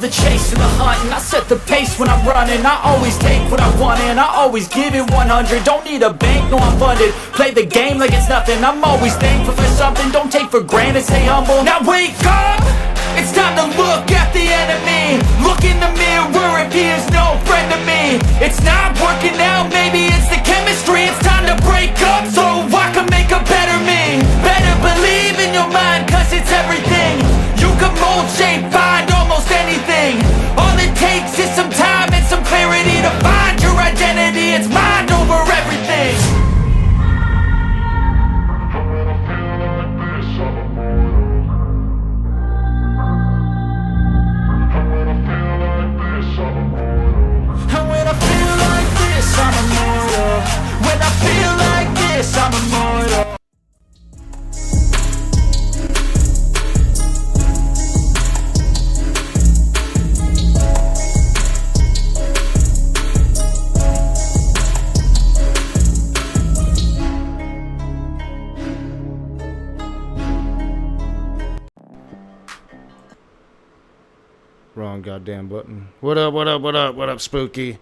the chase and the hunt, and I set the pace when I'm running. I always take what I want and I always give it 100. Don't need a bank, no I'm funded. Play the game like it's nothing. I'm always thankful for something. Don't take for granted, stay humble. Now wake up! It's time to look at the enemy. Look in the mirror if he is no friend to me. It's not working out, maybe it's the chemistry. It's time to break up so I can make a better me. Better believe in your mind, cause it's everything. You can mold, shape, find almost anything. All it takes is some time and some clarity to find your identity. It's mind over everything. I'm immortal. When I feel like this, I'm immortal. Wrong goddamn button. What up, what up, what up, what up, Spooky?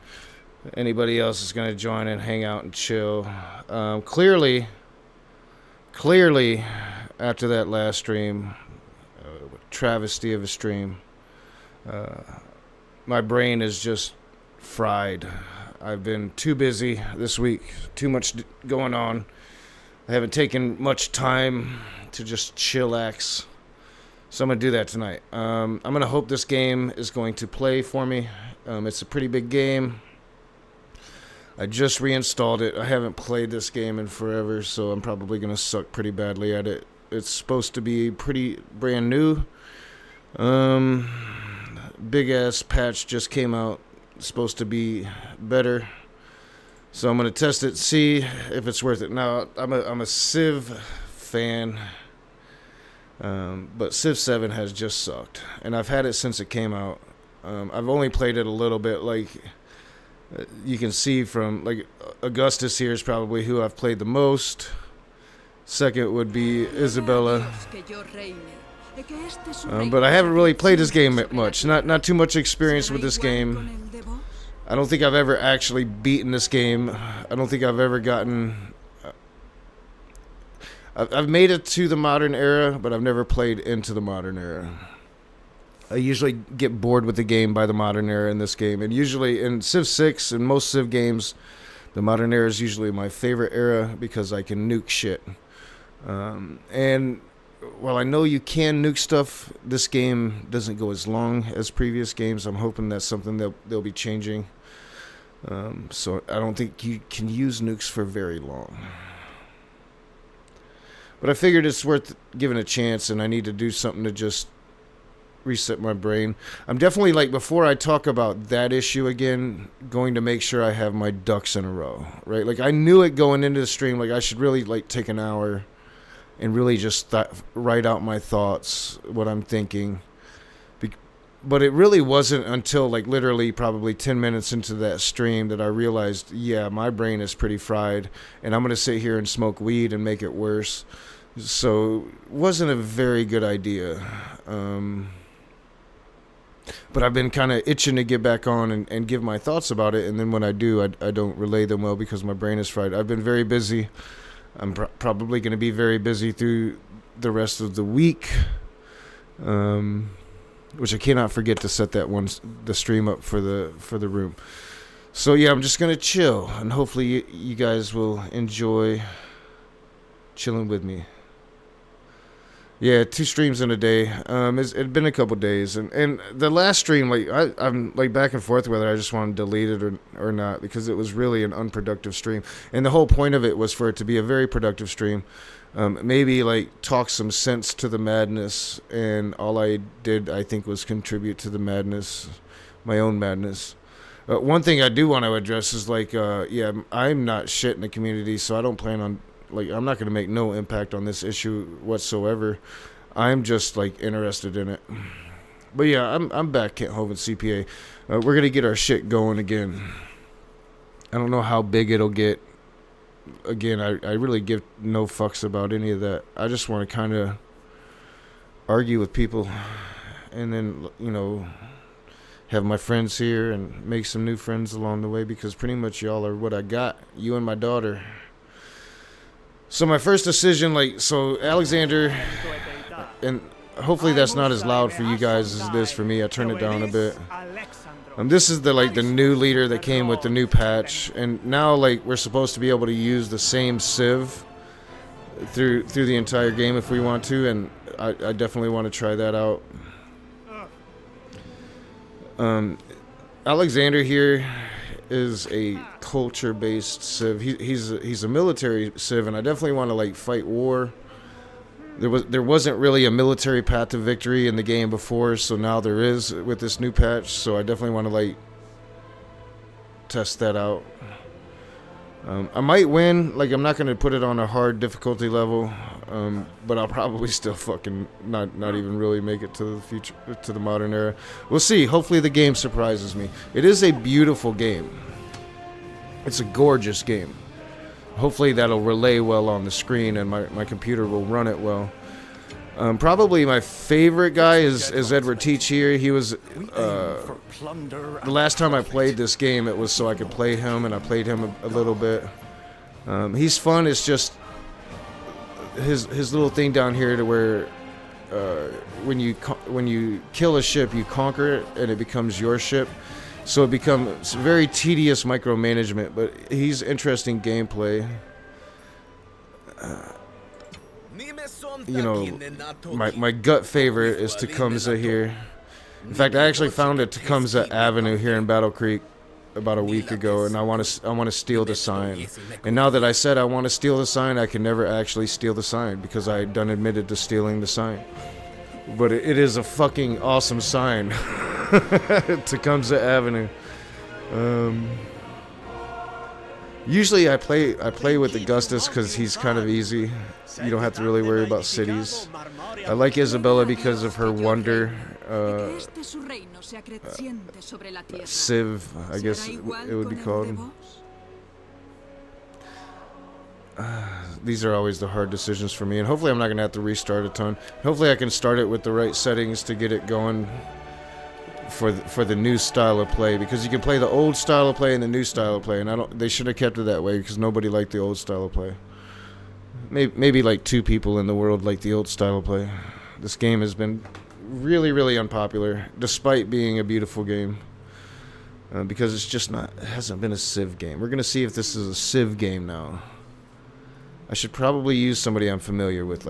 Anybody else is going to join and hang out and chill. Clearly, after that last stream, travesty of a stream, my brain is just fried. I've been too busy this week, too much going on. I haven't taken much time to just chillax. So I'm going to do that tonight. I'm going to hope this game is going to play for me. It's a pretty big game. I just reinstalled it. I haven't played this game in forever, so I'm probably going to suck pretty badly at it. It's supposed to be pretty brand new. Big-ass patch just came out. It's supposed to be better. So I'm going to test it, see if it's worth it. Now, I'm a Civ fan, but Civ 7 has just sucked. And I've had it since it came out. I've only played it a little bit, like... You can see from, like, Augustus here is probably who I've played the most. Second would be Isabella. But I haven't really played this game much. Not too much experience with this game. I don't think I've ever actually beaten this game. I don't think I've ever gotten... I've made it to the modern era, but I've never played into the modern era. I usually get bored with the game by the modern era in this game. And usually in Civ 6 and most Civ games, the modern era is usually my favorite era because I can nuke shit. And while I know you can nuke stuff, this game doesn't go as long as previous games. I'm hoping that's something that they'll be changing. So I don't think you can use nukes for very long. But I figured it's worth giving a chance, and I need to do something to just reset my brain. I'm definitely, like, before I talk about that issue again, going to make sure I have my ducks in a row, right? Like, I knew it going into the stream, like, I should really, like, take an hour and really just write out my thoughts, what I'm thinking. But it really wasn't until, like, literally probably 10 minutes into that stream that I realized, yeah, my brain is pretty fried, and I'm going to sit here and smoke weed and make it worse. So it wasn't a very good idea. But I've been kind of itching to get back on and give my thoughts about it. And then when I do, I don't relay them well because my brain is fried. I've been very busy. I'm probably going to be very busy through the rest of the week. Which I cannot forget to set the stream up for the room. So yeah, I'm just going to chill. And hopefully you guys will enjoy chilling with me. Yeah, 2 streams in a day. It's been a couple days, and the last stream, like I'm like back and forth whether I just want to delete it or not, because it was really an unproductive stream, and the whole point of it was for it to be a very productive stream. Maybe like talk some sense to the madness, and all I did, I think, was contribute to the madness, my own madness. One thing I do want to address is like, yeah, I'm not shit in the community, so I don't plan on. Like, I'm not going to make no impact on this issue whatsoever. I'm just, like, interested in it. But, yeah, I'm back, Kent Hovind CPA. We're going to get our shit going again. I don't know how big it'll get. Again, I really give no fucks about any of that. I just want to kind of argue with people and then, you know, have my friends here and make some new friends along the way, because pretty much y'all are what I got, you and my daughter. So my first decision, so Alexander, and hopefully that's not as loud for you guys as it is for me. I turned it down a bit. This is the new leader that came with the new patch, and now we're supposed to be able to use the same Civ through the entire game if we want to, and I definitely want to try that out. Alexander here is a culture-based Civ. He's a military Civ, and I definitely want to fight war. There wasn't really a military path to victory in the game before, so now there is with this new patch. So I definitely want to test that out. I might win. I'm not gonna put it on a hard difficulty level, but I'll probably still fucking not even really make it to the future, to the modern era. We'll see. Hopefully the game surprises me. It is a beautiful game. It's a gorgeous game. Hopefully that'll relay well on the screen and my computer will run it well. Probably my favorite guy is Edward Teach here. He was the last time I played this game, it was so I could play him, and I played him a little bit. He's fun. It's just his little thing down here to where when you kill a ship, you conquer it and it becomes your ship. So it becomes very tedious micromanagement, but he's interesting gameplay. My gut favorite is Tecumseh here. In fact, I actually found a Tecumseh Avenue here in Battle Creek about a week ago, and I want to steal the sign. And now that I said I want to steal the sign, I can never actually steal the sign because I done admitted to stealing the sign. But it is a fucking awesome sign. Tecumseh Avenue. Usually I play with Augustus because he's kind of easy. You don't have to really worry about cities. I like Isabella because of her wonder. Civ, I guess it would be called. These are always the hard decisions for me, and hopefully I'm not going to have to restart a ton. Hopefully I can start it with the right settings to get it going for the new style of play, because you can play the old style of play and the new style of play, and they should have kept it that way because nobody liked the old style of play. Maybe like 2 people in the world like the old style of play. This game has been really, really unpopular despite being a beautiful game, because it hasn't been a Civ game. We're gonna see if this is a Civ game now. I should probably use somebody I'm familiar with.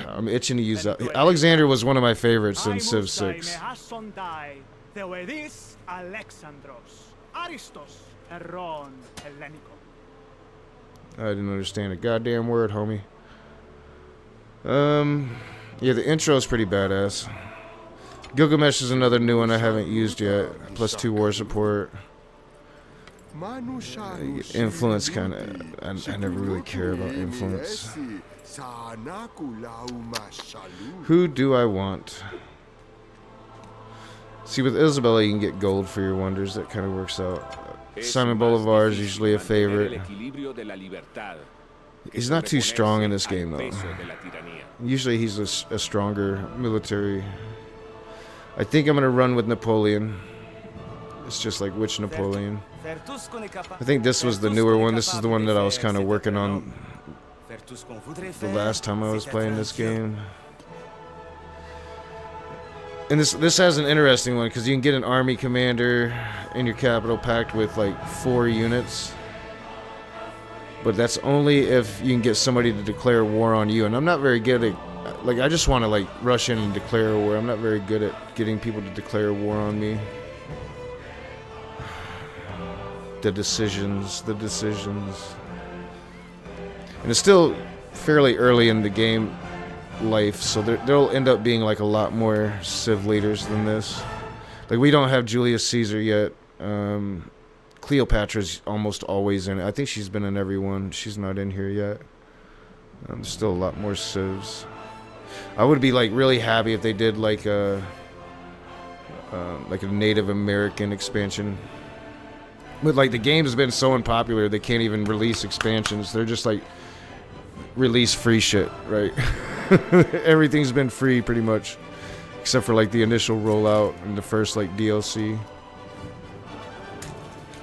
I'm itching to use that. Alexander was one of my favorites in Civ 6. I didn't understand a goddamn word, homie. Yeah, the intro is pretty badass. Gilgamesh is another new one I haven't used yet. Plus 2 war support. Influence kind of, I never really care about influence. Who do I want? See, with Isabella you can get gold for your wonders. That kind of works out. Simon Bolivar is usually a favorite. He's not too strong in this game though. Usually he's a stronger military. I think I'm gonna run with Napoleon. It's just like which Napoleon. I think this was the newer one. This is the one that I was kind of working on the last time I was playing this game. And this has an interesting one because you can get an army commander in your capital packed with like 4 units. But that's only if you can get somebody to declare war on you. And I'm not very good at, I just want to rush in and declare a war. I'm not very good at getting people to declare war on me. The decisions. And it's still fairly early in the game life, so there'll end up being a lot more Civ leaders than this. We don't have Julius Caesar yet. Cleopatra's almost always in it. I think she's been in every one. She's not in here yet. There's still a lot more Civs. I would be really happy if they did a Native American expansion. But the game has been so unpopular they can't even release expansions. They're just release free shit, right? Everything's been free pretty much except for like the initial rollout and the first like DLC.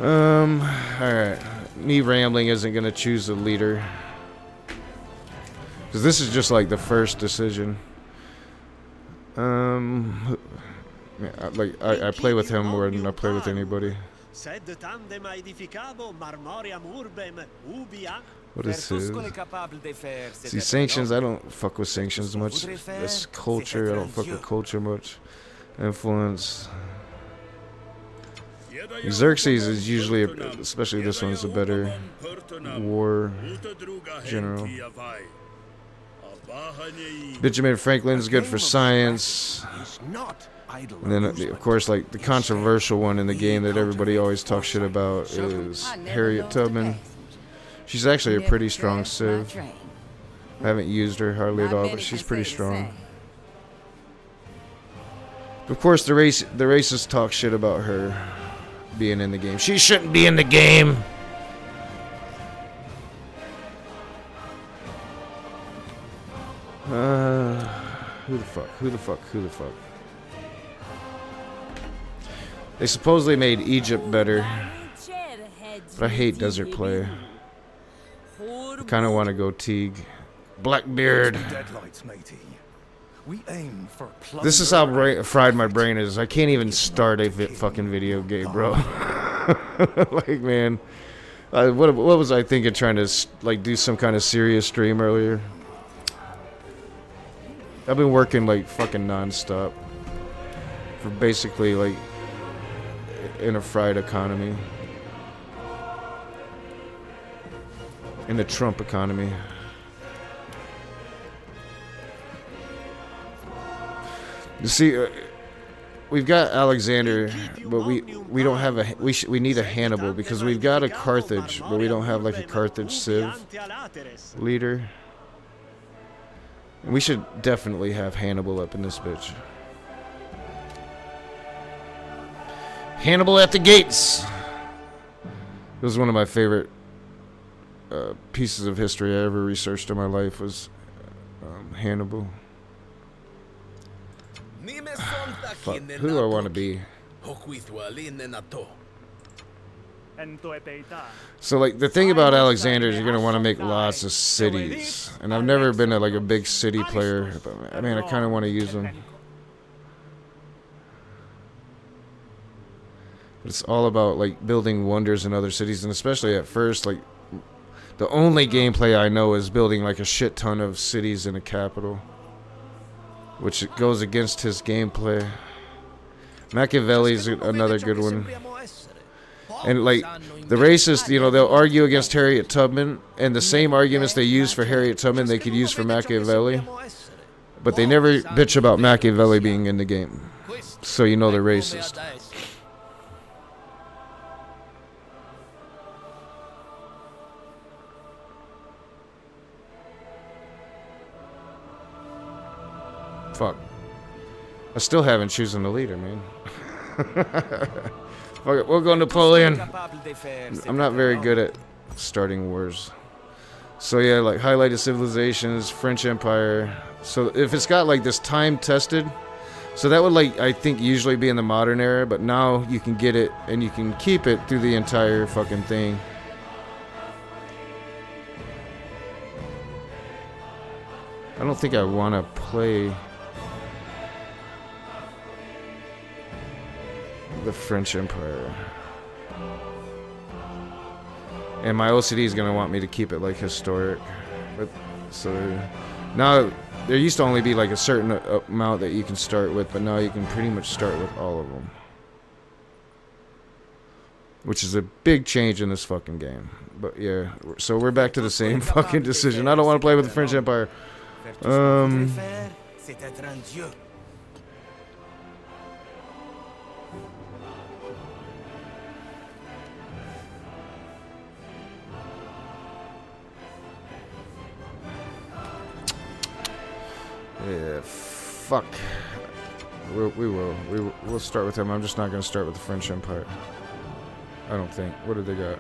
Alright. Me rambling isn't gonna choose a leader. Because this is just like the first decision. Yeah, like I play with him more than I play with anybody. What is his? See, sanctions, I don't fuck with sanctions much. That's culture, I don't fuck with culture much. Influence. Xerxes is usually, especially this one's a better war general. Benjamin Franklin is good for science. And then, of course, like the controversial one in the game that everybody always talks shit about is Harriet Tubman. She's actually a pretty strong civ. I haven't used her hardly at all, but she's pretty strong. Of course, the racists talk shit about her being in the game. She shouldn't be in the game. Who the fuck? Who the fuck? Who the fuck? They supposedly made Egypt better, but I hate desert play. I kind of want to go Teague. Blackbeard. This is how fried my brain is. I can't even start a fucking video game, bro. Like, man, what was I thinking? Trying to like do some kind of serious stream earlier. I've been working like fucking non-stop for basically like in a fried economy, in the Trump economy. You see, we've got Alexander, but we don't have a we need a Hannibal because we've got a Carthage, but we don't have like a Carthage civ leader. We should definitely have Hannibal up in this bitch. Hannibal at the gates. It was one of my favorite pieces of history I ever researched in my life was Hannibal. Fuck, who do I want to be? So like the thing about Alexander is you're gonna want to make lots of cities, and I've never been like a big city player, but I mean I kind of want to use them. But it's all about like building wonders in other cities, and especially at first, like the only gameplay I know is building like a shit ton of cities in a capital, which goes against his gameplay. Machiavelli's another good one. And like the racists, you know, they'll argue against Harriet Tubman, and the same arguments they use for Harriet Tubman they could use for Machiavelli, but they never bitch about Machiavelli being in the game, so you know they're racist. Fuck. I still haven't chosen the leader, man. Fuck it, we'll go Napoleon. I'm not very good at starting wars. So yeah, like highlighted civilizations, French Empire. So if it's got like this time tested, so that would like I think usually be in the modern era, but now you can get it and you can keep it through the entire fucking thing. I don't think I want to play the French Empire. And my OCD is going to want me to keep it like historic. But so now there used to only be like a certain amount that you can start with, but now you can pretty much start with all of them. Which is a big change in this fucking game. But yeah, so we're back to the same fucking decision. I don't want to play with the French Empire. Yeah, fuck. We'll start with him. I'm just not going to start with the French Empire. I don't think. What do they got?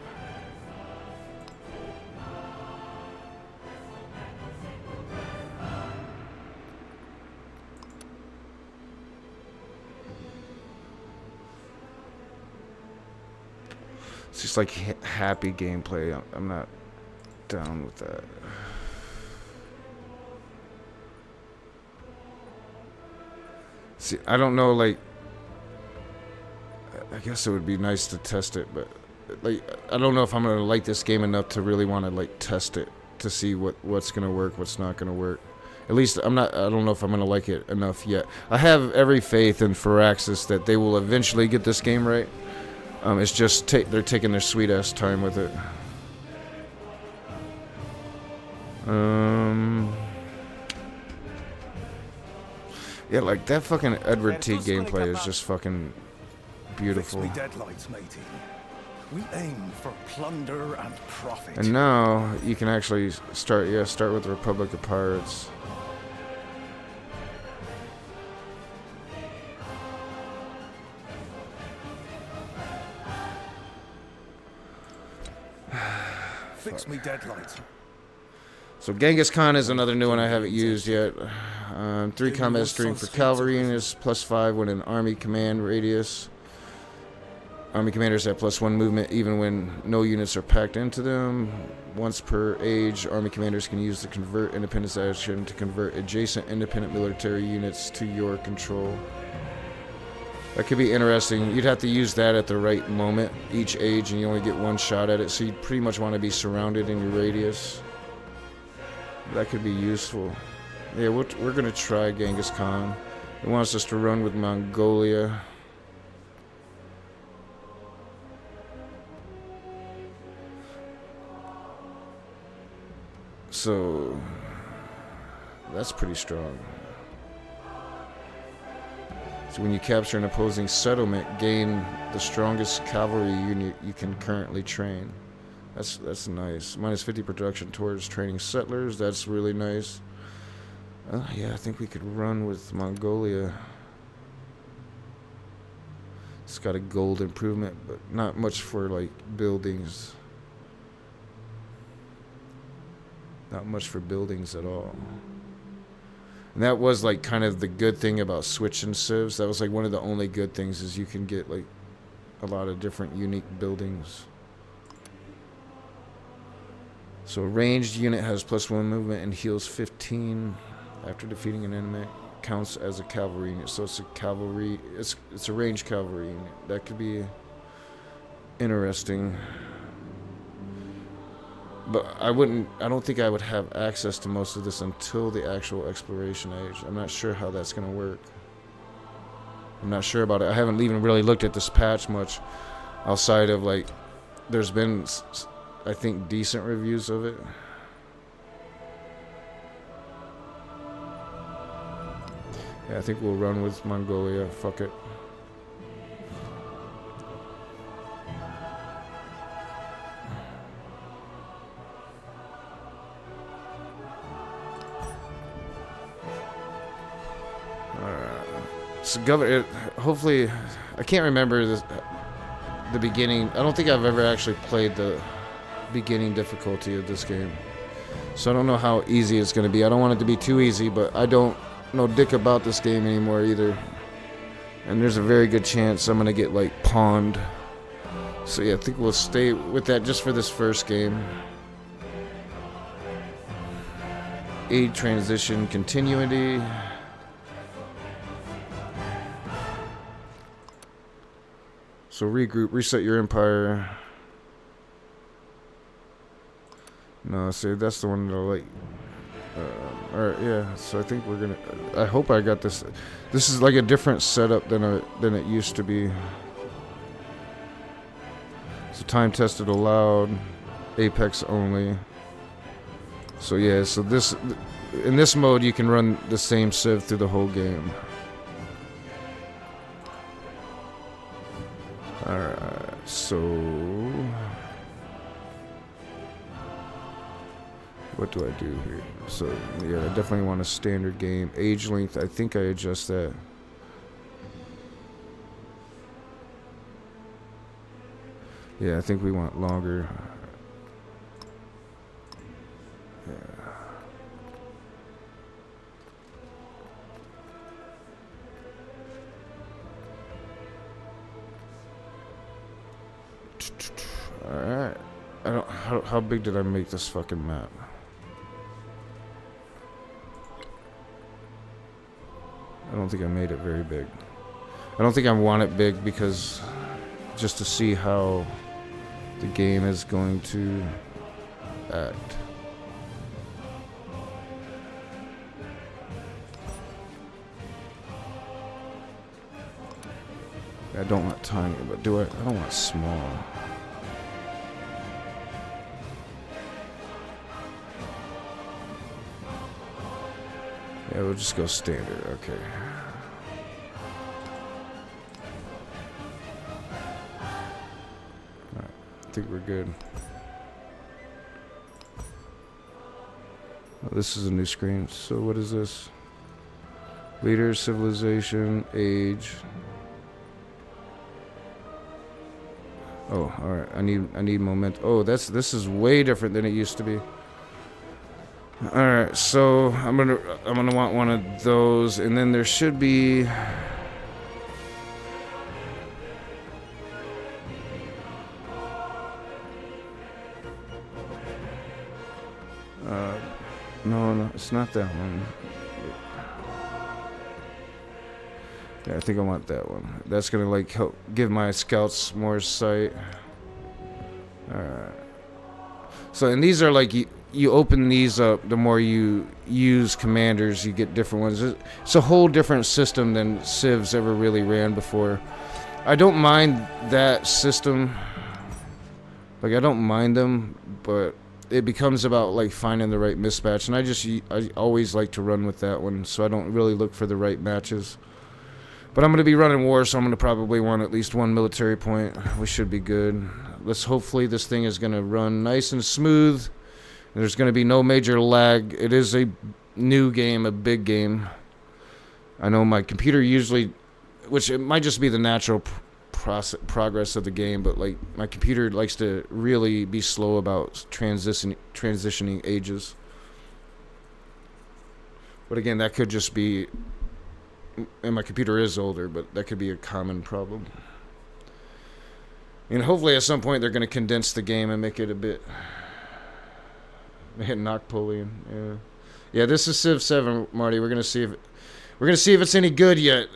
It's just like happy gameplay. I'm not down with that. See, I don't know, like, I guess it would be nice to test it, but like, I don't know if I'm gonna like this game enough to really want to like test it to see what's gonna work, what's not gonna work. At least I don't know if I'm gonna like it enough yet. I have every faith in Firaxis that they will eventually get this game right. It's just they're taking their sweet ass time with it. Yeah, like that fucking Edward T gameplay is just fucking beautiful. Fix me deadlights, matey. We aim for plunder and profit. And now you can actually start with the Republic of Pirates. Fix me deadlights. So Genghis Khan is another new one I haven't used yet. 3 combat stream for cavalry units, +5 when in army command radius. Army commanders have +1 movement even when no units are packed into them. Once per age, army commanders can use the convert independence action to convert adjacent independent military units to your control. That could be interesting. You'd have to use that at the right moment each age, and you only get 1 shot at it, so you'd pretty much want to be surrounded in your radius. That could be useful. Yeah, we're going to try Genghis Khan. It wants us to run with Mongolia. So, that's pretty strong. So when you capture an opposing settlement, gain the strongest cavalry unit you can currently train. That's nice. -50 production towards training settlers. That's really nice. Yeah, I think we could run with Mongolia. It's got a gold improvement, but not much for like buildings. Not much for buildings at all. And that was like kind of the good thing about switching civs. That was like one of the only good things is you can get like a lot of different unique buildings. So a ranged unit has +1 movement and heals 15 after defeating an enemy. Counts as a cavalry unit. So it's a cavalry. It's a ranged cavalry unit. That could be interesting. But I don't think I would have access to most of this until the actual exploration age. I'm not sure how that's going to work. I'm not sure about it. I haven't even really looked at this patch much outside of like, there's been, I think, decent reviews of it. Yeah, I think we'll run with Mongolia. Fuck it. So hopefully, I can't remember the beginning. I don't think I've ever actually played the beginning difficulty of this game, so I don't know how easy it's going to be. I don't want it to be too easy, but I don't know dick about this game anymore either, and there's a very good chance I'm going to get like pawned. So yeah, I think we'll stay with that just for this first game. Aid transition continuity. So regroup, reset your empire. No, see, that's the one that I like. Alright, yeah, so I think we're gonna, I hope I got this. This is like a different setup than it used to be. So time tested allowed, Apex only. So yeah, so this, in this mode you can run the same civ through the whole game. Alright, so what do I do here? So yeah, I definitely want a standard game. Age length, I think I adjust that. Yeah, I think we want longer. Yeah. Alright. I don't. How big did I make this fucking map? I don't think I made it very big. I don't think I want it big because just to see how the game is going to act. I don't want tiny, but do I? I don't want small. Yeah, we'll just go standard. Okay. Alright, I think we're good. Oh, this is a new screen. So what is this? Leader, civilization, age. Oh, all right. I need moment. Oh, this is way different than it used to be. All right, so I'm gonna want one of those, and then there should be. No, it's not that one. Yeah, I think I want that one. That's gonna like help give my scouts more sight. Alright. So, and these are like you open these up, the more you use commanders, you get different ones. It's a whole different system than Civ's ever really ran before. I don't mind that system. Like, I don't mind them, but it becomes about like finding the right mismatch, and I always like to run with that one, so I don't really look for the right matches. But I'm going to be running war, so I'm going to probably want at least one military point. We should be good. Hopefully this thing is going to run nice and smooth. There's going to be no major lag. It is a new game, a big game. I know my computer usually, which it might just be the natural progress of the game, but like my computer likes to really be slow about transitioning ages. But again, that could just be, and my computer is older, but that could be a common problem. And hopefully at some point they're going to condense the game and make it a bit. Hit Napoleon. Yeah, this is Civ 7, Marty. We're gonna see if it's any good yet.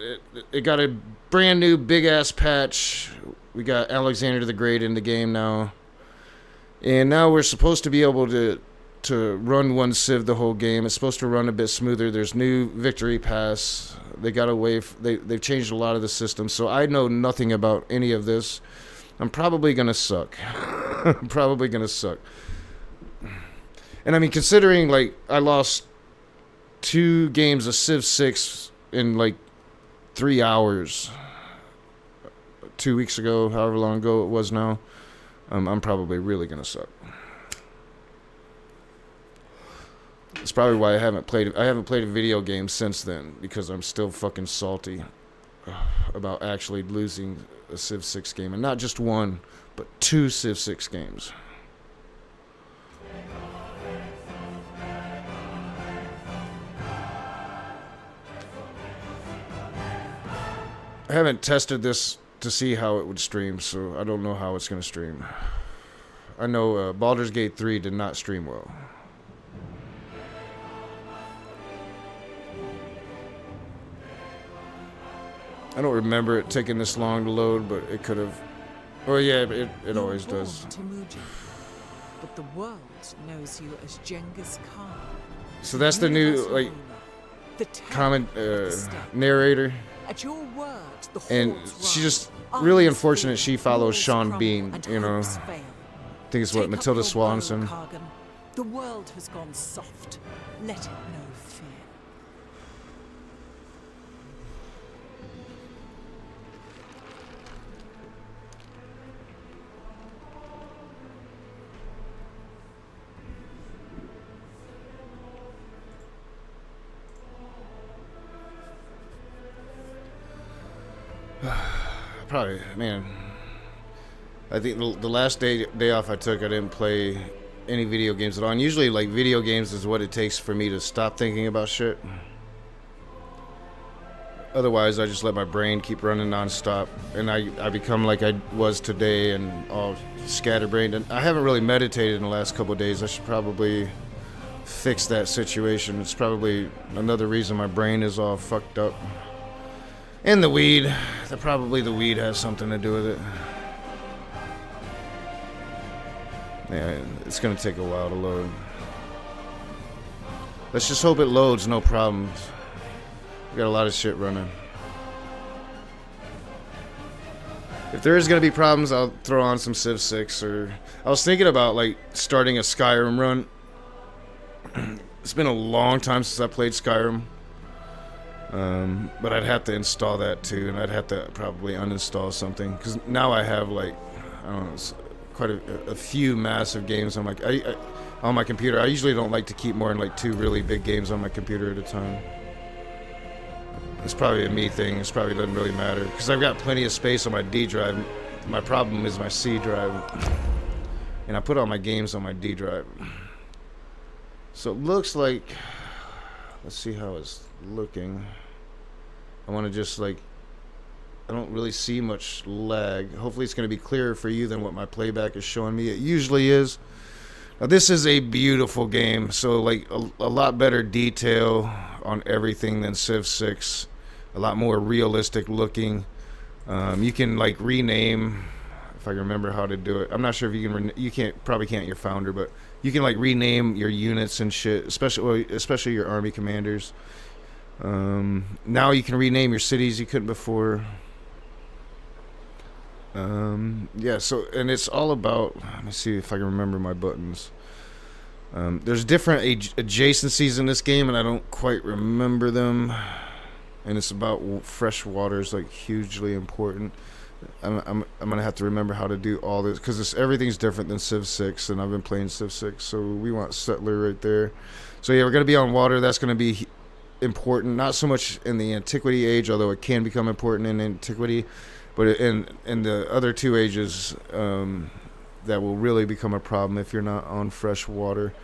It got a brand new big ass patch. We got Alexander the Great in the game now, and now we're supposed to be able to run one Civ the whole game. It's supposed to run a bit smoother. There's new victory pass. They got away. They've changed a lot of the systems, so I know nothing about any of this. I'm probably gonna suck. I'm probably gonna suck. And I mean, considering like I lost 2 games of Civ 6 in like 3 hours 2 weeks ago, however long ago it was now, I'm probably really gonna suck. It's probably why I haven't played a video game since then, because I'm still fucking salty about actually losing a Civ 6 game, and not just one, but 2 Civ 6 games. I haven't tested this to see how it would stream, so I don't know how it's going to stream. I know Baldur's Gate 3 did not stream well. I don't remember it taking this long to load, but it could have. Oh yeah, it always does. Temujin, but the world knows you as Genghis Khan. So that's the new like comment narrator. At your word, the and she's just really unfortunate she follows Sean Bean, you know. I think it's what, Matilda Swanson. The world has gone soft. Let it know fear. Probably, man. I think the last day off I took, I didn't play any video games at all. And usually, like, video games is what it takes for me to stop thinking about shit. Otherwise, I just let my brain keep running nonstop, and I become like I was today and all scatterbrained. And I haven't really meditated in the last couple of days. I should probably fix that situation. It's probably another reason my brain is all fucked up. And the weed. Probably the weed has something to do with it. Yeah, it's gonna take a while to load. Let's just hope it loads, no problems. We got a lot of shit running. If there is gonna be problems, I'll throw on some Civ 6, or I was thinking about like starting a Skyrim run. It's been a long time since I played Skyrim. But I'd have to install that too, and I'd have to probably uninstall something, because now I have like, I don't know, quite a few massive games on my computer. I usually don't like to keep more than like 2 really big games on my computer at a time. It's probably a me thing. It probably doesn't really matter, because I've got plenty of space on my D drive. My problem is my C drive, and I put all my games on my D drive. So it looks like, let's see how it's looking. I want to just like, I don't really see much lag. Hopefully it's going to be clearer for you than what my playback is showing me. It usually is. Now this is a beautiful game, so like a lot better detail on everything than Civ 6. A lot more realistic looking. You can like rename, if I can remember how to do it. I'm not sure if you can. You probably can't your founder, but you can like rename your units and shit, especially your army commanders. Now you can rename your cities you couldn't before. Yeah, so, and it's all about, let me see if I can remember my buttons. There's different adjacencies in this game, and I don't quite remember them. And it's about fresh water is like hugely important. I'm gonna have to remember how to do all this, because everything's different than Civ 6, and I've been playing Civ 6, so we want settler right there. So yeah, we're gonna be on water. That's gonna be important, not so much in the antiquity age, although it can become important in antiquity, but in the other 2 ages, that will really become a problem if you're not on fresh water.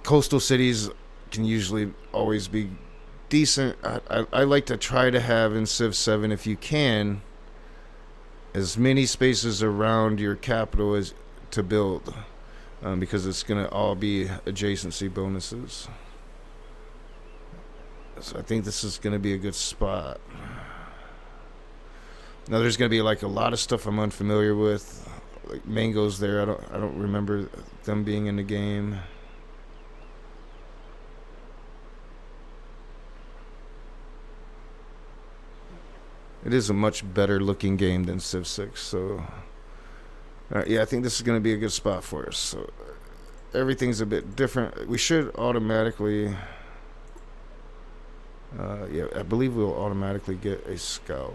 Coastal cities can usually always be decent. I like to try to have in Civ 7, if you can, as many spaces around your capital as to build, because it's gonna all be adjacency bonuses. So I think this is gonna be a good spot. Now there's gonna be like a lot of stuff I'm unfamiliar with, like mangoes there. I don't remember them being in the game. It is a much better looking game than Civ 6, so yeah, I think this is going to be a good spot for us. So everything's a bit different. We should automatically, yeah, I believe we'll automatically get a scout.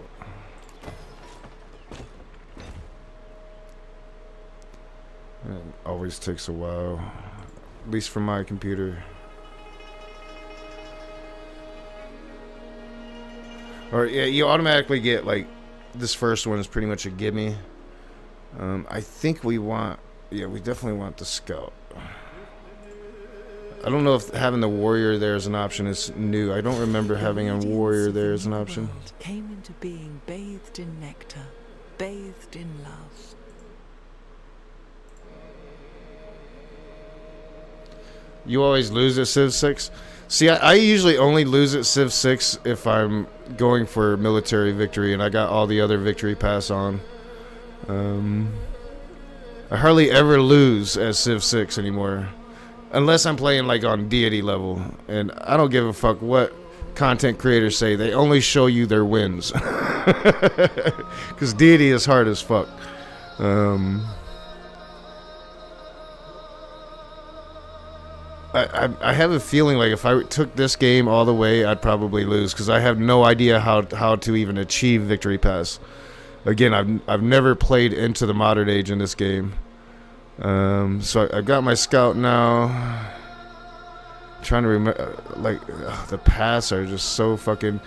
It always takes a while, at least for my computer. Or yeah, you automatically get like, this first one is pretty much a gimme. I think we want, yeah, we definitely want the scout. I don't know if having the warrior there as an option is new. I don't remember having a warrior there as an option. The world came into being bathed in nectar, bathed in love. You always lose at Civ 6? See, I usually only lose at Civ 6 if I'm going for military victory and I got all the other victory pass on. I hardly ever lose at Civ 6 anymore, unless I'm playing like on deity level, and I don't give a fuck what content creators say. They only show you their wins, because deity is hard as fuck. I have a feeling like if I took this game all the way, I'd probably lose, because I have no idea how to even achieve victory pass. Again, I've never played into the modern age in this game. So I've got my scout now. I'm trying to remember, like, the paths are just so fucking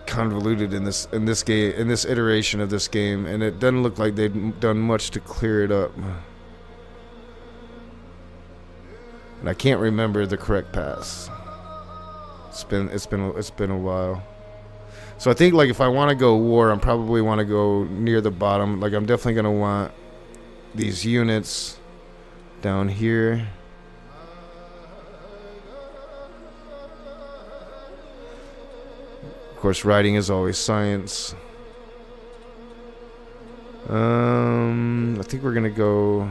convoluted in this game, in this iteration of this game, and it doesn't look like they've done much to clear it up. And I can't remember the correct paths. It's been a while. So I think like if I want to go war, I'm probably want to go near the bottom. Like I'm definitely gonna want these units down here. Of course, writing is always science. I think we're gonna go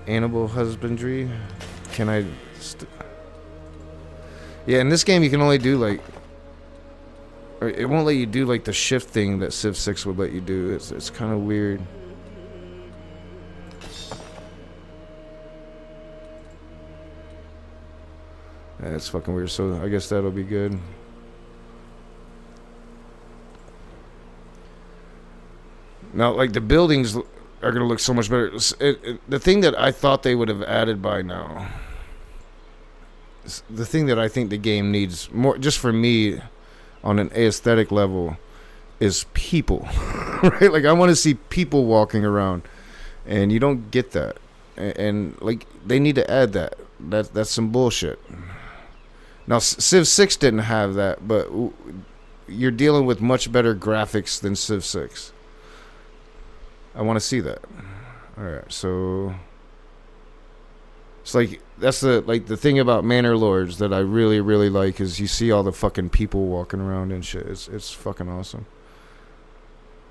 animal husbandry. Can I? Yeah, in this game you can only do like, or it won't let you do like the shift thing that Civ 6 would let you do. It's kind of weird. Yeah, it's fucking weird. So I guess that'll be good. Now, like the buildings are gonna look so much better. The thing that I thought they would have added by now, the thing that I think the game needs more, just for me, on an aesthetic level, is people. Right? Like I want to see people walking around, and you don't get that. And like they need to add that. That's some bullshit. Now Civ 6 didn't have that, but you're dealing with much better graphics than Civ 6. I want to see that. All right, so it's like that's the thing about Manor Lords that I really like is you see all the fucking people walking around and shit. It's fucking awesome.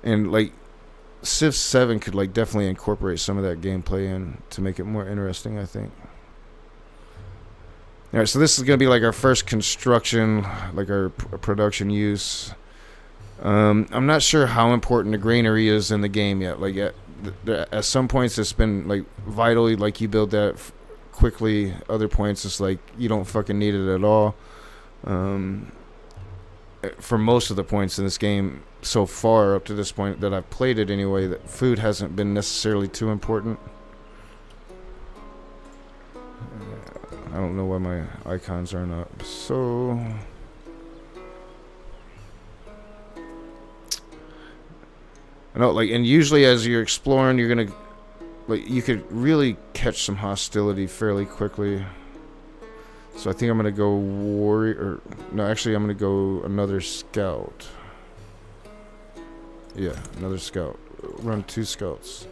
And like Civ 7 could like definitely incorporate some of that gameplay in to make it more interesting, I think. All right, so this is gonna be like our first construction, like our production use. I'm not sure how important the granary is in the game yet. Like at some points it's been like vitally, like you build that quickly. Other points it's like you don't fucking need it at all. For most of the points in this game so far up to this point that I've played it anyway, that food hasn't been necessarily too important. I don't know why my icons aren't up. So I know, like, and usually as you're exploring, you're gonna, like, you could really catch some hostility fairly quickly. So I think I'm gonna go warrior. No, actually, I'm gonna go another scout. Yeah, another scout. Run 2 scouts.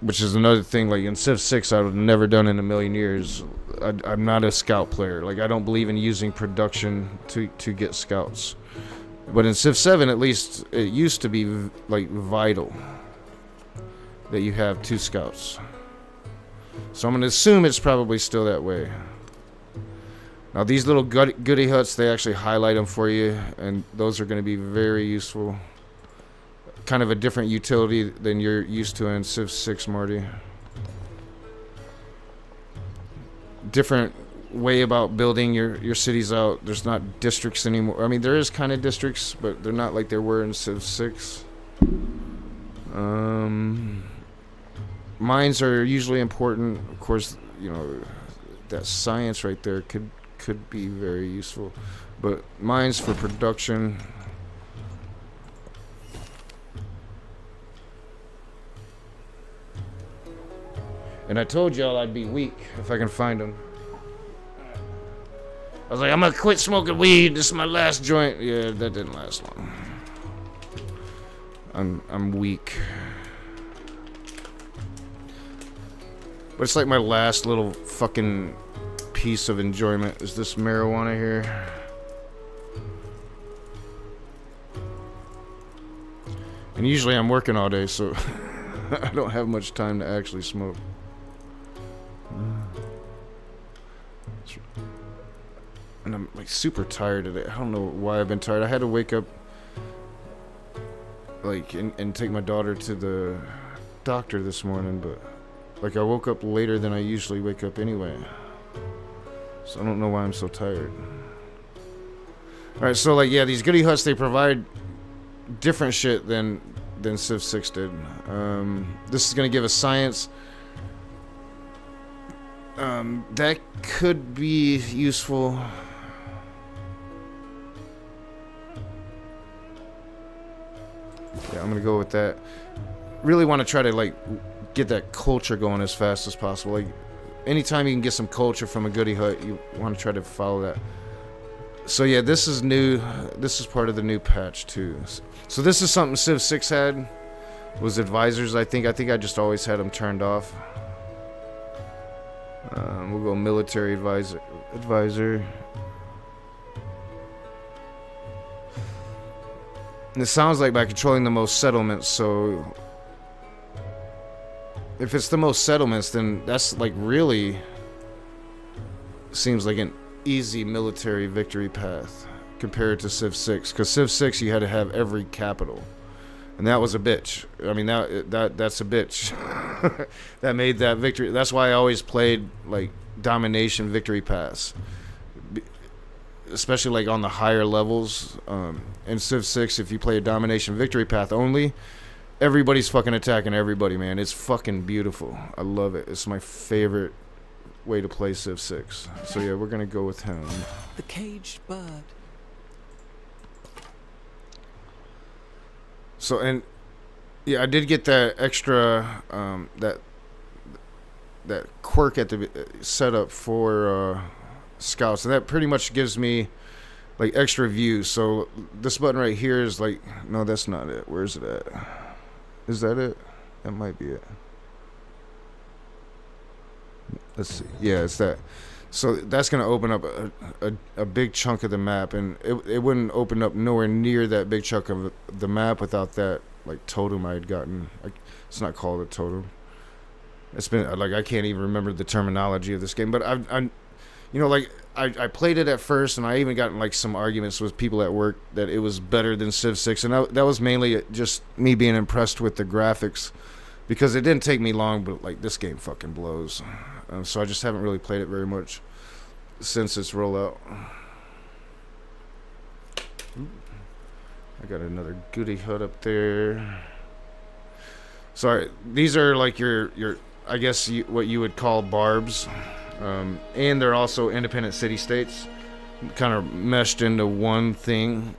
Which is another thing, like in Civ 6, I would have never done in a million years. I'm not a scout player. Like, I don't believe in using production to get scouts. But in Civ 7, at least, it used to be, like, vital that you have 2 scouts. So I'm going to assume it's probably still that way. Now, these little goody huts, they actually highlight them for you, and those are going to be very useful. Kind of a different utility than you're used to in Civ 6, Marty. Different way about building your cities out. There's not districts anymore. I mean, there is kind of districts, but they're not like there were in Civ 6. Mines are usually important. Of course, you know, that science right there could be very useful. But mines for production. And I told y'all I'd be weak if I can find them. I was like, I'm gonna quit smoking weed. This is my last joint. Yeah, that didn't last long. I'm weak. But it's like my last little fucking piece of enjoyment is this marijuana here. And usually I'm working all day, so I don't have much time to actually smoke. And I'm like super tired today. I don't know why I've been tired. I had to wake up like and take my daughter to the doctor this morning, but like I woke up later than I usually wake up anyway. So I don't know why I'm so tired. Alright, so like yeah, these goody huts, they provide different shit than Civ 6 did. This is gonna give us science. That could be useful. Yeah, I'm gonna go with that. Really want to try to like get that culture going as fast as possible. Like anytime you can get some culture from a goody hut, you want to try to follow that. So yeah, this is new. This is part of the new patch too. So this is something Civ 6 had, was advisors. I think I just always had them turned off. We'll go military advisor. And it sounds like by controlling the most settlements, so if it's the most settlements, then that's like really seems like an easy military victory path compared to Civ 6, because Civ 6 you had to have every capital, and that was a bitch. I mean, that's a bitch. That made that victory. That's why I always played like domination victory paths, especially like on the higher levels. In Civ 6, if you play a domination victory path only, everybody's fucking attacking everybody, man. It's fucking beautiful. I love it. It's my favorite way to play Civ 6. So yeah, we're gonna go with him. The caged bird. So, and yeah, I did get that extra that quirk at the setup for scouts, and that pretty much gives me like extra views. So this button right here is like, no, that's not it. Where's it at? Is that it? That might be it. Let's see. Yeah, it's that. So that's going to open up a big chunk of the map, and it wouldn't open up nowhere near that big chunk of the map without that like totem I had gotten. It's not called a totem. It's been like, I can't even remember the terminology of this game, but I'm you know, like I played it at first, and I even got in like some arguments with people at work that it was better than Civ 6, and that was mainly just me being impressed with the graphics, because it didn't take me long, but like this game fucking blows. So I just haven't really played it very much since its rollout. I got another goody hut up there. Sorry, these are like your I guess what you would call barbs, and they're also independent city-states, kind of meshed into one thing.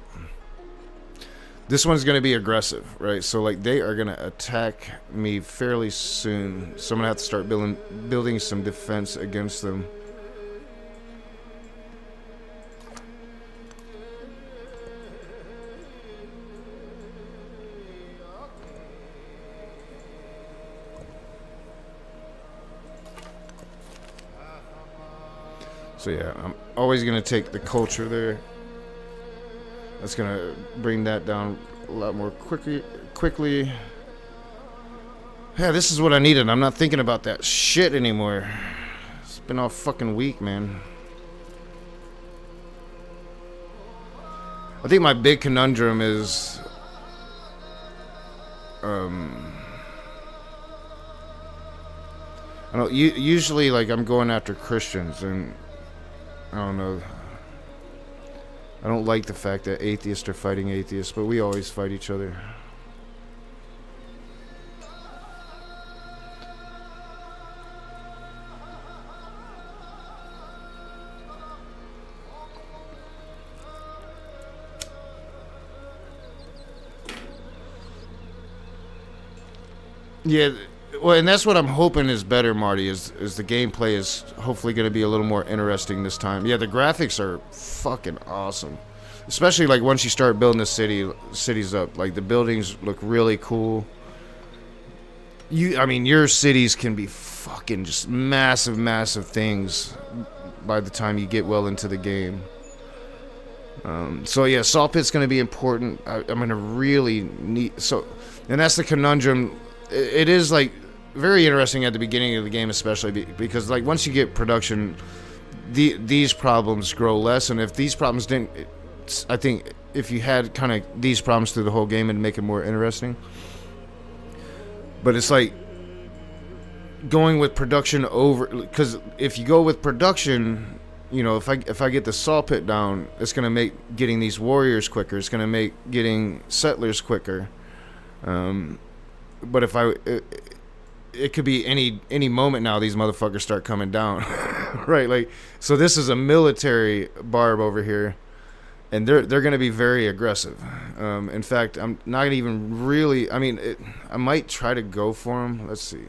This one's going to be aggressive, right? So like they are going to attack me fairly soon, so I'm going to have to start building some defense against them. So yeah, I'm always going to take the culture there. That's going to bring that down a lot more quickly. Yeah, this is what I needed. I'm not thinking about that shit anymore. It's been all fucking week, man. I think my big conundrum is I don't, usually like I'm going after Christians, and I don't know, I don't like the fact that atheists are fighting atheists, but we always fight each other. Yeah, well, and that's what I'm hoping is better, Marty, is the gameplay is hopefully going to be a little more interesting this time. Yeah, the graphics are fucking awesome. Especially like once you start building the cities up. Like the buildings look really cool. I mean, your cities can be fucking just massive things by the time you get well into the game. So yeah, Salt Pit's going to be important. I'm going to really need, so, and that's the conundrum. It is like very interesting at the beginning of the game, especially because like once you get production, these problems grow less, and if these problems didn't, I think if you had kind of these problems through the whole game, it'd make it more interesting. But it's like going with production over, because if you go with production, you know, if I get the Salt Pit down, it's gonna make getting these warriors quicker. It's gonna make getting settlers quicker. But if it could be any moment now these motherfuckers start coming down. Right, like, so this is a military barb over here, and they're going to be very aggressive. In fact, I'm not even really, I mean, I might try to go for them. Let's see,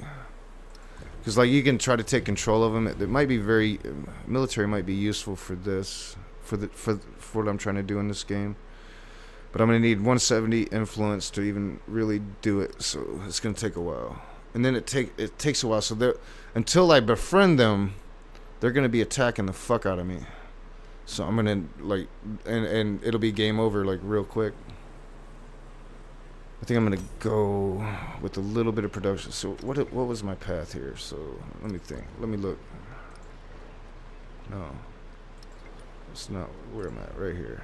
Because like you can try to take control of them. It might be very military might be useful for this for what I'm trying to do in this game. But I'm gonna need 170 influence to even really do it. So it's gonna take a while. And then it takes a while. So until I befriend them, they're gonna be attacking the fuck out of me. So I'm gonna like and it'll be game over like real quick. I think I'm gonna go with a little bit of production. So what was my path here? So let me think. Let me look. No, it's not where I'm at. Right here.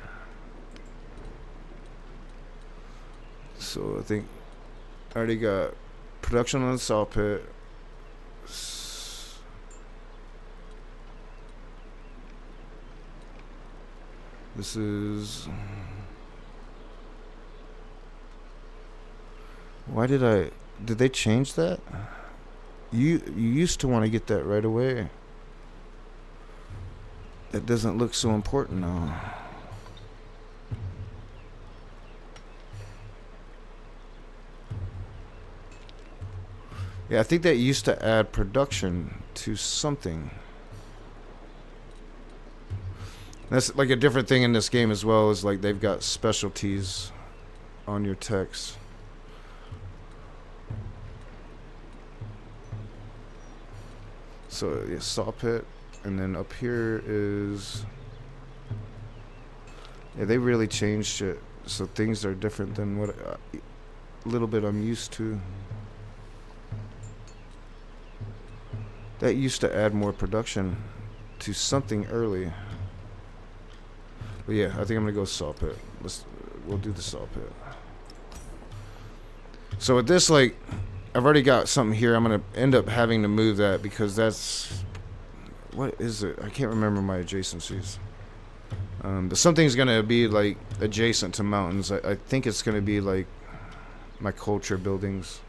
So I think I already got production on the saw pit. This is. Why did they change that? You used to want to get that right away. That doesn't look so important now. Yeah, I think that used to add production to something. That's like a different thing in this game as well, is like they've got specialties on your text. So yeah, saw pit, and then up here is they really changed it, so things are different than what a little bit I'm used to. That used to add more production to something early. But yeah, I think I'm gonna go saw pit. We'll do the saw pit. So with this, like, I've already got something here. I'm gonna end up having to move that because that's, what is it? I can't remember my adjacencies. But something's gonna be like adjacent to mountains. I think it's gonna be like my culture buildings.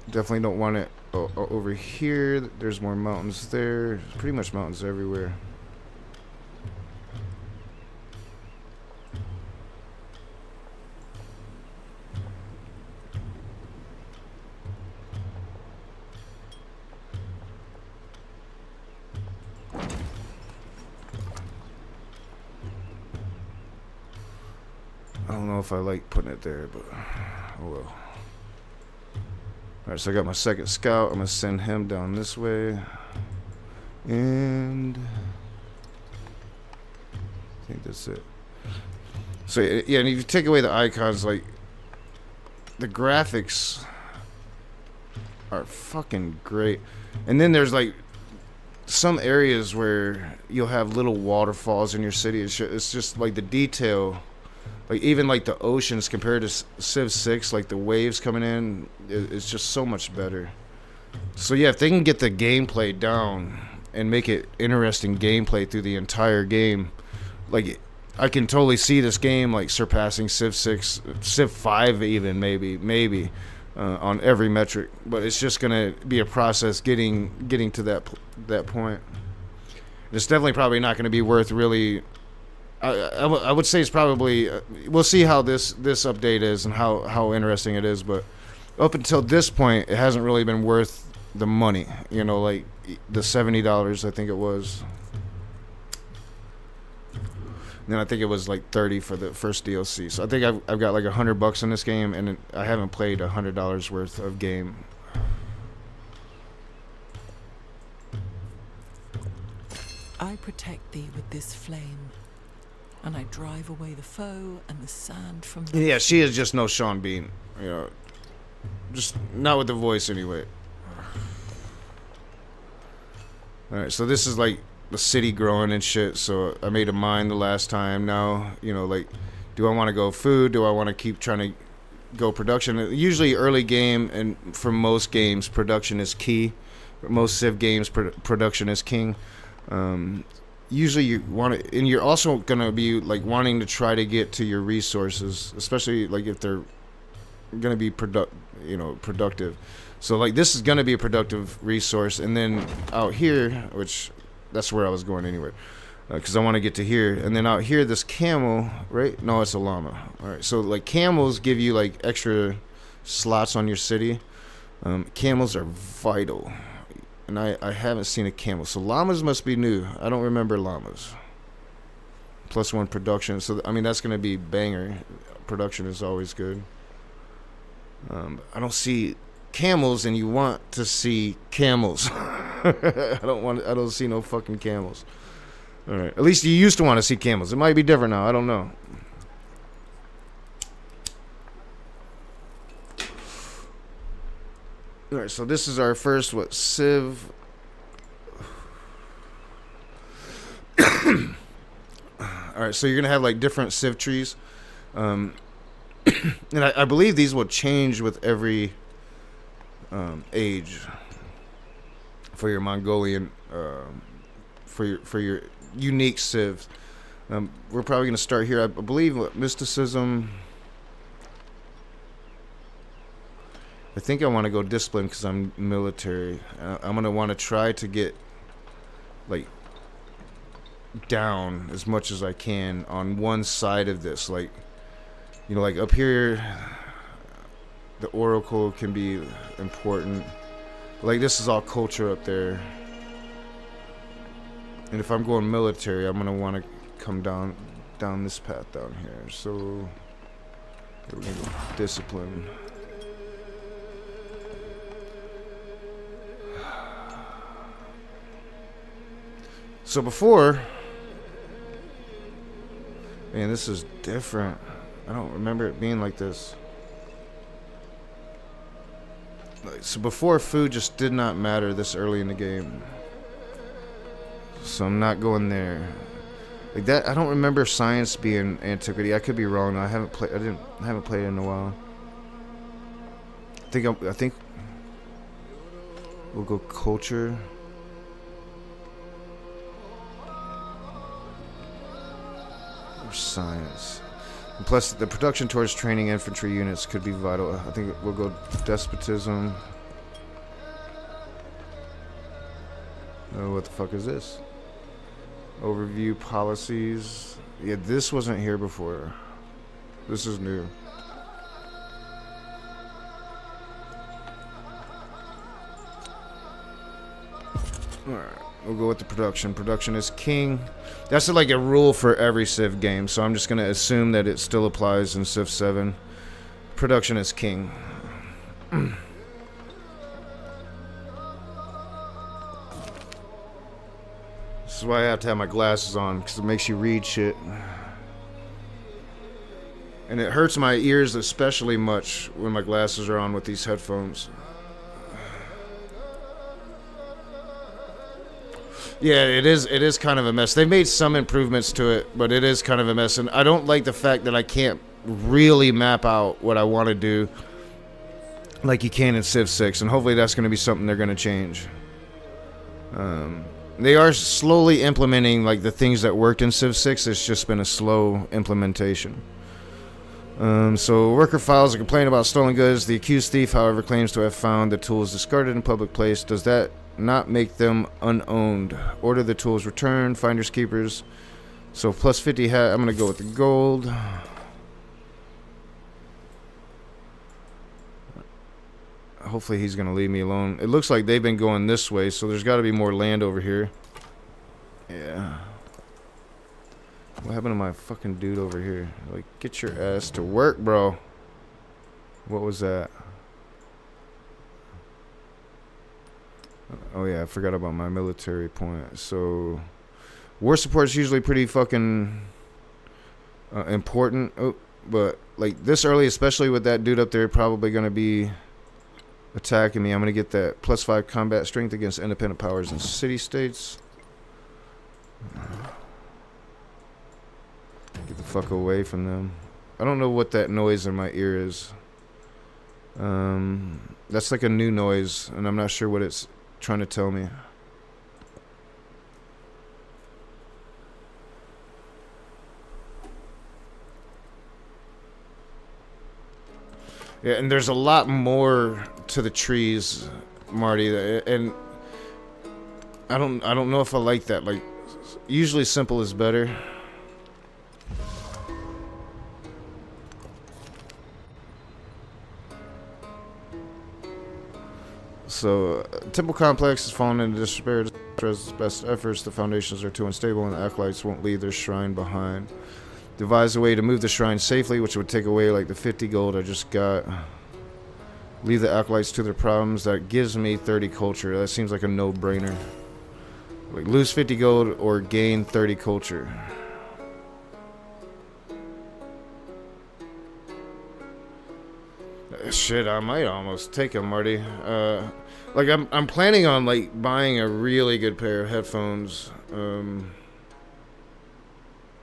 Definitely don't want it over here. There's more mountains there. Pretty much mountains everywhere. I don't know if I like putting it there, but oh well. Alright, so I got my second scout. I'm going to send him down this way. And I think that's it. So yeah, and if you take away the icons, like, the graphics are fucking great. And then there's like some areas where you'll have little waterfalls in your city. It's just like the detail. Like even like the oceans compared to Civ 6, like the waves coming in, it's just so much better. So yeah, if they can get the gameplay down and make it interesting gameplay through the entire game, like I can totally see this game like surpassing Civ 6, Civ 5 even maybe on every metric. But it's just gonna be a process getting to that point. It's definitely probably not gonna be worth really. I would say it's probably we'll see how this update is and how interesting it is, but up until this point it hasn't really been worth the money, you know, like the $70 I think it was. And then I think it was like $30 for the first DLC. So I think I've got like $100 in this game, and I haven't played $100 worth of game. I protect thee with this flame, and I drive away the foe and the sand from the... Yeah, she is just no Sean Bean. You know, just not with the voice anyway. Alright, so this is like the city growing and shit. So I made a mine the last time. Now, you know, like, do I want to go food? Do I want to keep trying to go production? Usually early game, and for most games, production is key. For most Civ games, production is king. Usually you want to, and you're also gonna be like wanting to try to get to your resources, especially like if they're gonna be productive. So like this is gonna be a productive resource, and then out here, which that's where I was going anyway, because I want to get to here, and then out here this camel, right? No, it's a llama. All right, so like camels give you like extra slots on your city. Camels are vital, and I haven't seen a camel. So llamas must be new. I don't remember llamas. +1 production. So I mean that's gonna be banger. Production is always good. I don't see camels, and you want to see camels. I don't see no fucking camels. All right. At least you used to want to see camels. It might be different now. I don't know. All right. So this is our first Civ. All right. So you're gonna have like different Civ trees, and I believe these will change with every age. For your Mongolian, for your unique civs, we're probably gonna start here. I believe mysticism. I think I want to go discipline because I'm military. I'm gonna want to try to get like down as much as I can on one side of this. Like, you know, like up here, the oracle can be important. Like this is all culture up there, and if I'm going military, I'm gonna want to come down this path down here. So we're gonna go discipline. So before, man, this is different. I don't remember it being like this. So before, food just did not matter this early in the game. So I'm not going there. Like that, I don't remember science being antiquity. I could be wrong. I haven't played it in a while. I think we'll go culture. Or science. And plus, the production towards training infantry units could be vital. I think we'll go despotism. Oh, what the fuck is this? Overview policies. Yeah, this wasn't here before. This is new. Alright, we'll go with the production. Production is king. That's like a rule for every Civ game, so I'm just going to assume that it still applies in Civ 7. Production is king. This is why I have to have my glasses on, because it makes you read shit. And it hurts my ears especially much when my glasses are on with these headphones. Yeah, it is kind of a mess. They've made some improvements to it, but it is kind of a mess. And I don't like the fact that I can't really map out what I want to do like you can in Civ 6. And hopefully that's going to be something they're going to change. They are slowly implementing like the things that worked in Civ 6. It's just been a slow implementation. So worker files a complaint about stolen goods. The accused thief, however, claims to have found the tools discarded in public place. Does that not make them unowned? Order the tools returned. Finders keepers. So plus 50 hat. I'm gonna go with the gold. Hopefully he's gonna leave me alone. It looks like they've been going this way, so there's got to be more land over here. Yeah. What happened to my fucking dude over here? Like, get your ass to work, bro. What was that? Oh yeah, I forgot about my military point. So, war support is usually pretty fucking important. Oh, but like this early, especially with that dude up there, probably gonna be attacking me. I'm gonna get that +5 combat strength against independent powers and city-states. Get the fuck away from them. I don't know what that noise in my ear is. That's like a new noise, and I'm not sure what it's trying to tell me. Yeah, and there's a lot more to the trees, Marty, and I don't know if I like that. Like, usually simple is better. So, Temple Complex has fallen into despair. Its best efforts, the foundations are too unstable, and the acolytes won't leave their shrine behind. Devise a way to move the shrine safely, which would take away like the 50 gold I just got. Leave the acolytes to their problems. That gives me 30 culture. That seems like a no-brainer. Like, lose 50 gold or gain 30 culture. Shit, I might almost take him, Marty. Like, I'm planning on like buying a really good pair of headphones,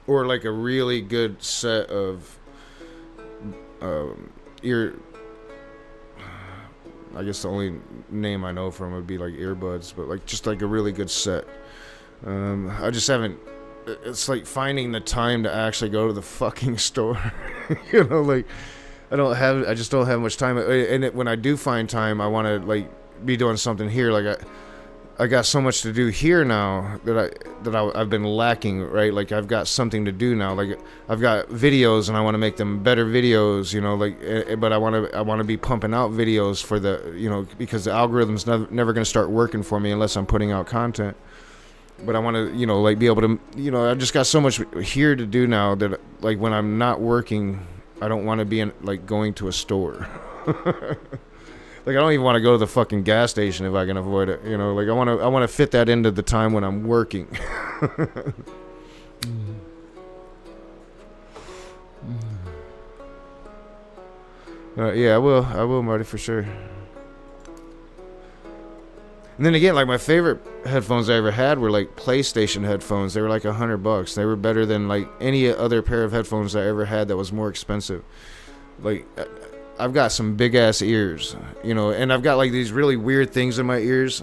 or like a really good set of ear. I guess the only name I know from would be like earbuds, but like just like a really good set. I just haven't. It's like finding the time to actually go to the fucking store. You know, like. I just don't have much time, and when I do find time, I want to like be doing something here. Like I got so much to do here now that I've been lacking, right? Like I've got something to do now. Like I've got videos, and I want to make them better videos, you know. Like, but I want to be pumping out videos for the, you know, because the algorithm's never going to start working for me unless I'm putting out content. But I want to, you know, like be able to, you know, I just got so much here to do now that like when I'm not working, I don't want to be in, like going to a store. Like I don't even want to go to the fucking gas station if I can avoid it. You know, like I want to fit that into the time when I'm working. Yeah, I will, Marty, for sure. And then again, like my favorite headphones I ever had were like PlayStation headphones. They were like $100. They were better than like any other pair of headphones I ever had that was more expensive. Like I've got some big ass ears, you know, and I've got like these really weird things in my ears.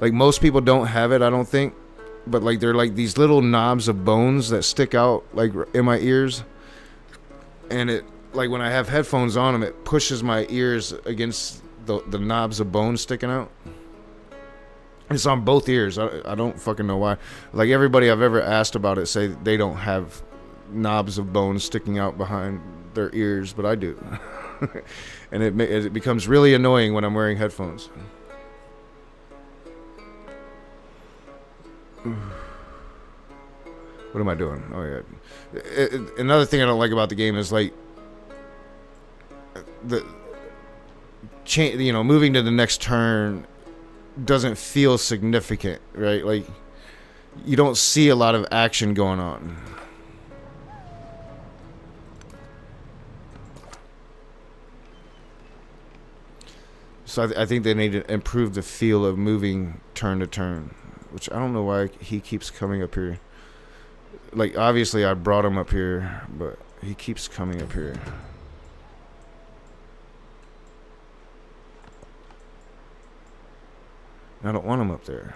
Like most people don't have it, I don't think, but like they're like these little knobs of bones that stick out like in my ears. And it, like when I have headphones on them, it pushes my ears against the knobs of bones sticking out. It's on both ears. I don't fucking know why. Like everybody I've ever asked about it say they don't have knobs of bones sticking out behind their ears, but I do. And it becomes really annoying when I'm wearing headphones. What am I doing? Oh yeah. Another thing I don't like about the game is like you know, moving to the next turn doesn't feel significant, right? Like you don't see a lot of action going on. So I think they need to improve the feel of moving turn to turn, which I don't know why he keeps coming up here. Like obviously I brought him up here, but he keeps coming up here. I don't want him up there.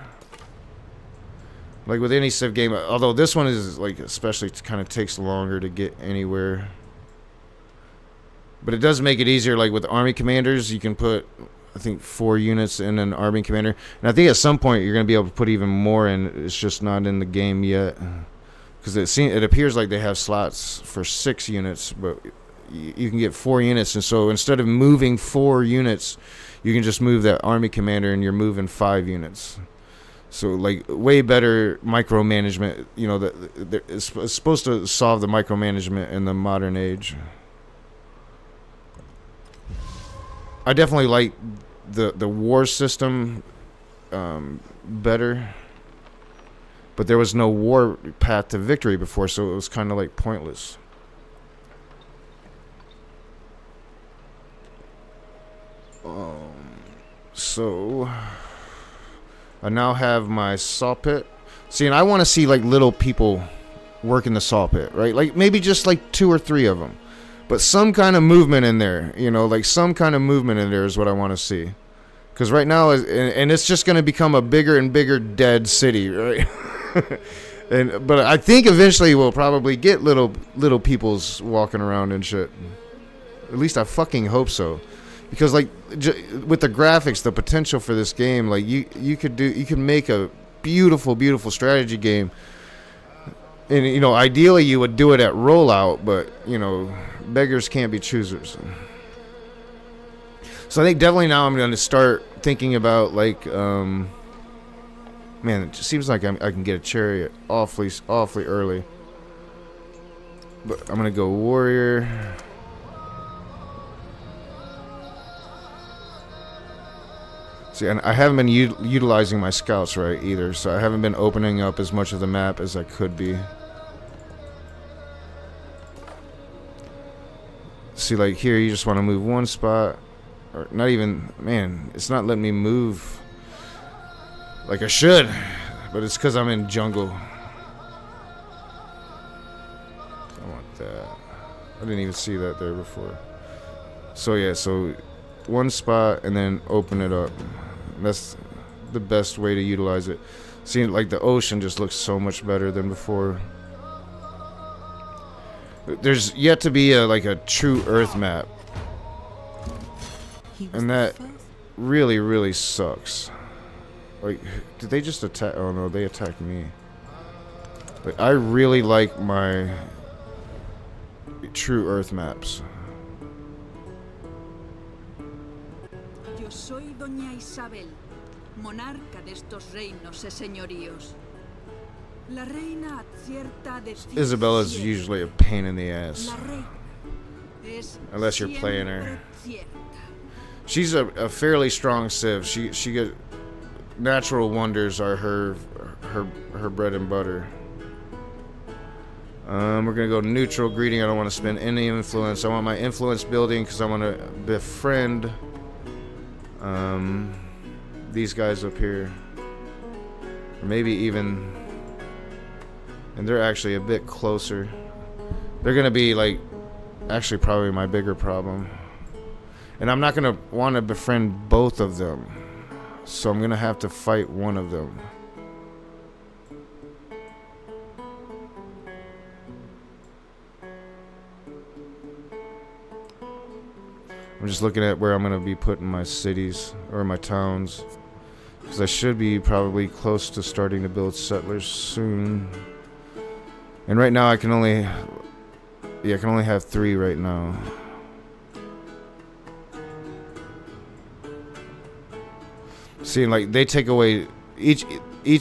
Like with any Civ game, although this one is like especially kind of takes longer to get anywhere. But it does make it easier. Like with army commanders, you can put, I think, 4 units in an army commander. And I think at some point you're going to be able to put even more in. It's just not in the game yet. Because it appears like they have slots for 6 units, but you can get 4 units. And so instead of moving 4 units, you can just move that army commander and you're moving 5 units. So like way better micromanagement, you know, it's supposed to solve the micromanagement in the modern age. I definitely like the war system better, but there was no war path to victory before, so it was kind of like pointless. So I now have my saw pit. See, and I want to see like little people work in the saw pit, right? Like maybe just like 2 or 3 of them, but some kind of movement in there, you know, like some kind of movement in there is what I want to see. Because right now, and it's just going to become a bigger and bigger dead city, right? But I think eventually we'll probably get little peoples walking around and shit. At least I fucking hope so. Because like with the graphics, the potential for this game, like you could make a beautiful strategy game. And you know, ideally you would do it at rollout, but you know, beggars can't be choosers. So I think definitely now I'm going to start thinking about like man, it just seems like I can get a chariot awfully early. But I'm gonna go warrior. See, and I haven't been utilizing my scouts right either, so I haven't been opening up as much of the map as I could be. See, like here, you just want to move one spot, or not even. Man, it's not letting me move like I should, but it's because I'm in jungle. I want that. I didn't even see that there before. So yeah, so one spot and then open it up. That's the best way to utilize it. See, like the ocean just looks so much better than before. There's yet to be a true Earth map, and that really sucks. Like, did they just attack? Oh no, they attacked me. Like, I really like my true Earth maps. Yo soy Doña Isabel, monarca de estos reinos y señoríos. La reina acierta de Isabella's usually a pain in the ass. La reina es Unless you're playing her. cierta. She's a fairly strong civ. She get natural wonders are her bread and butter. We're gonna go neutral greeting. I don't want to spend any influence. I want my influence building because I want to befriend these guys up here. Or maybe even, and they're actually a bit closer. They're gonna be like actually probably my bigger problem. And I'm not gonna want to befriend both of them. So I'm gonna have to fight one of them. I'm just looking at where I'm gonna be putting my cities or my towns, because I should be probably close to starting to build settlers soon. And right now I can only have 3 right now. See, like they take away each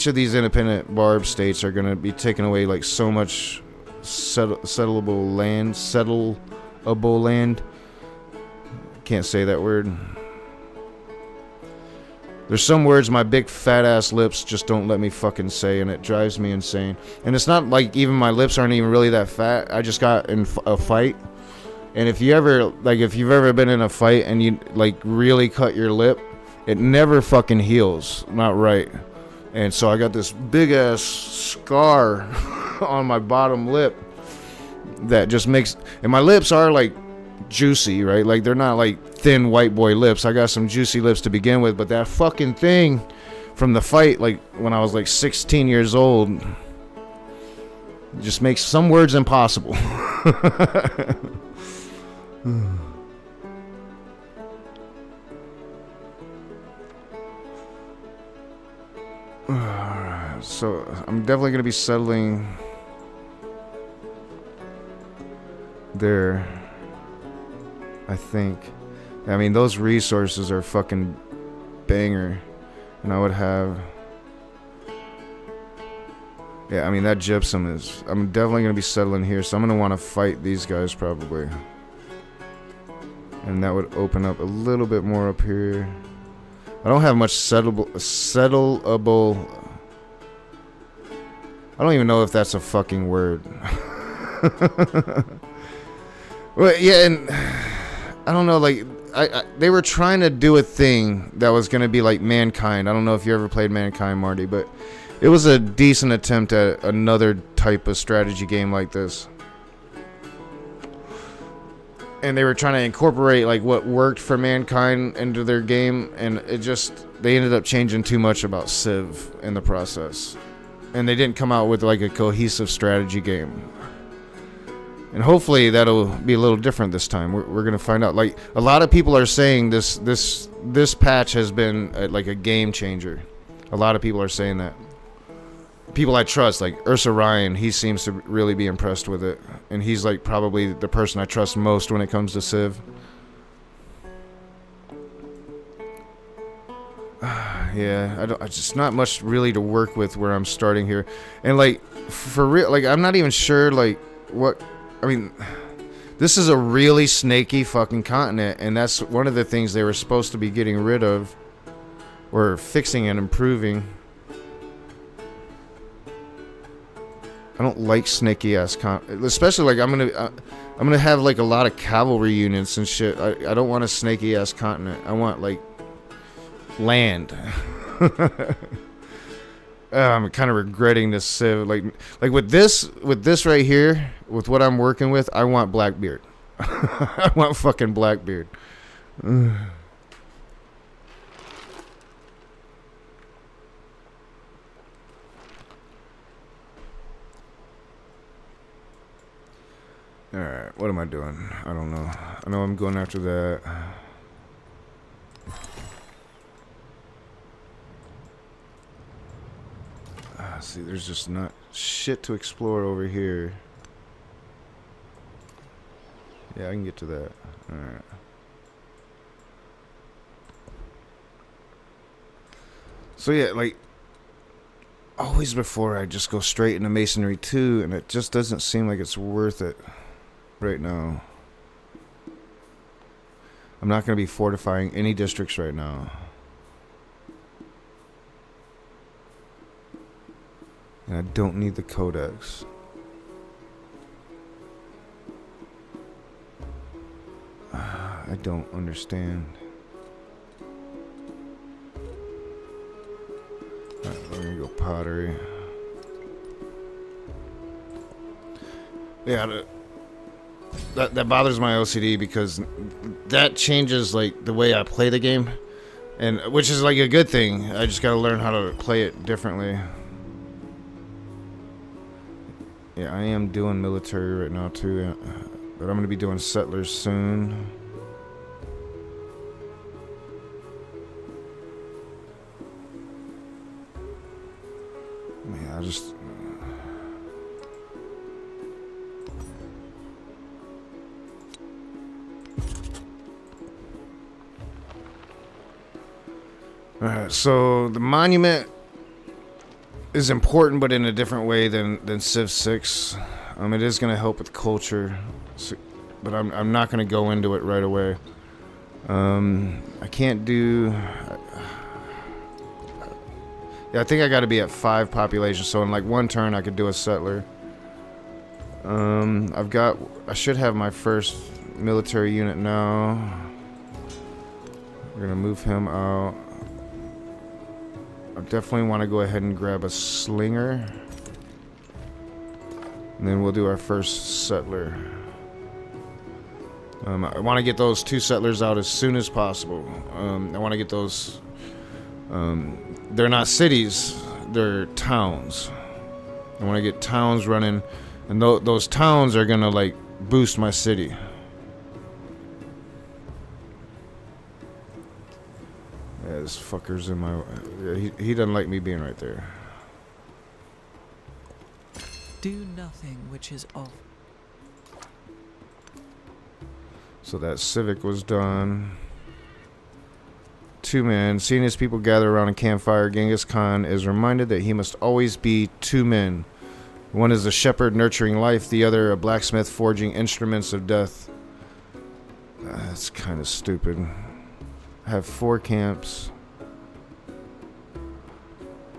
of these independent barb states are gonna be taking away like so much settleable land. Can't say that word. There's some words my big fat ass lips just don't let me fucking say, and it drives me insane. And it's not like even my lips aren't even really that fat. I just got in a fight, and if you've ever been in a fight and you like really cut your lip, it never fucking heals, not right. And so I got this big ass scar on my bottom lip that just makes, and my lips are like juicy, right? Like they're not like thin white boy lips. I got some juicy lips to begin with, but that fucking thing from the fight, like when I was like 16 years old, just makes some words impossible. So I'm definitely gonna be settling there, I think. I mean, those resources are fucking banger, and I would have, yeah, I mean that gypsum is, I'm definitely gonna be settling here, so I'm gonna want to fight these guys probably, and that would open up a little bit more up here. I don't have much settleable. I don't even know if that's a fucking word. Well, yeah, and I don't know, like, they were trying to do a thing that was going to be like Mankind. I don't know if you ever played Mankind, Marty, but it was a decent attempt at another type of strategy game like this. And they were trying to incorporate like what worked for Mankind into their game, and they ended up changing too much about Civ in the process. And they didn't come out with like a cohesive strategy game. And hopefully that'll be a little different this time. We're gonna find out. Like a lot of people are saying this patch has been like a game changer. A lot of people are saying that. People I trust, like Ursa Ryan, he seems to really be impressed with it, and he's like probably the person I trust most when it comes to Civ. Yeah, I just not much really to work with where I'm starting here. And like for real, like I'm not even sure like what I mean, this is a really snaky fucking continent, and that's one of the things they were supposed to be getting rid of or fixing and improving. I don't like snaky ass especially like I'm gonna have like a lot of cavalry units and shit. I don't want a snaky ass continent. I want like land. I'm kind of regretting this Civ. Like with this right here, with what I'm working with, I want Blackbeard. I want fucking Blackbeard. Alright, what am I doing? I don't know. I know I'm going after that. See, there's just not shit to explore over here. Yeah, I can get to that. Alright. So yeah, like always before I just go straight into Masonry 2, and it just doesn't seem like it's worth it right now. I'm not going to be fortifying any districts right now. And I don't need the codex. I don't understand. Alright, we're gonna go pottery. Yeah, that bothers my OCD because that changes like the way I play the game, and which is like a good thing. I just gotta learn how to play it differently. Yeah, I am doing military right now too, but I'm gonna be doing settlers soon. Man, I just Alright, so the monument is important, but in a different way than Civ 6. It is going to help with culture, so, but I'm not going to go into it right away. I can't do... Yeah, I think I got to be at 5 population, so in like one turn I could do a settler. I should have my first military unit now. We're going to move him out. I definitely want to go ahead and grab a slinger. And then we'll do our first settler. I want to get those 2 settlers out as soon as possible. I want to get those... they're not cities, they're towns. I want to get towns running. And those towns are going to like boost my city. Yeah, this fucker's in my... Yeah, he doesn't like me being right there. Do nothing which is of. So that civic was done. 2 men. Seeing his people gather around a campfire, Genghis Khan is reminded that he must always be 2 men. One is a shepherd nurturing life, the other a blacksmith forging instruments of death. That's kind of stupid. Have 4 camps.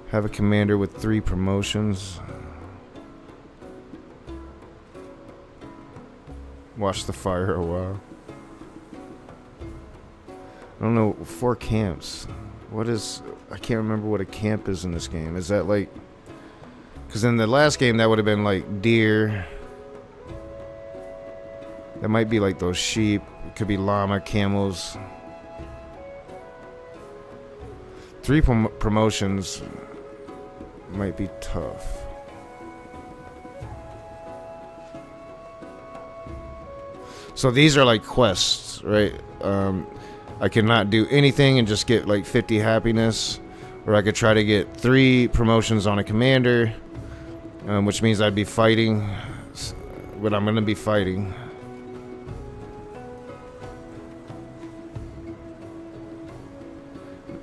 Have a commander with 3 promotions. Watch the fire a while. I don't know, 4 camps. What is... I can't remember what a camp is in this game. Is that like... Because in the last game that would have been like deer. That might be like those sheep. It could be llama, camels. 3 promotions might be tough. So these are like quests, right? I cannot do anything and just get like 50 happiness, or I could try to get 3 promotions on a commander, which means I'd be fighting, but I'm gonna be fighting.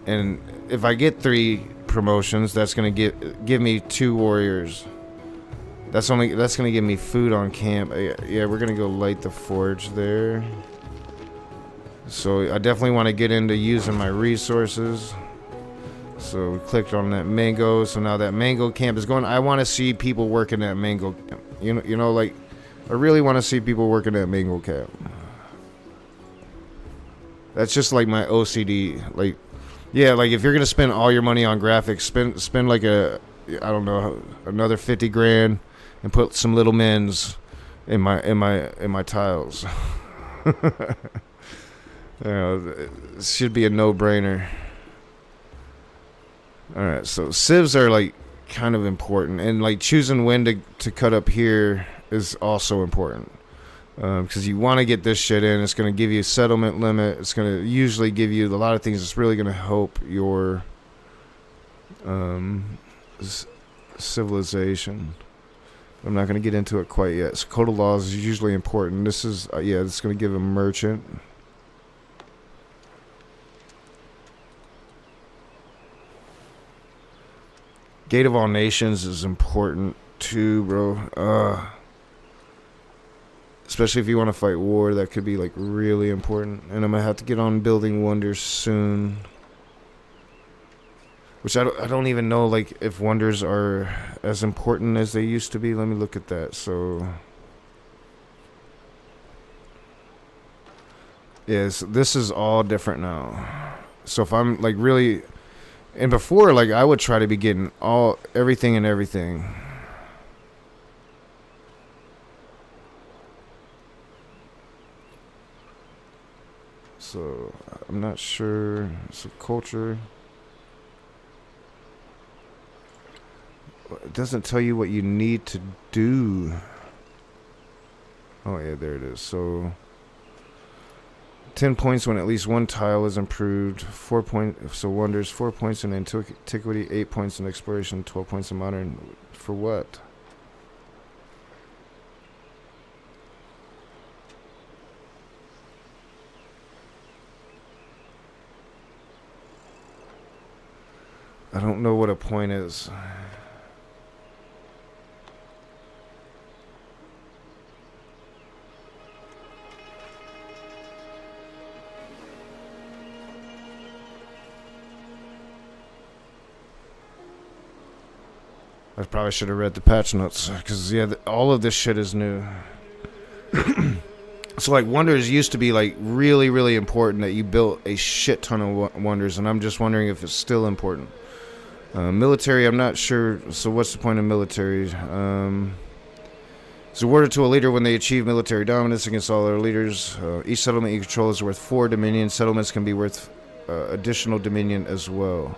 And if I get 3 promotions, that's gonna give me 2 warriors. That's gonna give me food on camp. Yeah, we're gonna go light the forge there. So I definitely want to get into using my resources. So we clicked on that mango. So now that mango camp is going. I want to see people working that mango camp. You know, like I really want to see people working that mango camp. That's just like my OCD. Like, yeah, like if you're gonna spend all your money on graphics, spend like I don't know, another 50 grand, and put some little men's in my tiles. It should be a no-brainer. Alright, so civs are like kind of important, and like choosing when to cut up here is also important, because you want to get this shit in. It's going to give you a settlement limit. It's going to usually give you a lot of things. It's really going to help your civilization. I'm not going to get into it quite yet. So code of laws is usually important. This is yeah, it's going to give a merchant. Gate of all nations is important too, bro. Especially if you want to fight war, that could be like really important. And I'm gonna have to get on building wonders soon. Which I don't even know like if wonders are as important as they used to be. Let me look at that. So yes, this is all different now. So if I'm like really. And before, like, I would try to be getting everything. So, I'm not sure. So, culture. It doesn't tell you what you need to do. Oh, yeah, there it is. So, 10 points when at least one tile is improved. 4 points, so wonders. 4 points in antiquity. 8 points in exploration. 12 points in modern. For what? I don't know what a point is. I probably should have read the patch notes, because yeah, all of this shit is new. So like wonders used to be like really, really important, that you built a shit ton of wonders, and I'm just wondering if it's still important. Military, I'm not sure. So what's the point of military? It's awarded to a leader when they achieve military dominance against all other leaders. Each settlement you control is worth 4 dominion. Settlements can be worth additional dominion as well.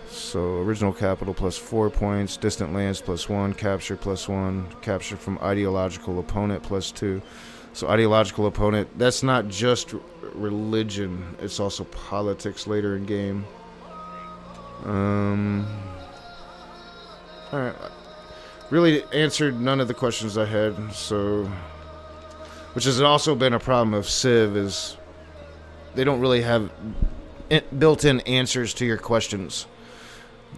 So original capital plus 4 points, distant lands plus 1, capture plus 1, capture from ideological opponent plus 2. So ideological opponent, that's not just religion, it's also politics later in game. Alright, really answered none of the questions I had, so, which has also been a problem of Civ, is they don't really have built-in answers to your questions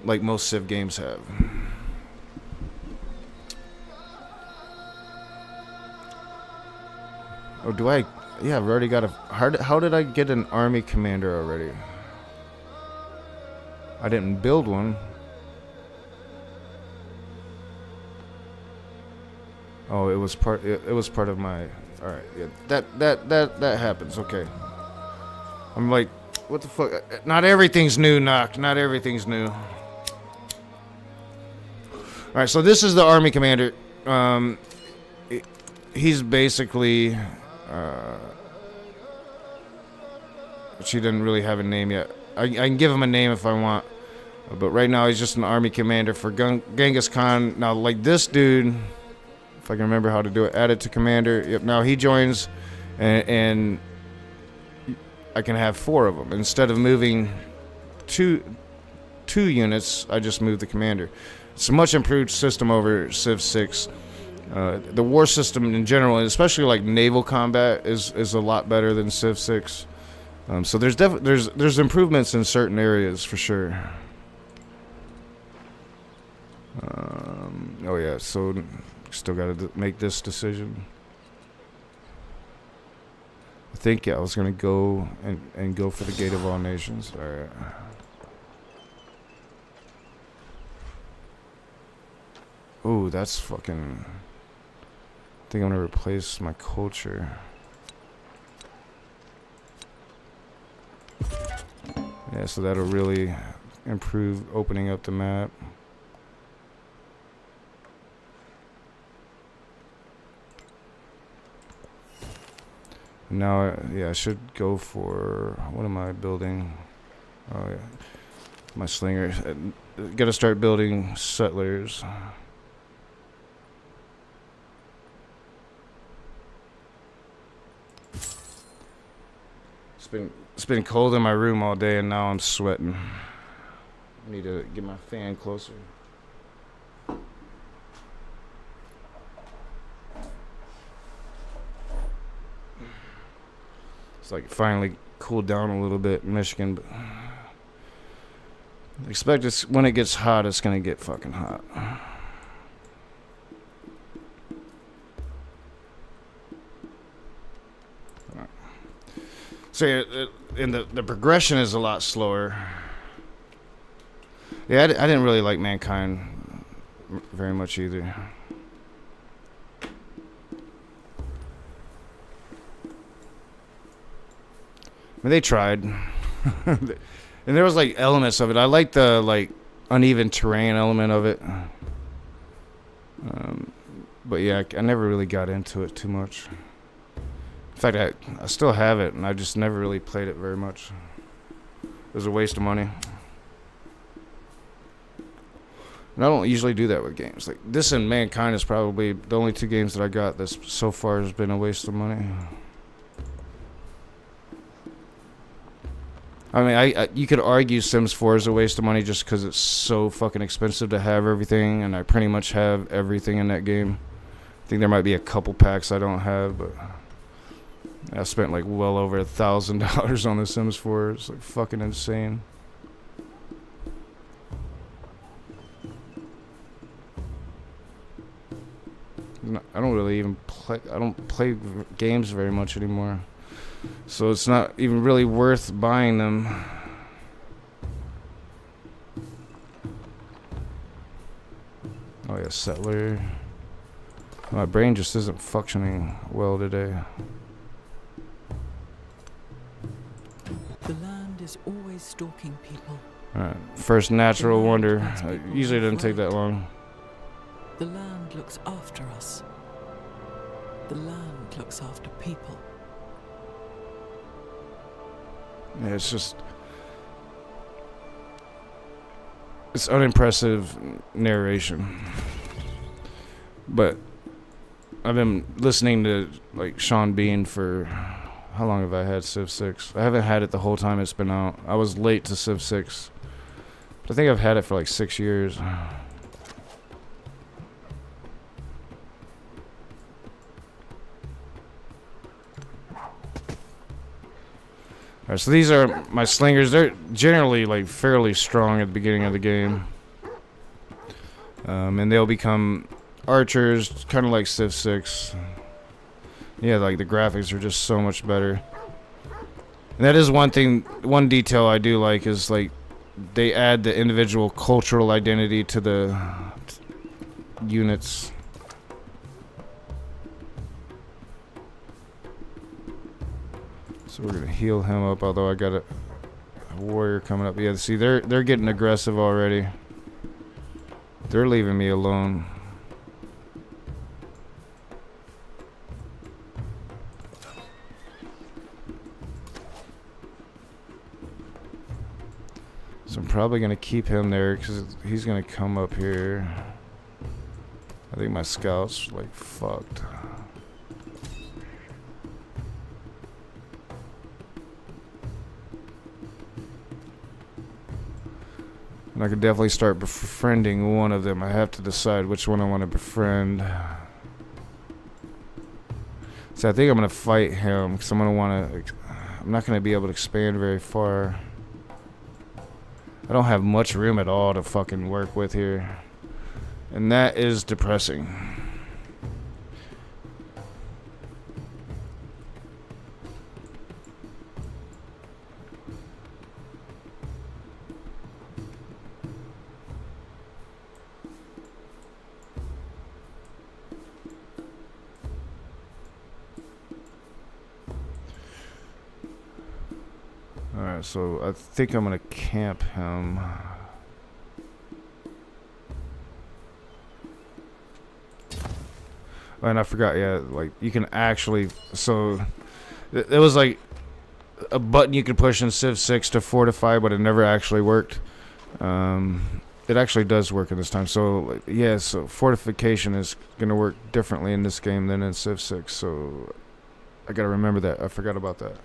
like most Civ games have. Oh, do I? Yeah, I've already got a... How did I get an army commander already? I didn't build one. Oh, it was part of my... Alright, yeah. That happens, okay. I'm like, what the fuck? Not everything's new, Nock. Not everything's new. Alright, so this is the army commander. He's basically... she didn't really have a name yet. I can give him a name if I want. But right now he's just an army commander for Genghis Khan. Now, like this dude, if I can remember how to do it, add it to commander. Yep, now he joins, and I can have 4 of them. Instead of moving two units, I just move the commander. It's a much improved system over Civ 6. The war system in general, and especially like naval combat, is a lot better than Civ 6. So there's improvements in certain areas for sure. Oh yeah, so still got to make this decision. I think I was gonna go and go for the Gate of All Nations. All right. Ooh, that's fucking. I think I'm gonna replace my culture. Yeah, so that'll really improve opening up the map. Now, yeah, I should go for, what am I building? Oh yeah, my slinger. Gotta start building settlers. It's been cold in my room all day and now I'm sweating. I need to get my fan closer. It's like finally cooled down a little bit in Michigan, but I expect when it gets hot, it's gonna get fucking hot. So yeah, and the progression is a lot slower. Yeah, I didn't really like Mankind very much either. I mean, they tried. And there was like elements of it. I like the like uneven terrain element of it. But yeah, I never really got into it too much. In fact, I still have it, and I just never really played it very much. It was a waste of money. And I don't usually do that with games. Like this and Mankind is probably the only two games that I got that's so far has been a waste of money. I mean, you could argue Sims 4 is a waste of money just because it's so fucking expensive to have everything, and I pretty much have everything in that game. I think there might be a couple packs I don't have, but I spent like well over $1,000 on The Sims 4. It's like fucking insane. I don't really even play. I don't play games very much anymore, so it's not even really worth buying them. Oh yeah, settler. My brain just isn't functioning well today. The land is always stalking people. Alright, first natural wonder. Usually doesn't take that long. The land looks after us. The land looks after people. Yeah, it's unimpressive narration. But I've been listening to like Sean Bean for how long have I had Civ 6? I haven't had it the whole time it's been out. I was late to Civ 6. But I think I've had it for like 6 years. Alright, so these are my slingers. They're generally like fairly strong at the beginning of the game. And they'll become archers, kind of like Civ 6. Yeah, like the graphics are just so much better. And that is one detail I do like is like they add the individual cultural identity to the units. So we're gonna heal him up, although I got a warrior coming up. Yeah, see, they're getting aggressive already. They're leaving me alone. So I'm probably gonna keep him there because he's gonna come up here. I think my scout's like fucked. And I could definitely start befriending one of them. I have to decide which one I want to befriend. So I think I'm going to fight him because I'm going to want to I'm not going to be able to expand very far. I don't have much room at all to fucking work with here. And that is depressing. Alright, so I think I'm gonna camp him. Oh, and I forgot, yeah, like you can actually, so it was like a button you could push in Civ 6 to fortify, but it never actually worked. It actually does work in this time. So yeah, so fortification is gonna work differently in this game than in Civ 6. So I gotta remember that. I forgot about that.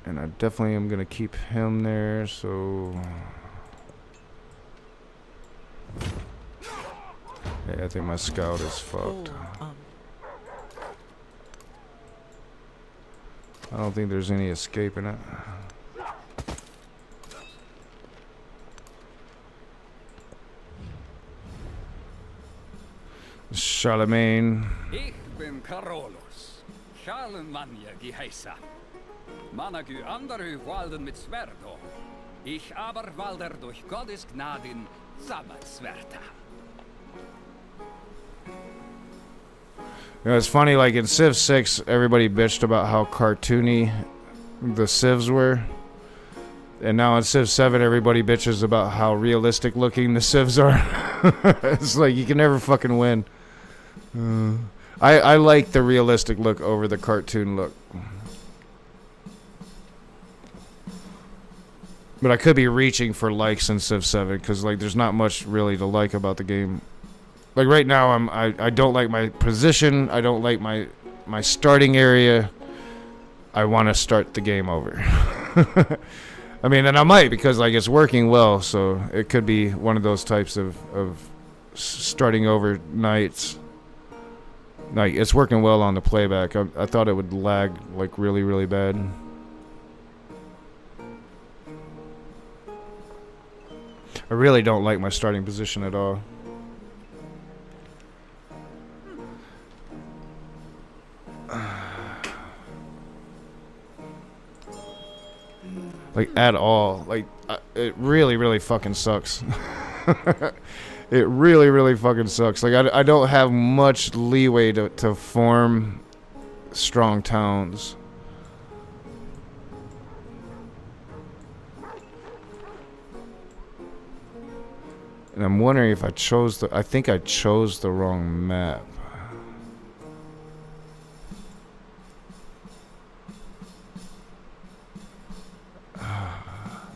And I definitely am gonna keep him there. So yeah, I think my scout is fucked. I don't think there's any escaping it. Charlemagne. Ich bin Carolus, Charlemagne geheißen. Managü andere walden mit Sverdo. Ich aber walder durch Gottes Gnaden samt Sverta. You know, it's funny, like in Civ 6, everybody bitched about how cartoony the Civs were. And now in Civ 7, everybody bitches about how realistic looking the Civs are. It's like, you can never fucking win. I like the realistic look over the cartoon look. But I could be reaching for likes in Civ 7, because like there's not much really to like about the game. Like right now, I don't like my position. I don't like my starting area. I want to start the game over. I mean, and I might, because like it's working well. So it could be one of those types of starting over nights. Like it's working well on the playback. I thought it would lag like really, really bad. I really don't like my starting position at all. Like at all. Like it really, really fucking sucks. It really, really fucking sucks. Like I don't have much leeway to form strong towns. And I'm wondering if I think I chose the wrong map.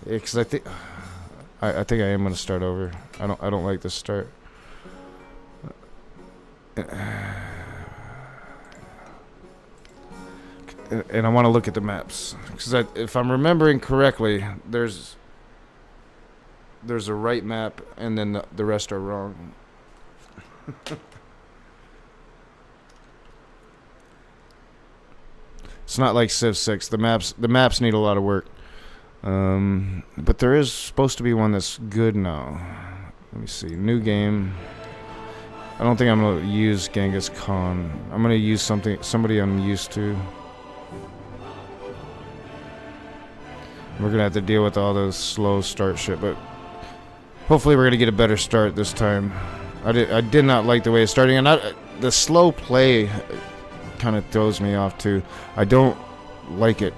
Yeah, 'cause I think I am gonna start over. I don't like this start. And I want to look at the maps, because if I'm remembering correctly, there's a right map, and then the rest are wrong. It's not like Civ 6. The maps need a lot of work. But there is supposed to be one that's good now. Let me see. New game. I don't think I'm gonna use Genghis Khan. I'm gonna use somebody I'm used to. We're gonna have to deal with all those slow start shit, but hopefully we're gonna get a better start this time. I did not like the way it's starting, and the slow play kind of throws me off too. I don't like it.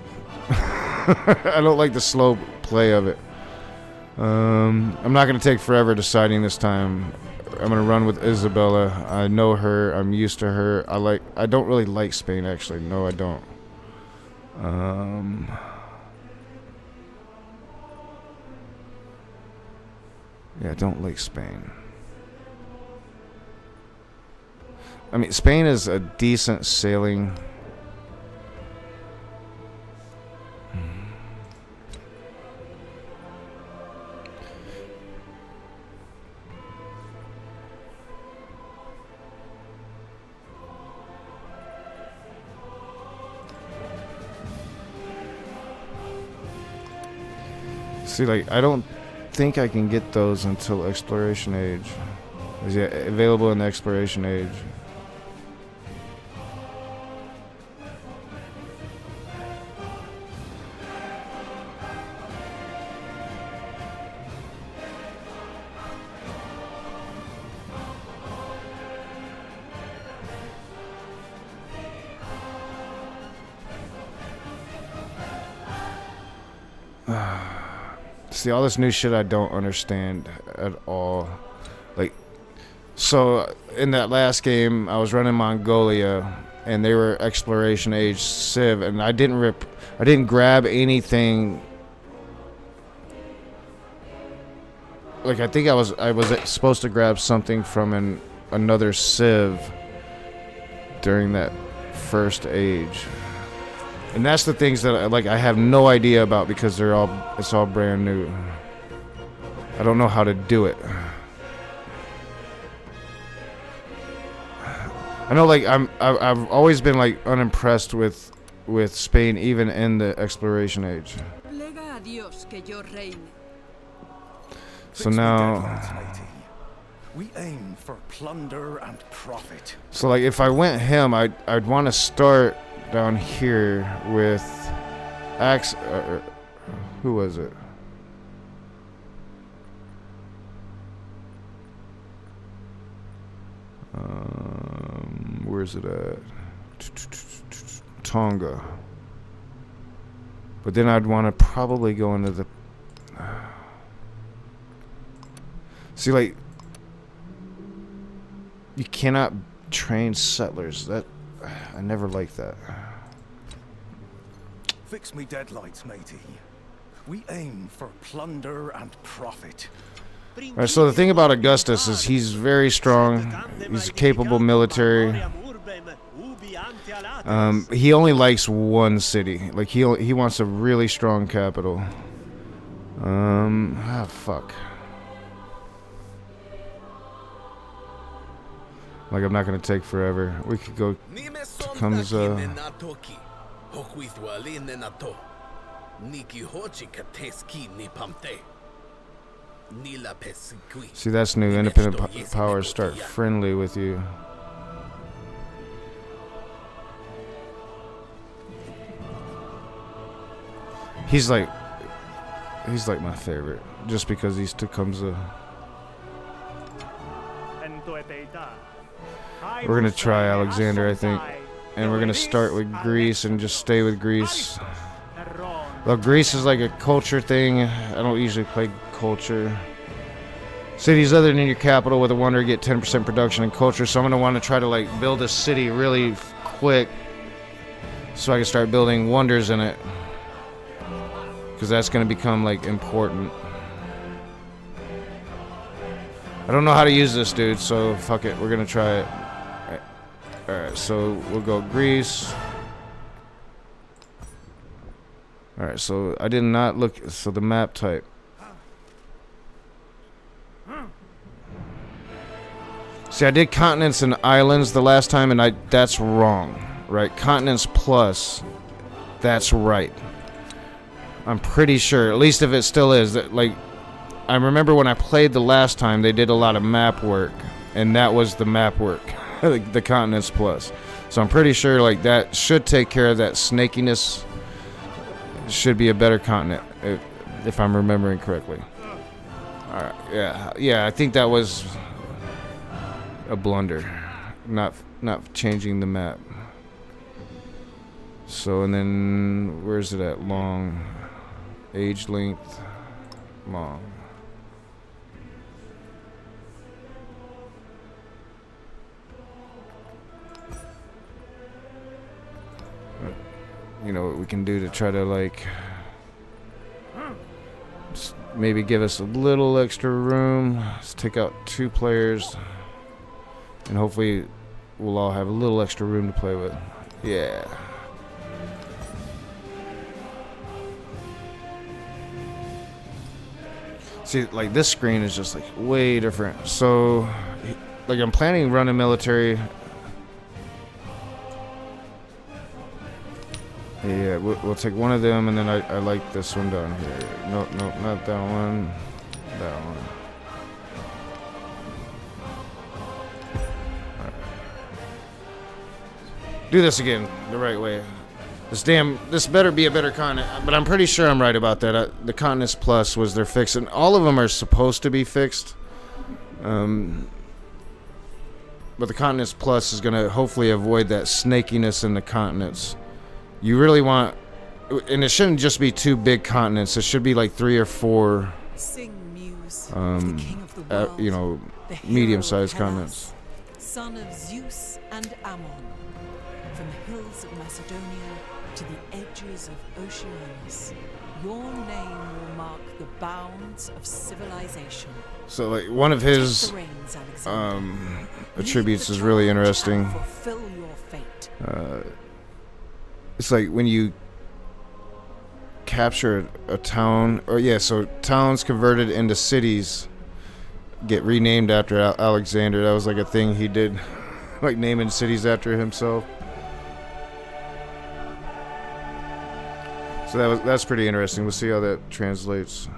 I don't like the slow play of it. I'm not gonna take forever deciding this time. I'm gonna run with Isabella. I know her. I'm used to her. I don't really like Spain, actually. No, I don't. Yeah, I don't like Spain. I mean, Spain is a decent sailing. See, like, I don't think I can get those until Exploration Age. Is it available in the Exploration Age? See, all this new shit I don't understand at all. Like, so in that last game, I was running Mongolia, and they were Exploration Age Civ, and I didn't grab anything. Like, I think I was supposed to grab something from another Civ during that first age. And that's the things that I have no idea about because it's all brand new. I don't know how to do it. I know, like, I've always been like unimpressed with Spain even in the Exploration Age. Plega a Dios que yo reine. So Fix me now, deadlines, matey. We aim for plunder and profit. so like if I went him, I'd want to start down here with Axe. Who was it? Where's it at? Tonga. But then I'd want to probably go into the. See, like, you cannot train settlers. That I never liked that. Fix me deadlights, matey. We aim for plunder and profit. Alright, so the thing about Augustus is he's very strong. He's a capable military. He only likes one city. Like, he wants a really strong capital. Fuck. Like, I'm not gonna take forever. We could go to Kamsa. See, that's new. Independent powers start friendly with you. He's like my favorite, just because he's Tecumseh. We're gonna try Alexander, I think, and we're gonna start with Greece and just stay with Greece. Well, Greece is like a culture thing. I don't usually play culture. Cities other than your capital with a wonder get 10% production and culture, so I'm gonna want to try to like build a city really quick, so I can start building wonders in it, because that's gonna become like important. I don't know how to use this, dude, so fuck it. We're gonna try it. Alright, so we'll go Greece. Alright, so I did not look. So the map type. See, I did continents and islands the last time, and that's wrong. Right? Continents plus. That's right. I'm pretty sure. At least if it still is. That, like, I remember when I played the last time, they did a lot of map work. And that was the map work. The continents plus. So I'm pretty sure like that should take care of that snakiness. Should be a better continent if I'm remembering correctly. Alright, yeah, I think that was a blunder. Not changing the map. So, and then where's it at? Long. Age length. Long. You know what we can do to try to like maybe give us a little extra room. Let's take out 2 players, and hopefully we'll all have a little extra room to play with. Yeah. See, like this screen is just like way different. So, like I'm planning running military. Yeah, we'll take one of them, and then I like this one down here. No, not that one. That one. All right. Do this again the right way. This better be a better continent, but I'm pretty sure I'm right about that. The Continents Plus was their fix, and all of them are supposed to be fixed. But the Continents Plus is going to hopefully avoid that snakiness in the continents. You really want, and it shouldn't just be 2 big continents. It should be like 3 or 4, Sing Muse, the king of the world, you know, the hero medium-sized of Hellas, continents. son of Zeus and Ammon, from the hills of Macedonia to the edges of Oceanus, your name will mark the bounds of civilization. So like one of his Take the reins, Alexander. attributes Lead the is really charge interesting. and fulfill your fate. It's like when you capture a town, so towns converted into cities get renamed after Alexander. That was like a thing he did, like naming cities after himself. So that's pretty interesting. We'll see how that translates.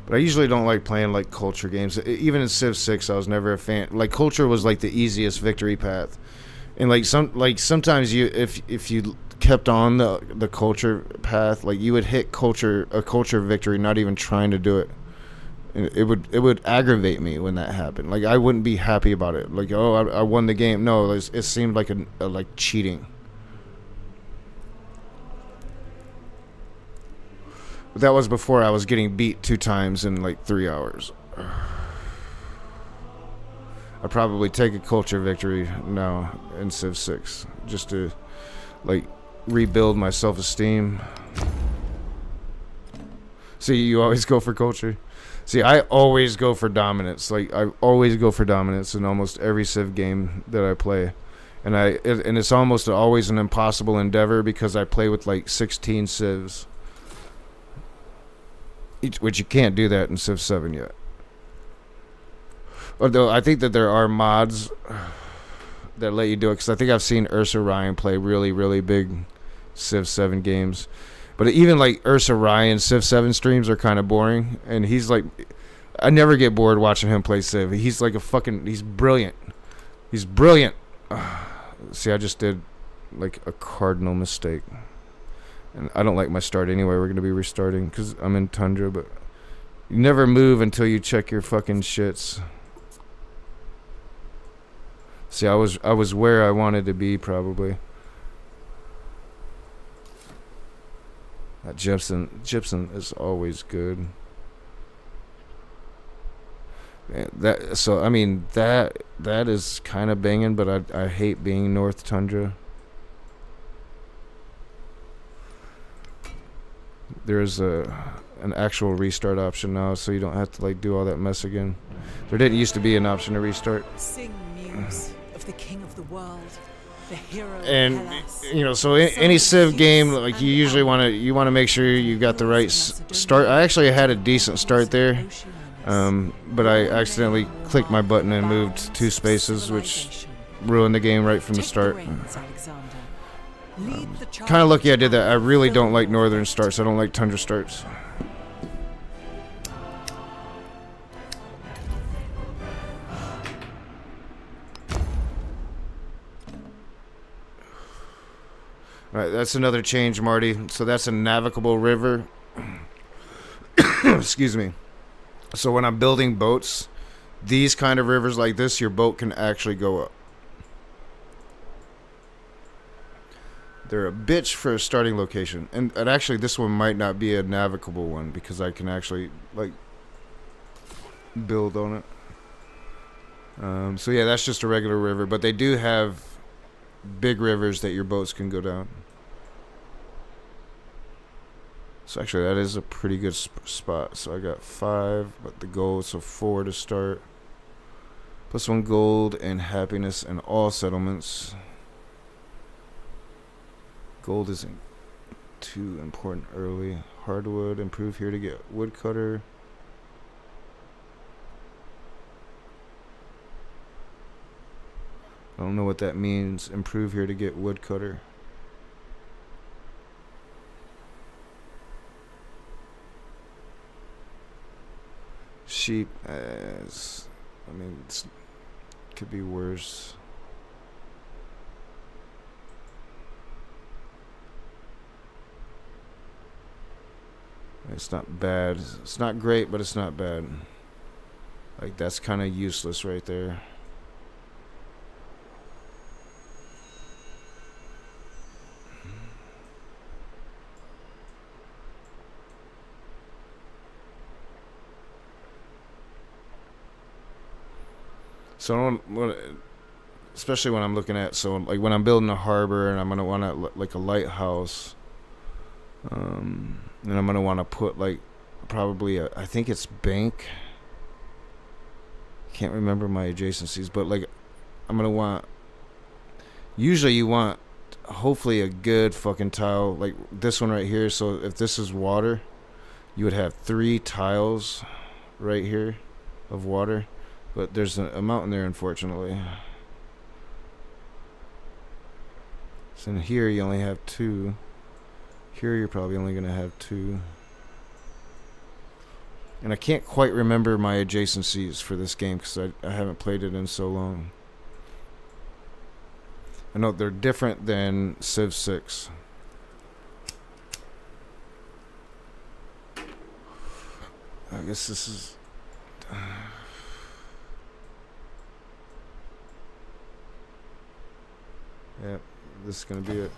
But I usually don't like playing like culture games. Even in Civ 6, I was never a fan. Like culture was like the easiest victory path, and sometimes if you kept on the culture path, like you would hit a culture victory, not even trying to do it. It would aggravate me when that happened. Like I wouldn't be happy about it. Like I won the game. No, it seemed like like cheating. But that was before I was getting beat 2 times in like 3 hours. I'd probably take a culture victory now in Civ 6 just to like rebuild my self-esteem. See, you always go for culture. See, I always go for dominance. Like I always go for dominance in almost every Civ game that I play. And it's almost always an impossible endeavor because I play with like 16 Civs. Which you can't do that in Civ 7 yet. Although I think that there are mods that let you do it, because I think I've seen Ursa Ryan play really, really big Civ 7 games. But even like Ursa Ryan Civ 7 streams are kind of boring, and he's like, I never get bored watching him play Civ. He's like he's brilliant. He's brilliant. See, I just did like a cardinal mistake. And I don't like my start anyway. We're going to be restarting because I'm in Tundra, but you never move until you check your fucking shits. See, I was where I wanted to be, probably. That gypsum is always good. Man, that is kind of banging, but I hate being North Tundra. There's an actual restart option now, so you don't have to like do all that mess again. There didn't used to be an option to restart. Sing Muse of the king of the world, the hero of And Hellas. so any Civ game, like you usually want to make sure you got the right start. I actually had a decent start there, but I accidentally clicked my button and moved 2 spaces, which ruined the game right from the start. Kind of lucky I did that. I really don't like northern starts. I don't like tundra starts. Alright, that's another change, Marty. So that's a navigable river. Excuse me. So when I'm building boats, these kind of rivers like this, your boat can actually go up. They're a bitch for a starting location. And actually, this one might not be a navigable one because I can actually, like, build on it. So yeah, that's just a regular river. But they do have big rivers that your boats can go down. So actually, that is a pretty good spot. So I got 5, but the gold, so 4 to start. Plus 1 gold and happiness in all settlements. Gold isn't too important early. Hardwood, improve here to get woodcutter. I don't know what that means. Improve here to get woodcutter. cheap as... I mean, it could be worse. It's not bad. It's not great, but it's not bad. Like, that's kind of useless right there. So, especially when I'm looking at, so like when I'm building a harbor and I'm gonna want to like a lighthouse, and I'm gonna want to put like probably I think it's bank. Can't remember my adjacencies, but like I'm gonna want. Usually, you want hopefully a good fucking tile like this one right here. So if this is water, you would have 3 tiles right here of water. But there's a mountain there, unfortunately. So in here, you only have 2. Here, you're probably only going to have 2. And I can't quite remember my adjacencies for this game because I haven't played it in so long. I know they're different than Civ 6. I guess this is... yeah, this is going to be it.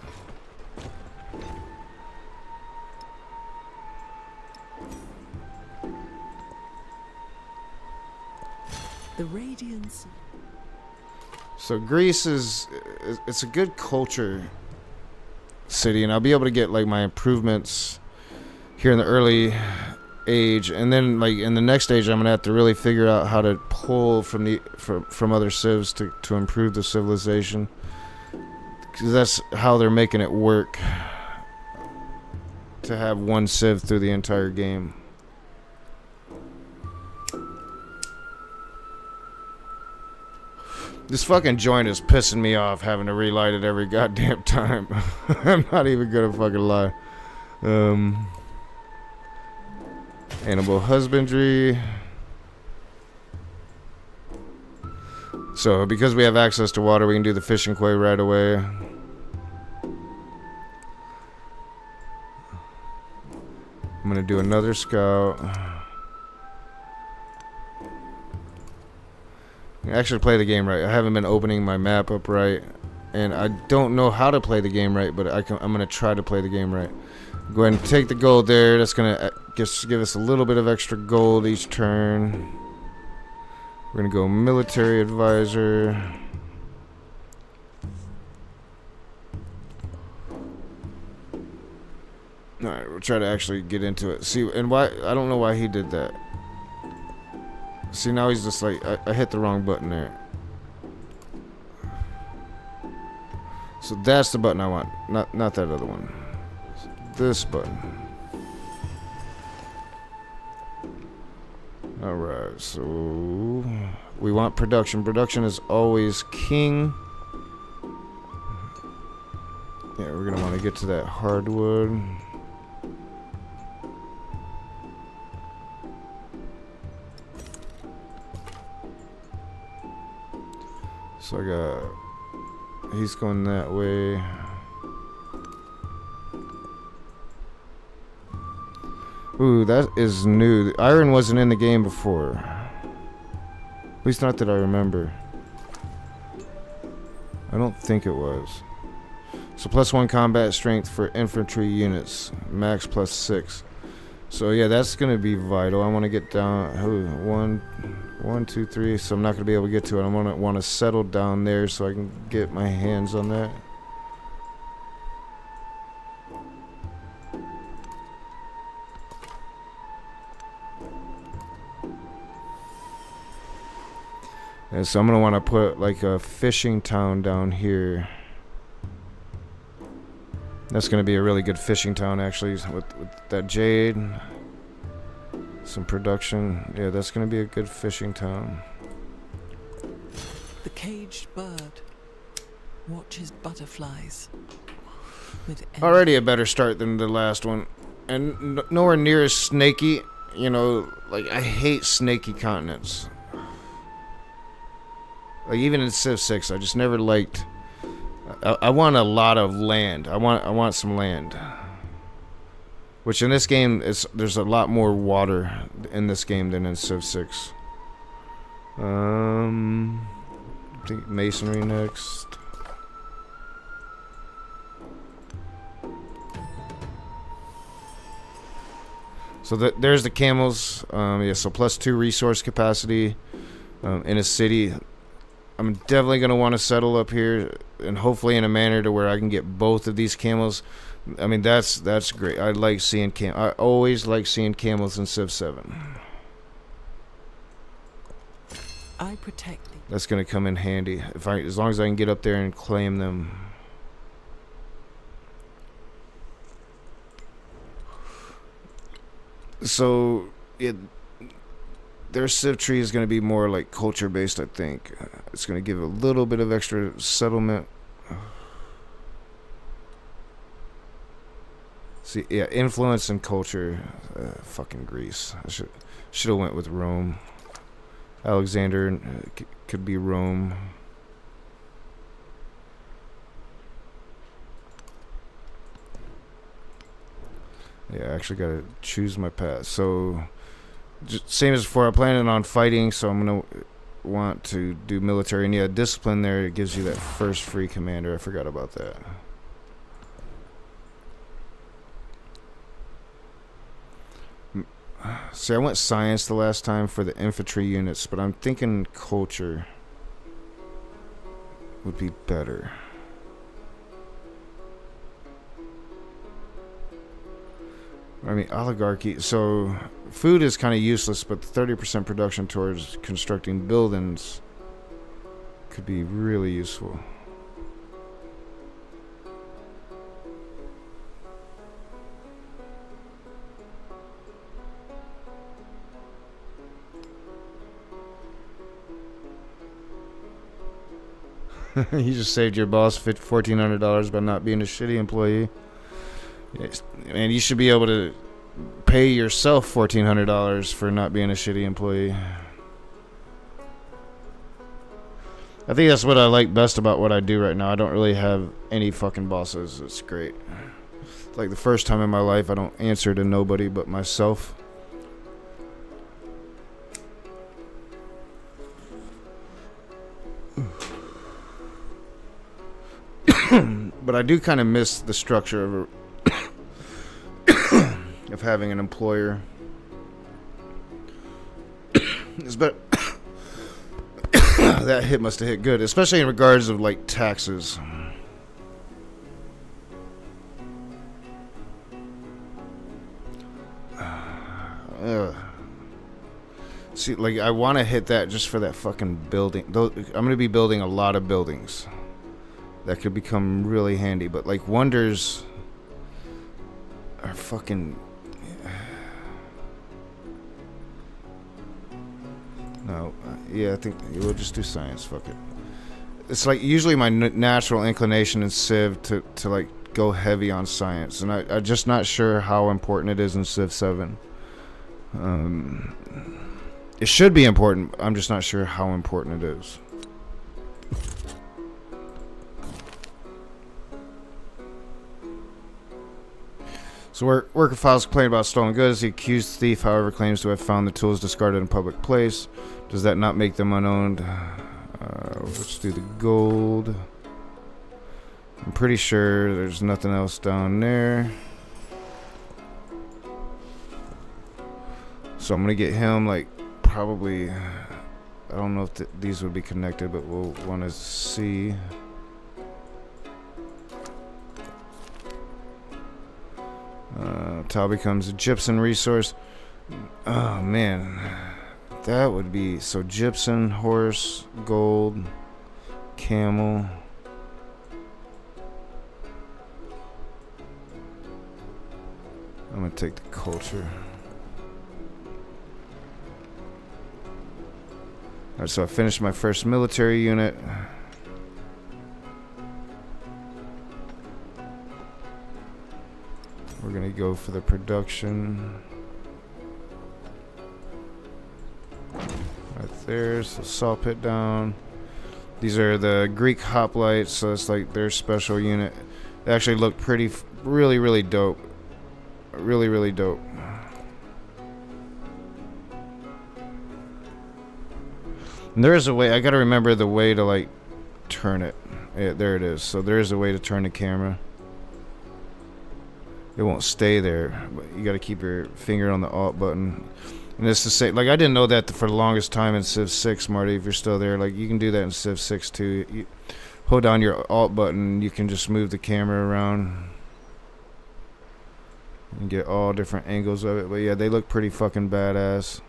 The radiance. So Greece it's a good culture city, and I'll be able to get like my improvements here in the early age, and then like in the next stage I'm gonna have to really figure out how to pull from other civs to improve the civilization, because that's how they're making it work, to have one civ through the entire game. This fucking joint is pissing me off having to relight it every goddamn time. I'm not even gonna fucking lie. Animal husbandry. So because we have access to water, we can do the fishing quay right away. I'm gonna do another scout. Actually play the game right. I haven't been opening my map up right, and I don't know how to play the game right, but I'm gonna try to play the game right. Go ahead and take the gold there. That's gonna just give us a little bit of extra gold each turn. We're gonna go military advisor. Alright, we'll try to actually get into it. See, and why, I don't know why he did that. See, now he's just like, I hit the wrong button there. So that's the button I want, not that other one. This button. Alright, so we want production. Production is always king. Yeah, we're gonna want to get to that hardwood. So I got, he's going that way. Ooh, that is new. The iron wasn't in the game before. At least not that I remember. I don't think it was. So +1 combat strength for infantry units. Max +6. So yeah, that's gonna be vital. I want to get down. Ooh, 1, 2, 3. So I'm not gonna be able to get to it. I want to settle down there so I can get my hands on that. And so I'm gonna want to put like a fishing town down here. That's gonna be a really good fishing town, actually, with that jade. Some production. Yeah, that's gonna be a good fishing town. The caged bird watches butterflies. With Already a better start than the last one, and nowhere near as snaky you know, like, I hate snaky continents. Like, even in Civ 6, I just never liked... I want a lot of land. I want some land. Which in this game, there's a lot more water in this game than in Civ 6. I think masonry next. So there's the camels. Yeah, so +2 resource capacity in a city. I'm definitely going to want to settle up here, and hopefully in a manner to where I can get both of these camels. I mean, that's great. I like seeing I always like seeing camels in Civ 7. I protect thee. That's going to come in handy as long as I can get up there and claim them. So their Civ tree is going to be more like culture based, I think. It's going to give a little bit of extra settlement. See, yeah, influence and culture. Fucking Greece. I should have went with Rome. Alexander could be Rome. Yeah, I actually got to choose my path. So, just same as before, I'm planning on fighting, so I'm going to want to do military. And yeah, discipline there, it gives you that first free commander. I forgot about that. See, I went science the last time for the infantry units, but I'm thinking culture would be better. I mean, oligarchy. So, food is kind of useless, but 30% production towards constructing buildings could be really useful. You just saved your boss $1,400 by not being a shitty employee. Man, you should be able to pay yourself $1,400 for not being a shitty employee. I think that's what I like best about what I do right now. I don't really have any fucking bosses. It's great. It's like the first time in my life I don't answer to nobody but myself. But I do kind of miss the structure of having an employer. But that hit must have hit good, especially in regards of like taxes. See, like I want to hit that just for that fucking building. I'm going to be building a lot of buildings. That could become really handy, but like wonders are fucking... No, yeah, I think we'll just do science, fuck it. It's like usually my natural inclination in Civ to like go heavy on science, and I'm just not sure how important it is in Civ 7. It should be important, I'm just not sure how important it is. So worker files complain about stolen goods. The accused thief, however, claims to have found the tools discarded in a public place. Does that not make them unowned? Let's do the gold. I'm pretty sure there's nothing else down there. So I'm going to get him, like, probably... I don't know if these would be connected, but we'll want to see... Tau becomes a gypsum resource. Oh man, that would be so gypsum, horse, gold, camel. I'm gonna take the culture. Alright, so I finished my first military unit. We're gonna go for the production. there's the saw pit down. These are the Greek hoplites, so it's like their special unit. They actually look pretty, really, really dope. Really, really dope. And there is a way, I gotta remember the way to like turn it. Yeah, there it is. So there is a way to turn the camera. It won't stay there, but you gotta keep your finger on the Alt button. And it's the same, like I didn't know that for the longest time in Civ 6, Marty, if you're still there. Like you can do that in Civ 6 too. You hold down your Alt button, you can just move the camera around. And get all different angles of it. But yeah, they look pretty fucking badass.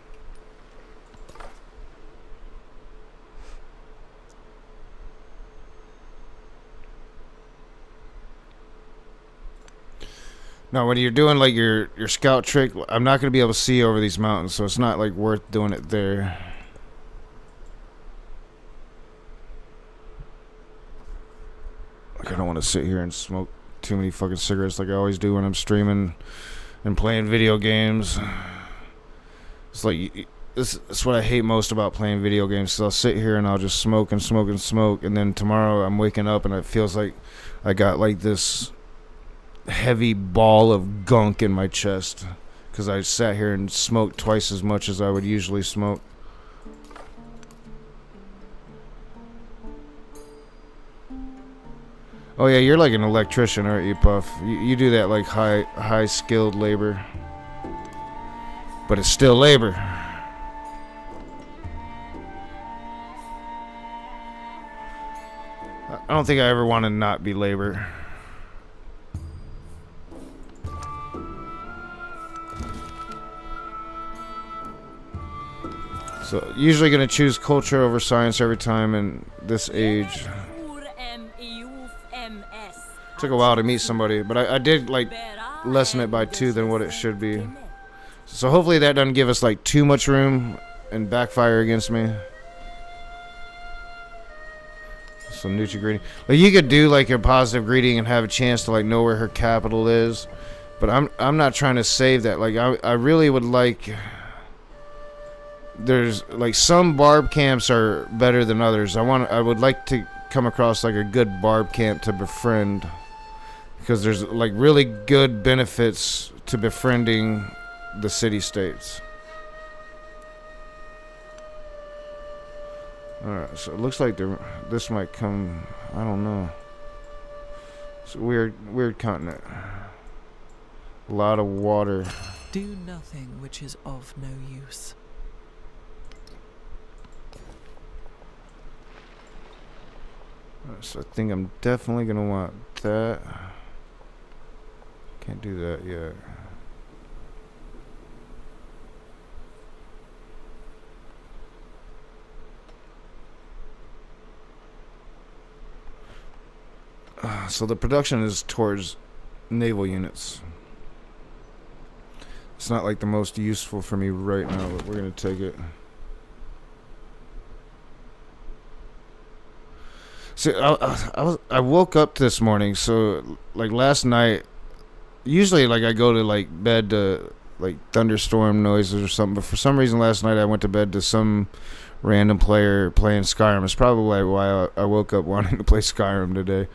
Now, when you're doing like your scout trick, I'm not going to be able to see over these mountains, so it's not like worth doing it there. Like I don't want to sit here and smoke too many fucking cigarettes like I always do when I'm streaming and playing video games. It's like it's what I hate most about playing video games. So I'll sit here and I'll just smoke and smoke and smoke, and then tomorrow I'm waking up and it feels like I got like this heavy ball of gunk in my chest because I sat here and smoked twice as much as I would usually smoke. Oh yeah, you're like an electrician, aren't you, Puff? You do that like high skilled labor, but it's still labor. I don't think I ever want to not be labor. So, usually going to choose culture over science every time in this age. Took a while to meet somebody, but I did like lessen it by 2 than what it should be. So hopefully that doesn't give us like too much room and backfire against me. So neutral greeting. Like you could do like a positive greeting and have a chance to like know where her capital is, but I'm not trying to save that. Like I really would like. There's like some barb camps are better than others. I would like to come across like a good barb camp to befriend, because there's like really good benefits to befriending the city-states. Alright, so it looks like this might come, I don't know. It's a weird continent. A lot of water. Do nothing which is of no use. So I think I'm definitely gonna want that. Can't do that yet. So the production is towards naval units. It's not like the most useful for me right now, but we're gonna take it. See, I woke up this morning, so like last night, usually like I go to like bed to like thunderstorm noises or something, but for some reason last night I went to bed to some random player playing Skyrim. It's probably why I woke up wanting to play Skyrim today.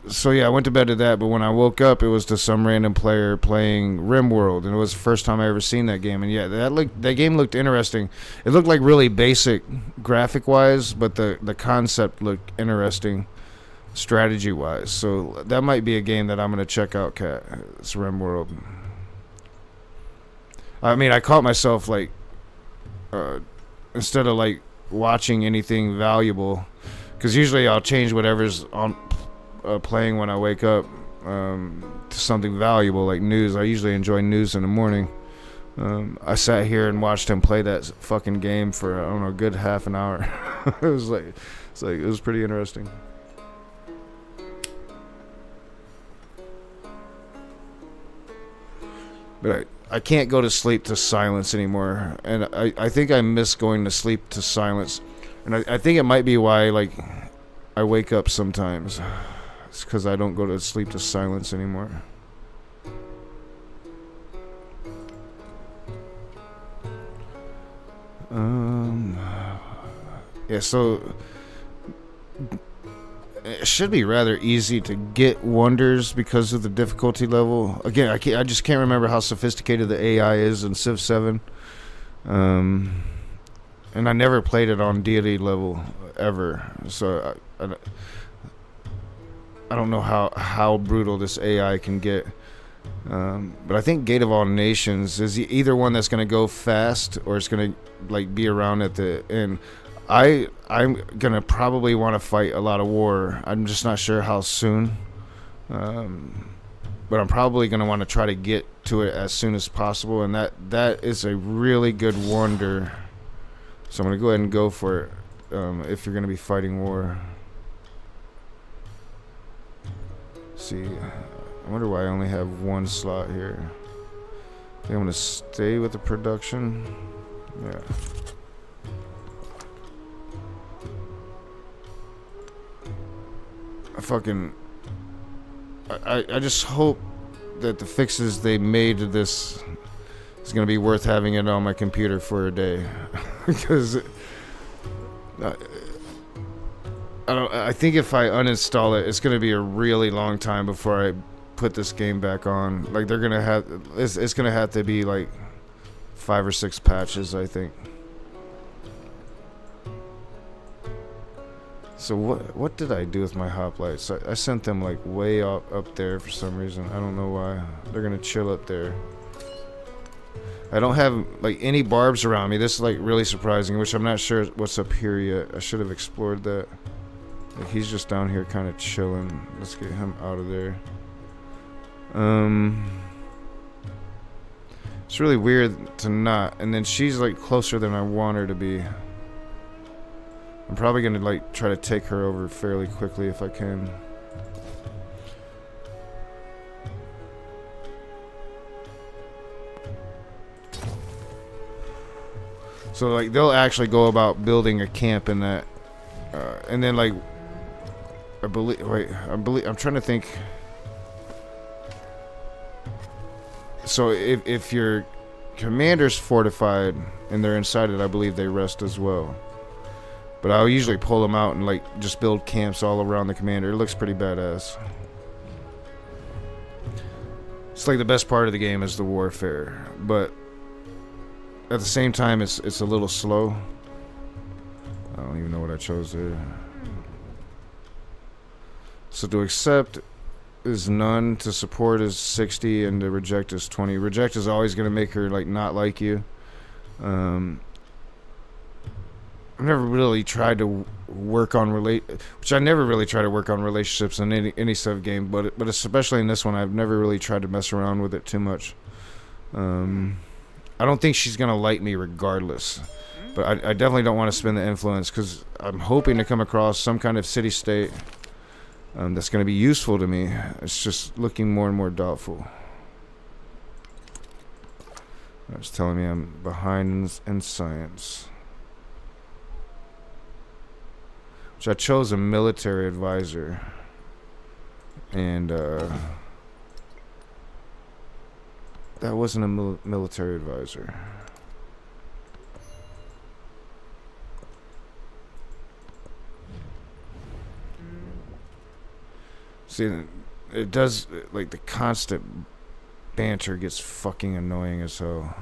So yeah, I went to bed to that, but when I woke up, it was to some random player playing RimWorld, and it was the first time I ever seen that game. And yeah, that game looked interesting. It looked like really basic graphic-wise, but the concept looked interesting strategy-wise. So that might be a game that I'm gonna check out. It's RimWorld. I mean, I caught myself like instead of like watching anything valuable, because usually I'll change whatever's on. Playing when I wake up to something valuable like news. I usually enjoy news in the morning. I sat here and watched him play that fucking game for I don't know, a good half an hour. It was pretty interesting. But I can't go to sleep to silence anymore, and I think I miss going to sleep to silence, and I think it might be why like I wake up sometimes. It's because I don't go to sleep to silence anymore. Yeah, so it should be rather easy to get wonders because of the difficulty level. Again, I just can't remember how sophisticated the AI is in Civ 7. And I never played it on deity level ever, so I don't know how brutal this AI can get. But I think Gate of All Nations is either one that's going to go fast or it's going to like be around at the end. I'm going to probably want to fight a lot of war. I'm just not sure how soon. But I'm probably going to want to try to get to it as soon as possible, and that is a really good wonder. So I'm going to go ahead and go for it if you're going to be fighting war. See, I wonder why I only have one slot here. I think I'm going to stay with the production. Yeah. I just hope that the fixes they made to this is going to be worth having it on my computer for a day. Because I think if I uninstall it, it's going to be a really long time before I put this game back on. Like, they're going to have, it's going to have to be like 5 or 6 patches, I think. So what did I do with my hoplites? I sent them like way up there for some reason. I don't know why. They're gonna chill up there. I don't have like any barbs around me. This is like really surprising, which I'm not sure what's up here yet. I should have explored that. Like, he's just down here kind of chilling. Let's get him out of there. It's really weird to not. And then she's like closer than I want her to be. I'm probably gonna like try to take her over fairly quickly if I can. So like they'll actually go about building a camp in that, and then like I'm trying to think. So if your commander's fortified and they're inside it, I believe they rest as well. But I'll usually pull them out and like just build camps all around the commander. It looks pretty badass. It's like the best part of the game is the warfare, but at the same time it's a little slow. I don't even know what I chose there. So to accept is none, to support is 60, and to reject is 20. Reject is always going to make her like not like you. I've never really tried to work on relationships in any Civ game, but especially in this one, I've never really tried to mess around with it too much. I don't think she's gonna like me regardless, but I definitely don't want to spend the influence because I'm hoping to come across some kind of city-state that's gonna be useful to me. It's just looking more and more doubtful. It's telling me I'm behind in science. So I chose a military advisor, and that wasn't a military advisor. See, it does, like, the constant banter gets fucking annoying as hell.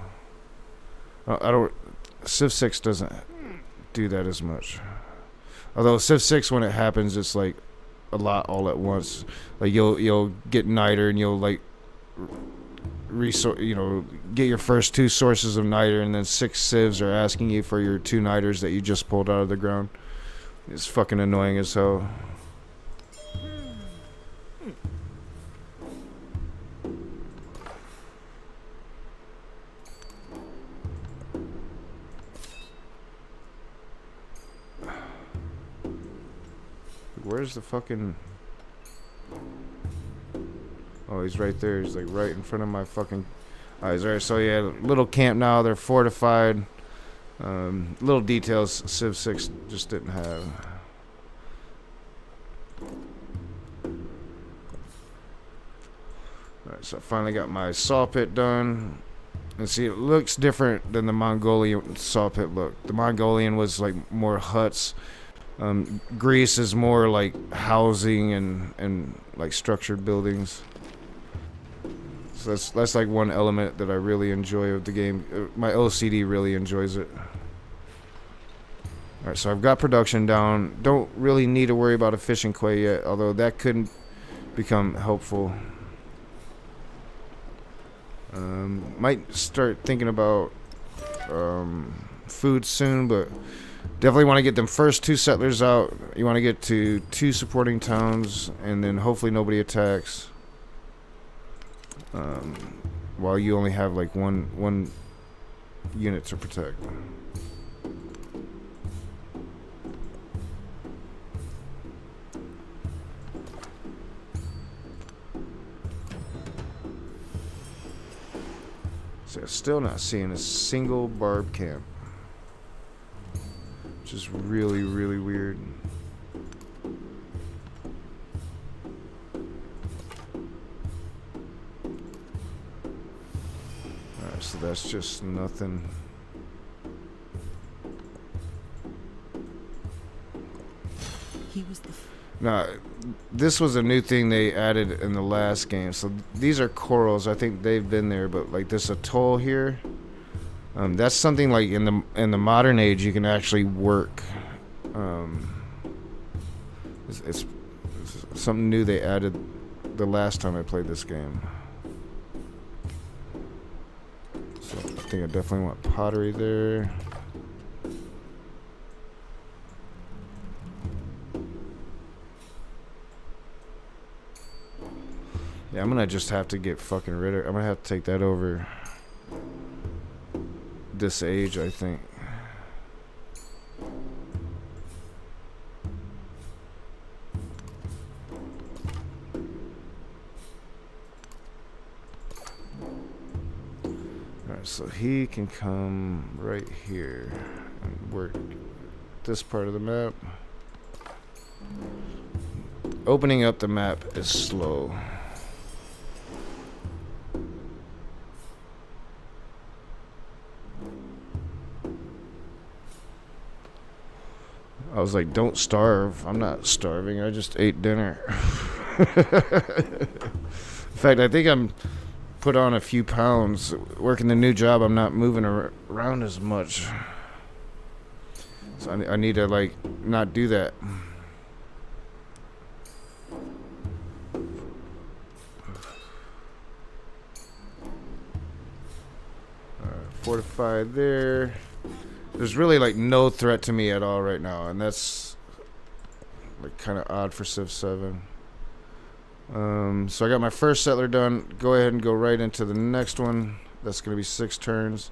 I don't, Civ 6 doesn't do that as much. Although Civ 6, when it happens, it's like a lot all at once. Like you'll get niter and you'll like get your first 2 sources of niter, and then 6 civs are asking you for your 2 niters that you just pulled out of the ground. It's fucking annoying as hell. Where's the fucking... Oh, he's right there. He's like right in front of my fucking eyes. Alright, so yeah, little camp now. They're fortified. Little details Civ 6 just didn't have. Alright, so I finally got my saw pit done. And see, it looks different than the Mongolian saw pit look. The Mongolian was like more huts. Greece is more like housing and like structured buildings. So that's like one element that I really enjoy of the game. My OCD really enjoys it. Alright, so I've got production down. Don't really need to worry about a fishing quay yet, although that could become helpful. Might start thinking about food soon, but definitely want to get them first 2 settlers out. You want to get to 2 supporting towns, and then hopefully nobody attacks. While you only have like one unit to protect. So still not seeing a single barb camp, which is really, really weird. Alright, so that's just nothing. He was the Now, this was a new thing they added in the last game. So these are corals. I think they've been there, but like this atoll here, that's something like in the modern age you can actually work. It's something new they added the last time I played this game. So I think I definitely want pottery there. Yeah, I'm gonna just have to get fucking rid of. I'm gonna have to take that over this age, I think. Alright, so he can come right here and work this part of the map. Opening up the map is slow. I was like, don't starve. I'm not starving. I just ate dinner. In fact, I think I'm put on a few pounds. Working the new job, I'm not moving around as much. So I need to, like, not do that. Fortified there. There's really like no threat to me at all right now, and that's like kind of odd for Civ 7. So I got my first settler done. Go ahead and go right into the next one. That's gonna be 6 turns.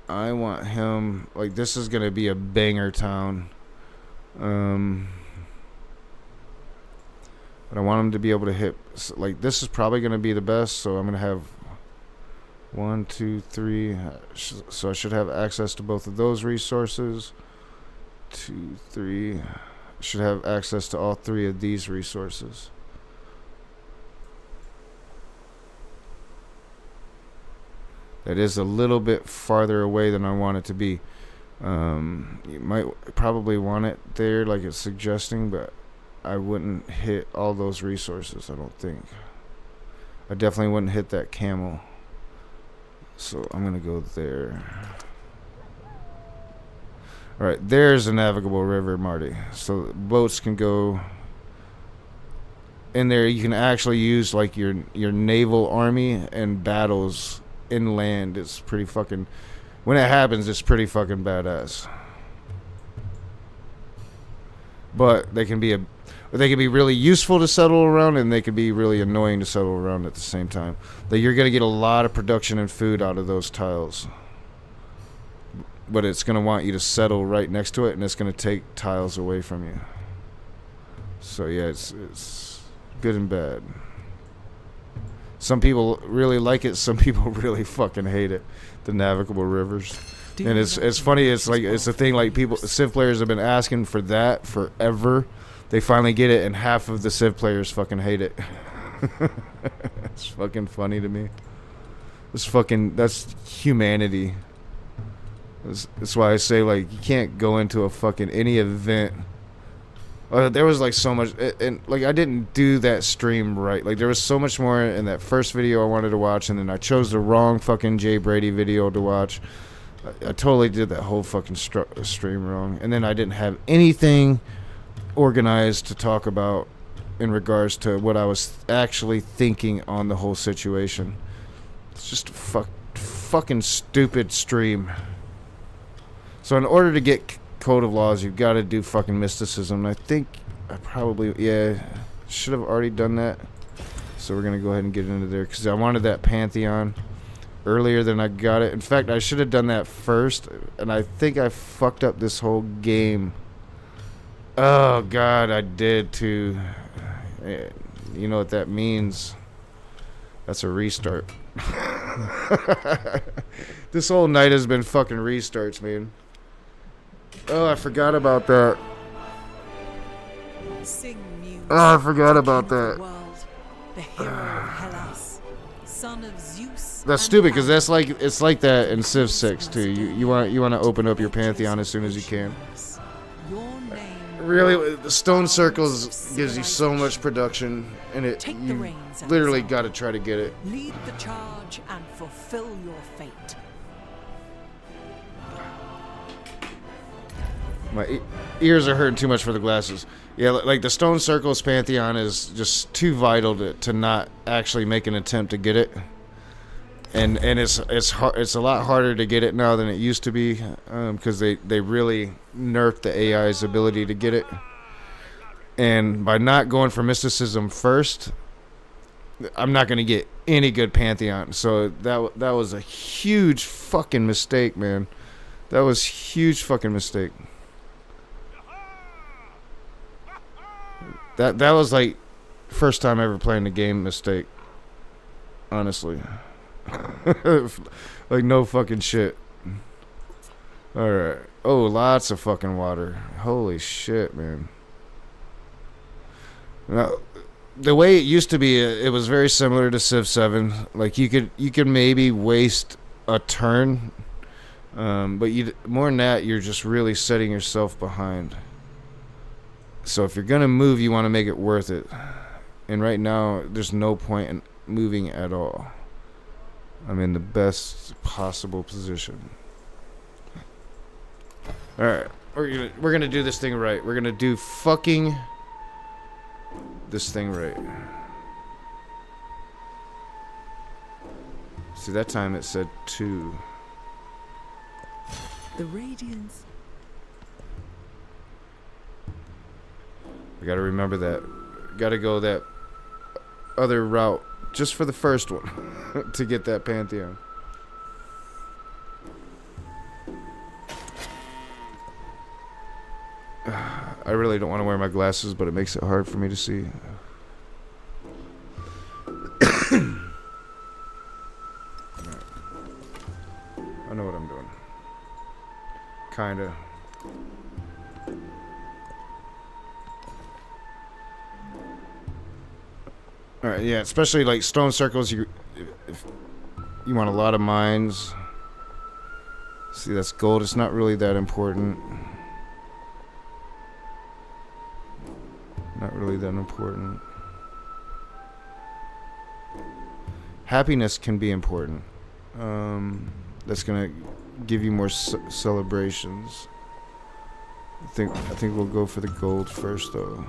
I want him, like, this is gonna be a banger town. But I want him to be able to hit, like, this is probably gonna be the best, so I'm gonna have 1, 2, 3. So I should have access to both of those resources. 2, 3. Should have access to all 3 of these resources. That is a little bit farther away than I want it to be. You might probably want it there, like it's suggesting, but I wouldn't hit all those resources, I don't think. I definitely wouldn't hit that camel. So I'm gonna go there. Alright, there's a navigable river, Marty. So boats can go in there. You can actually use like your naval army and battles inland. It's pretty fucking, when it happens, it's pretty fucking badass. But they can be really useful to settle around, and they can be really annoying to settle around at the same time. That you're gonna get a lot of production and food out of those tiles, but it's gonna want you to settle right next to it, and it's gonna take tiles away from you. So yeah, it's good and bad. Some people really like it. Some people really fucking hate it. The navigable rivers. And it's funny. It's like, it's a thing, like, people, Civ players have been asking for that forever. They finally get it, and half of the Civ players fucking hate it. It's fucking funny to me. That's humanity. That's why I say, like, you can't go into a fucking any event. There was like so much, and like I didn't do that stream right. Like there was so much more in that first video I wanted to watch, and then I chose the wrong fucking Jay Brady video to watch. I totally did that whole fucking stream wrong, and then I didn't have anything organized to talk about in regards to what I was actually thinking on the whole situation. It's just a fucking stupid stream. So in order to get Code of Laws, you've got to do fucking mysticism. And I think I probably, should have already done that. So we're going to go ahead and get into there, because I wanted that Pantheon earlier than I got it. In fact, I should have done that first, and I think I fucked up this whole game. Oh, God, I did too. You know what that means? That's a restart. This whole night has been fucking restarts, man. Oh, I forgot about that. Sing muse, Oh, I forgot about king of that. the world, the hero of Hellas, son of Zeus. That's and stupid, because Ammon, that's like, it's like that in Civ 6 of too. You Macedonia, want to open to up your the edges Pantheon of as soon as you can. Oceanus. Your name Really, the stone bounds circles of gives you so much civilization. production, and it Take the you reins, literally Alexander. got to try to get it. Lead the charge and fulfill your fate. My ears are hurting too much for the glasses. Yeah, like the Stone Circles Pantheon is just too vital to not actually make an attempt to get it. And it's a lot harder to get it now than it used to be, because they really nerfed the AI's ability to get it. And by not going for mysticism first, I'm not gonna get any good Pantheon. So that was a huge fucking mistake, man. That was huge fucking mistake. That was like first time ever playing the game mistake. Honestly. Like no fucking shit. Alright. Oh, lots of fucking water. Holy shit, man. Now, the way it used to be, it was very similar to Civ 7. Like you could maybe waste a turn, but more than that, you're just really setting yourself behind. So if you're gonna move, you want to make it worth it. And right now, there's no point in moving at all. I'm in the best possible position. All right, we're gonna do this thing right. We're gonna do fucking this thing right. See, that time it said 2. The radiance. We gotta remember that. Gotta go that other route just for the first one to get that Pantheon. I really don't want to wear my glasses, but it makes it hard for me to see. I know what I'm doing. Kinda. Alright, yeah, especially like stone circles, if you want a lot of mines. See, that's gold. It's not really that important. Not really that important. Happiness can be important. That's gonna give you more celebrations. I think we'll go for the gold first, though.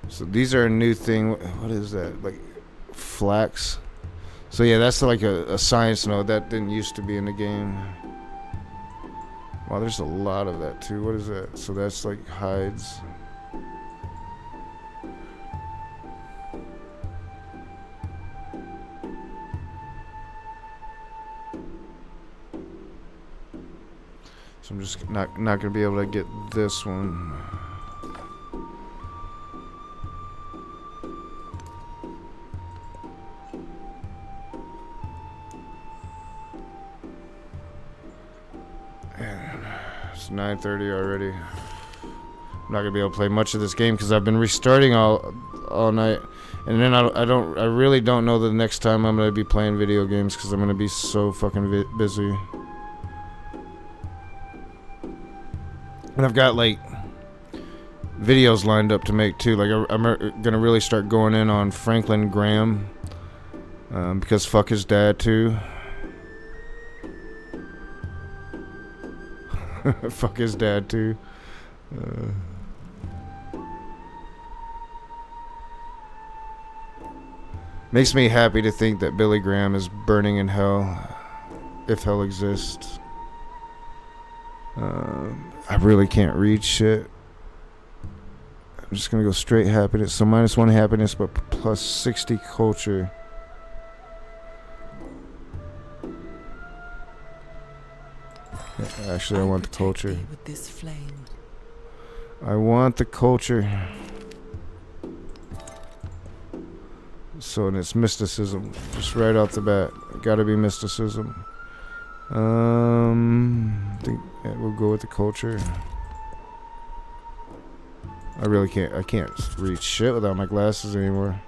So these are a new thing. What is that? Like flax? So yeah, that's like a science node that didn't used to be in the game. Wow, there's a lot of that too. What is that? So that's like hides. So I'm just not gonna be able to get this one. It's 9:30 already. I'm not gonna be able to play much of this game because I've been restarting all night, and then I really don't know the next time I'm gonna be playing video games because I'm gonna be so fucking busy. And I've got like videos lined up to make too. Like I'm gonna really start going in on Franklin Graham because fuck his dad too. Fuck his dad too. Makes me happy to think that Billy Graham is burning in hell, if hell exists. I really can't read shit. I'm just gonna go straight happiness. So -1 happiness, but plus 60 culture. Actually, I want the culture. With this flame. I want the culture. So, and it's mysticism. Just right off the bat. Gotta be mysticism. I think we'll go with the culture. I can't read shit without my glasses anymore.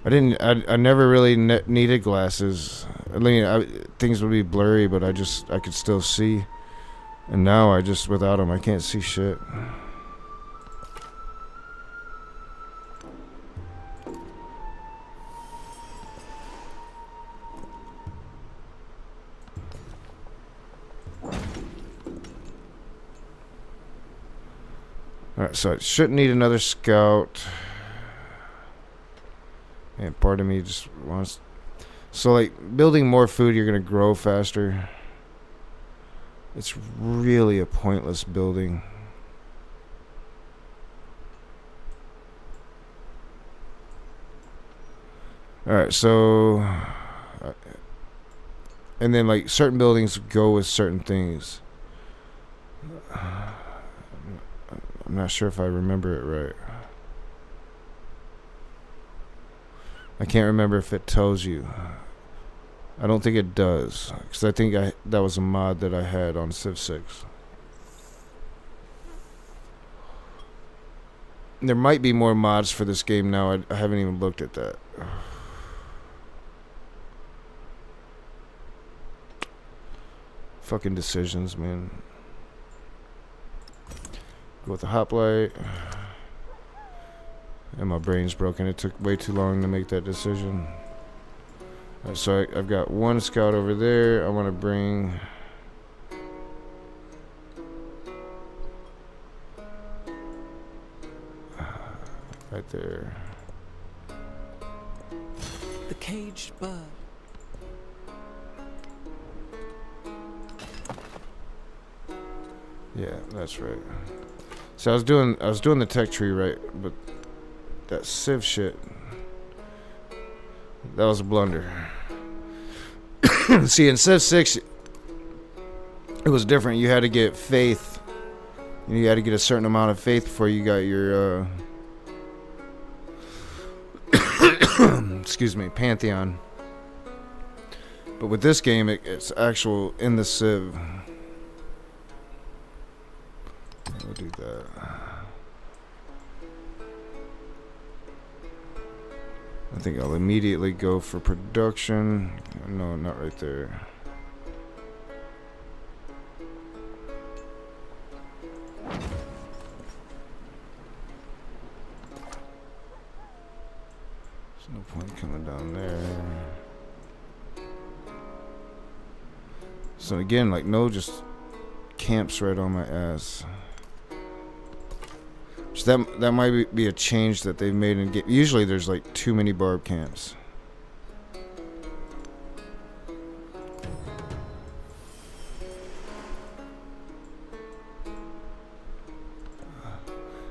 I never really needed glasses. I mean, things would be blurry, but I could still see. And now without them, I can't see shit. Alright, so I shouldn't need another scout. And part of me just wants... So, like, building more food, you're going to grow faster. It's really a pointless building. Alright, so... and then, like, certain buildings go with certain things. I'm not sure if I remember it right. I can't remember if it tells you. I don't think it does, because I think that was a mod that I had on Civ 6. There might be more mods for this game now. I haven't even looked at that. Fucking decisions, man. Go with the hoplite. And my brain's broken. It took way too long to make that decision. Right, so I've got one scout over there. I want to bring... right there. The caged bird. Yeah, that's right. So I was doing the tech tree right, but that Civ shit, that was a blunder. See, in Civ 6, it was different. You had to get faith. You had to get a certain amount of faith before you got your, excuse me, Pantheon. But with this game, it's actual in the Civ. We'll do that. I think I'll immediately go for production. No, not right there. There's no point coming down there. So again, like, no, just camps right on my ass. So that might be a change that they've made in game. Usually there's like too many barb camps.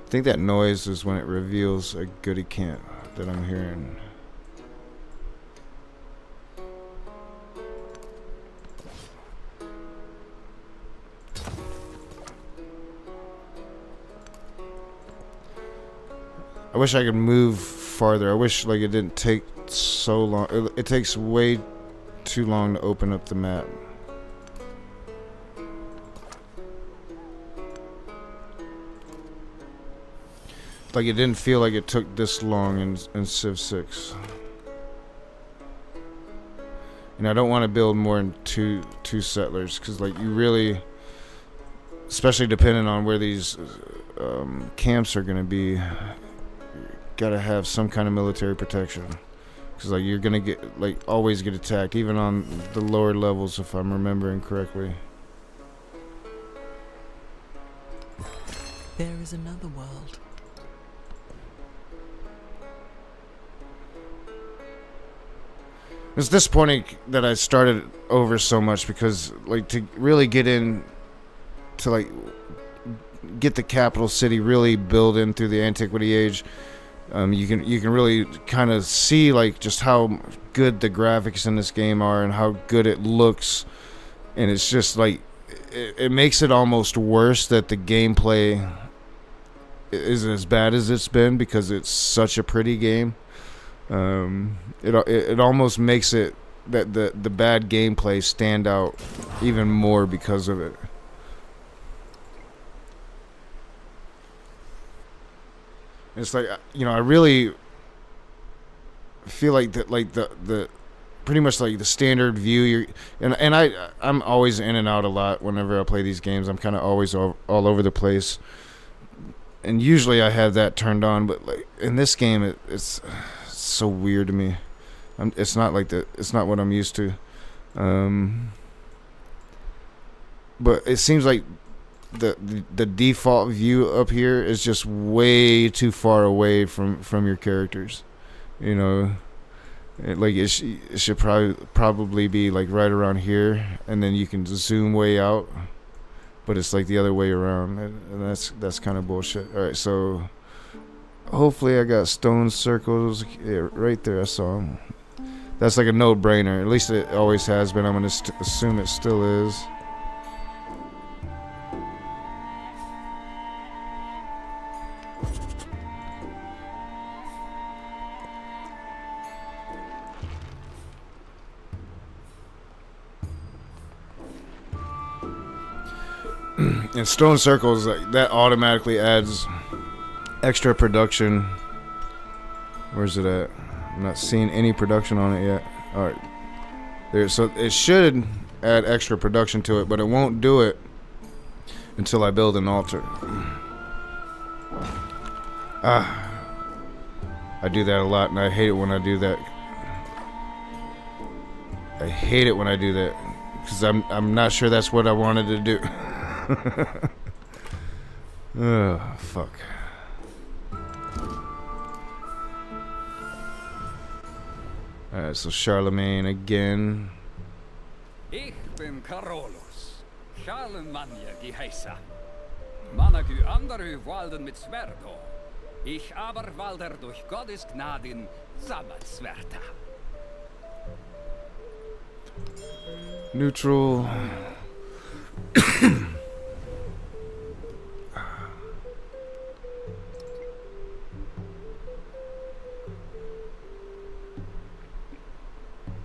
I think that noise is when it reveals a goody camp that I'm hearing. I wish I could move farther. I wish like it didn't take so long. It takes way too long to open up the map. like it didn't feel like it took this long in Civ 6. And I don't want to build more than two settlers, because like you really, especially depending on where these camps are going to be, gotta have some kind of military protection, because like you're gonna get like always get attacked, even on the lower levels, if I'm remembering correctly. There is another world. It's disappointing that I started over so much, because like to really get in to like get the capital city really build in through the Antiquity Age, you can really kind of see like just how good the graphics in this game are and how good it looks, and it's just like it makes it almost worse that the gameplay isn't as bad as it's been, because it's such a pretty game. It almost makes it that the bad gameplay stand out even more because of it. It's like, you know, I really feel like that, like the pretty much like the standard view. I'm always in and out a lot whenever I play these games. I'm kind of always all over the place, and usually I have that turned on. But like in this game, it's so weird to me. It's not like it's not what I'm used to. But it seems like the default view up here is just way too far away from your characters. You know, it should probably be like right around here, and then you can zoom way out. But it's like the other way around, and that's kind of bullshit. All right, so hopefully I got stone circles. Yeah, right there, I saw them. That's like a no-brainer. At least it always has been. I'm gonna assume it still is. And stone circles, that automatically adds extra production. Where's it at? I'm not seeing any production on it yet. All right, there. So it should add extra production to it, but it won't do it until I build an altar. I do that a lot, and I hate it when I do that. I hate it when I do that, because I'm not sure that's what I wanted to do. Oh, fuck. Alright, so Charlemagne again. Ich bin Carolus, Charlemagne geheißen. Managü andere walden mit Sverdo. Ich aber walder durch Gottes Gnaden Sabbatswerter. Neutral.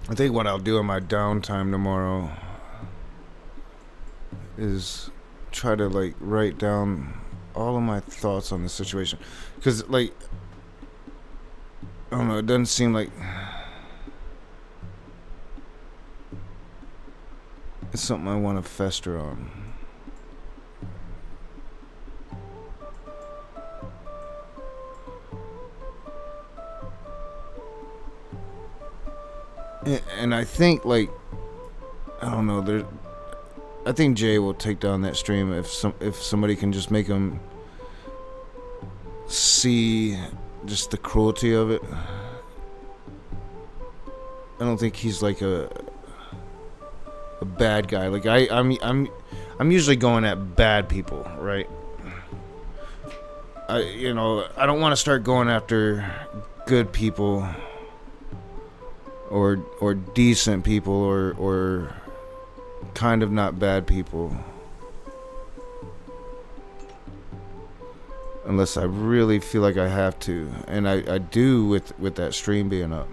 I think what I'll do in my downtime tomorrow is try to like write down all of my thoughts on the situation, because like I don't know, it doesn't seem like it's something I want to fester on. And I think, like, I don't know, I think Jay will take down that stream if somebody can just make him see just the cruelty of it. I don't think he's like a bad guy. Like I'm usually going at bad people, right? I don't want to start going after good people or decent people or kind of not bad people, unless I really feel like I have to, and I do with that stream being up.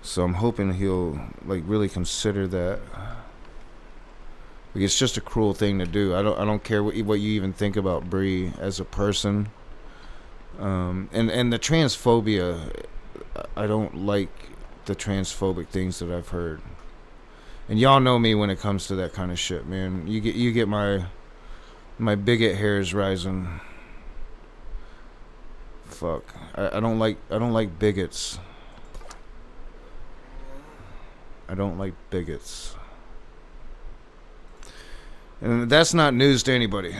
So I'm hoping he'll like really consider that. Like, it's just a cruel thing to do. I don't care what you even think about Bree as a person. And the transphobia, I don't like the transphobic things that I've heard. And y'all know me when it comes to that kind of shit, man. You get my bigot hairs rising. Fuck. I don't like bigots. I don't like bigots. And that's not news to anybody.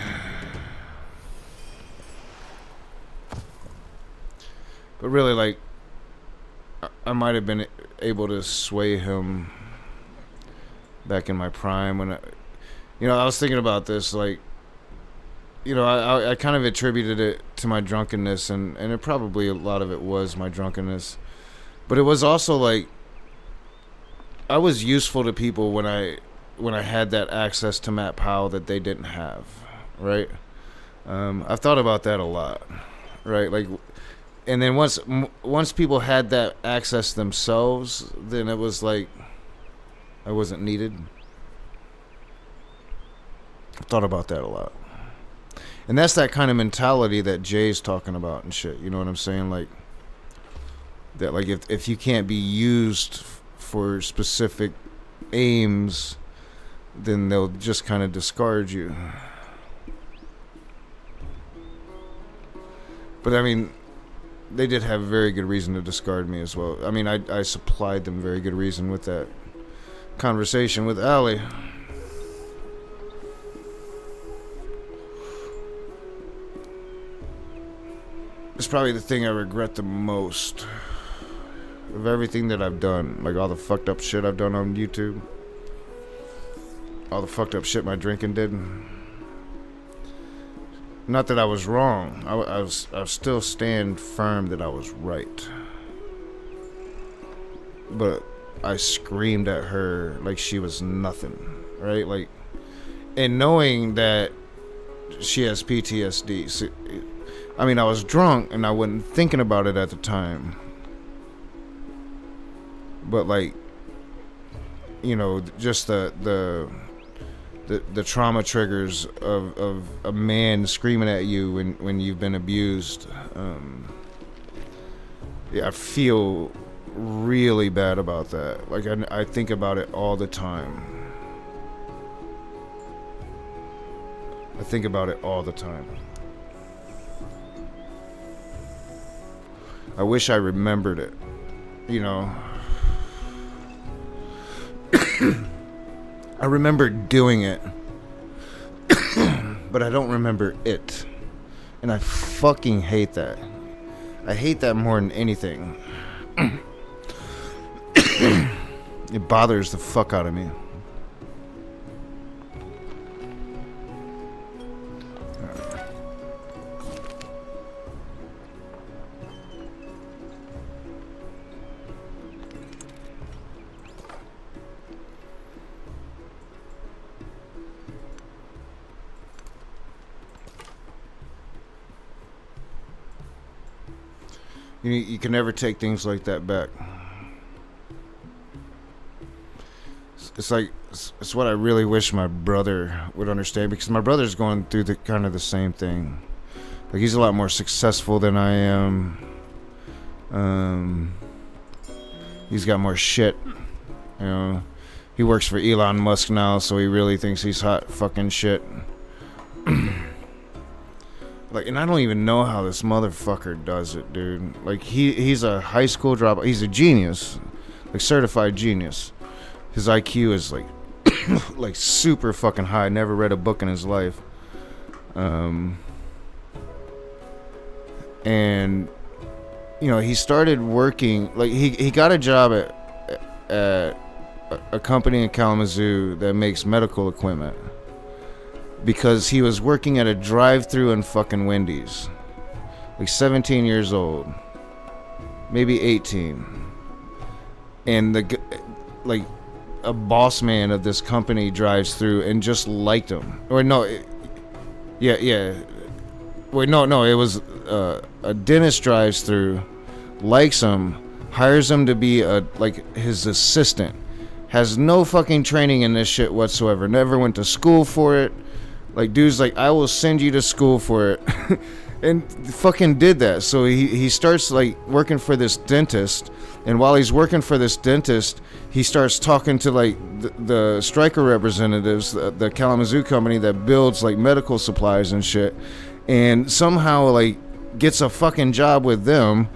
But really, like, I might have been able to sway him back in my prime when I was thinking about this, like, I kind of attributed it to my drunkenness, and it probably, a lot of it was my drunkenness, but it was also like I was useful to people when I had that access to Matt Powell that they didn't have, right? I've thought about that a lot, right? Like, and then once people had that access themselves, then it was like I wasn't needed. I've thought about that a lot. And that's that kind of mentality that Jay's talking about and shit. You know what I'm saying? Like, that, like, if you can't be used for specific aims, then they'll just kind of discard you. But I mean, they did have very good reason to discard me as well. I mean, I supplied them very good reason with that conversation with Allie. It's probably the thing I regret the most of everything that I've done. Like, all the fucked up shit I've done on YouTube. All the fucked up shit my drinking did. Not that I was wrong. I still stand firm that I was right. But I screamed at her like she was nothing, right? Like, and knowing that she has PTSD. So, I mean, I was drunk and I wasn't thinking about it at the time. But, like, just the trauma triggers of a man screaming at you when you've been abused. I feel really bad about that. Like, I think about it all the time. I think about it all the time. I wish I remembered it, I remember doing it, but I don't remember it. And I fucking hate that. I hate that more than anything. It bothers the fuck out of me. You can never take things like that back. It's like, it's what I really wish my brother would understand, because my brother's going through the kind of the same thing. Like, he's a lot more successful than I am. He's got more shit. He works for Elon Musk now, so he really thinks he's hot fucking shit. Like, and I don't even know how this motherfucker does it, dude. Like, he's a high school dropout. He's a genius, like certified genius. His IQ is like, like super fucking high. Never read a book in his life. And he started working. Like, he got a job at a company in Kalamazoo that makes medical equipment, because he was working at a drive-thru in fucking Wendy's. Like, 17 years old. Maybe 18. And a boss man of this company drives through and just liked him. Or no, yeah. Wait, no, it was a dentist drives through, likes him, hires him to be his assistant. Has no fucking training in this shit whatsoever. Never went to school for it. Like, dude's like, I will send you to school for it. and fucking did that. So he starts like working for this dentist, and while he's working for this dentist, he starts talking to like the Stryker representatives, the Kalamazoo company that builds like medical supplies and shit, and somehow like gets a fucking job with them,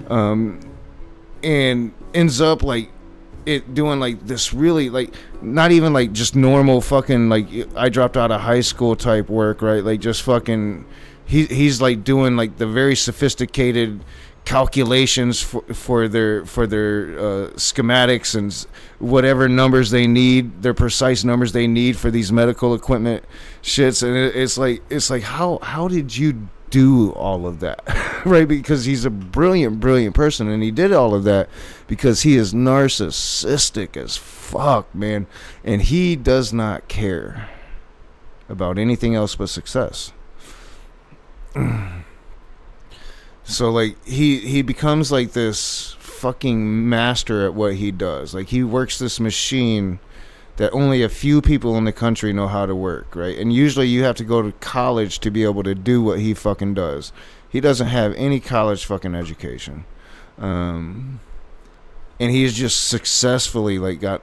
and ends up like it doing like this really like not even like just normal fucking like I dropped out of high school type work, right? Like just fucking he's like doing like the very sophisticated calculations for their schematics and whatever numbers they need, their precise numbers they need for these medical equipment shits. And it's like how did you do all of that? Right? Because he's a brilliant person, and he did all of that because he is narcissistic as fuck, man, and he does not care about anything else but success. So like he becomes like this fucking master at what he does. Like he works this machine that only a few people in the country know how to work, right? And usually you have to go to college to be able to do what he fucking does. He doesn't have any college fucking education. And he's just successfully like got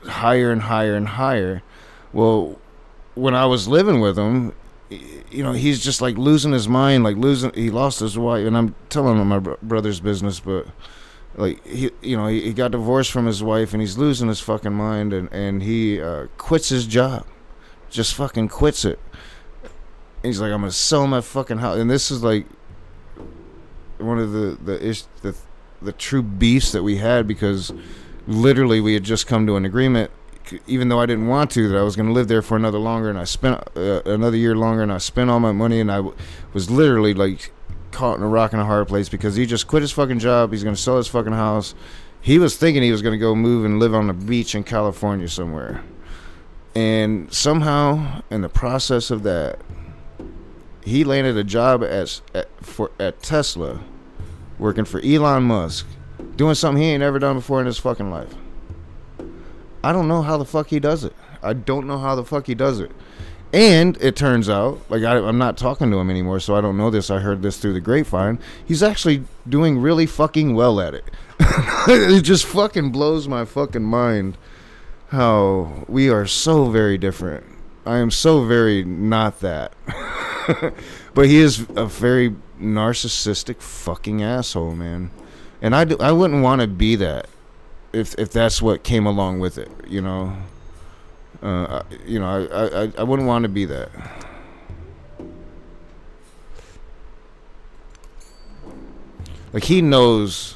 higher and higher and higher. Well, when I was living with him, you know, he's just like losing his mind, like he lost his wife, and I'm telling him my brother's business, but like he got divorced from his wife, and he's losing his fucking mind, and he quits his job, just fucking quits it. And he's like, I'm gonna sell my fucking house, and this is like one of the true beefs that we had, because literally we had just come to an agreement, even though I didn't want to, that I was going to live there for another year longer, and I spent all my money, and I was literally like caught in a rock and a hard place because he just quit his fucking job. He's going to sell his fucking house. He was thinking he was going to go move and live on the beach in California somewhere, and somehow in the process of that, he landed a job at Tesla, working for Elon Musk, doing something he ain't ever done before in his fucking life. I don't know how the fuck he does it. And it turns out, like I'm not talking to him anymore, so I don't know this. I heard this through the grapevine. He's actually doing really fucking well at it. It just fucking blows my fucking mind how we are so very different. I am so very not that. But he is a very narcissistic fucking asshole, man. And I wouldn't want to be that. If that's what came along with it, you know, I wouldn't want to be that. Like he knows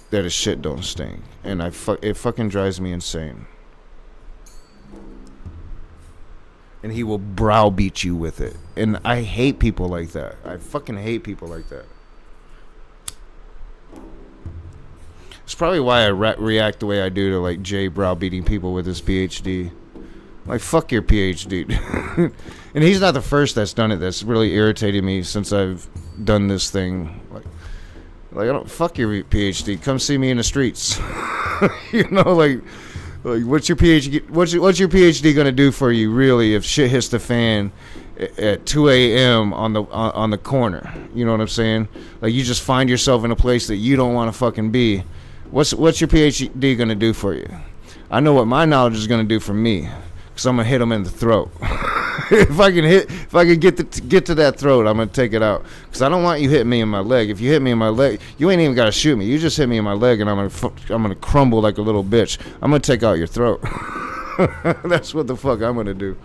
that his shit don't stink, and it fucking drives me insane. And he will browbeat you with it, and I hate people like that. I fucking hate people like that. It's probably why I react the way I do to like Jay browbeating people with his PhD. Like, fuck your PhD. And he's not the first that's done it. That's really irritated me since I've done this thing. Like I don't fuck your PhD. Come see me in the streets. You know, like what's your PhD? What's your PhD gonna do for you, really, if shit hits the fan at 2 a.m. on the corner? You know what I'm saying? Like, you just find yourself in a place that you don't want to fucking be. What's your PhD gonna do for you? I know what my knowledge is gonna do for me, because I'm gonna hit them in the throat. If I can get to that throat, I'm gonna take it out. Because I don't want you hitting me in my leg. If you hit me in my leg, you ain't even gotta shoot me. You just hit me in my leg, and I'm gonna crumble like a little bitch. I'm gonna take out your throat. That's what the fuck I'm gonna do.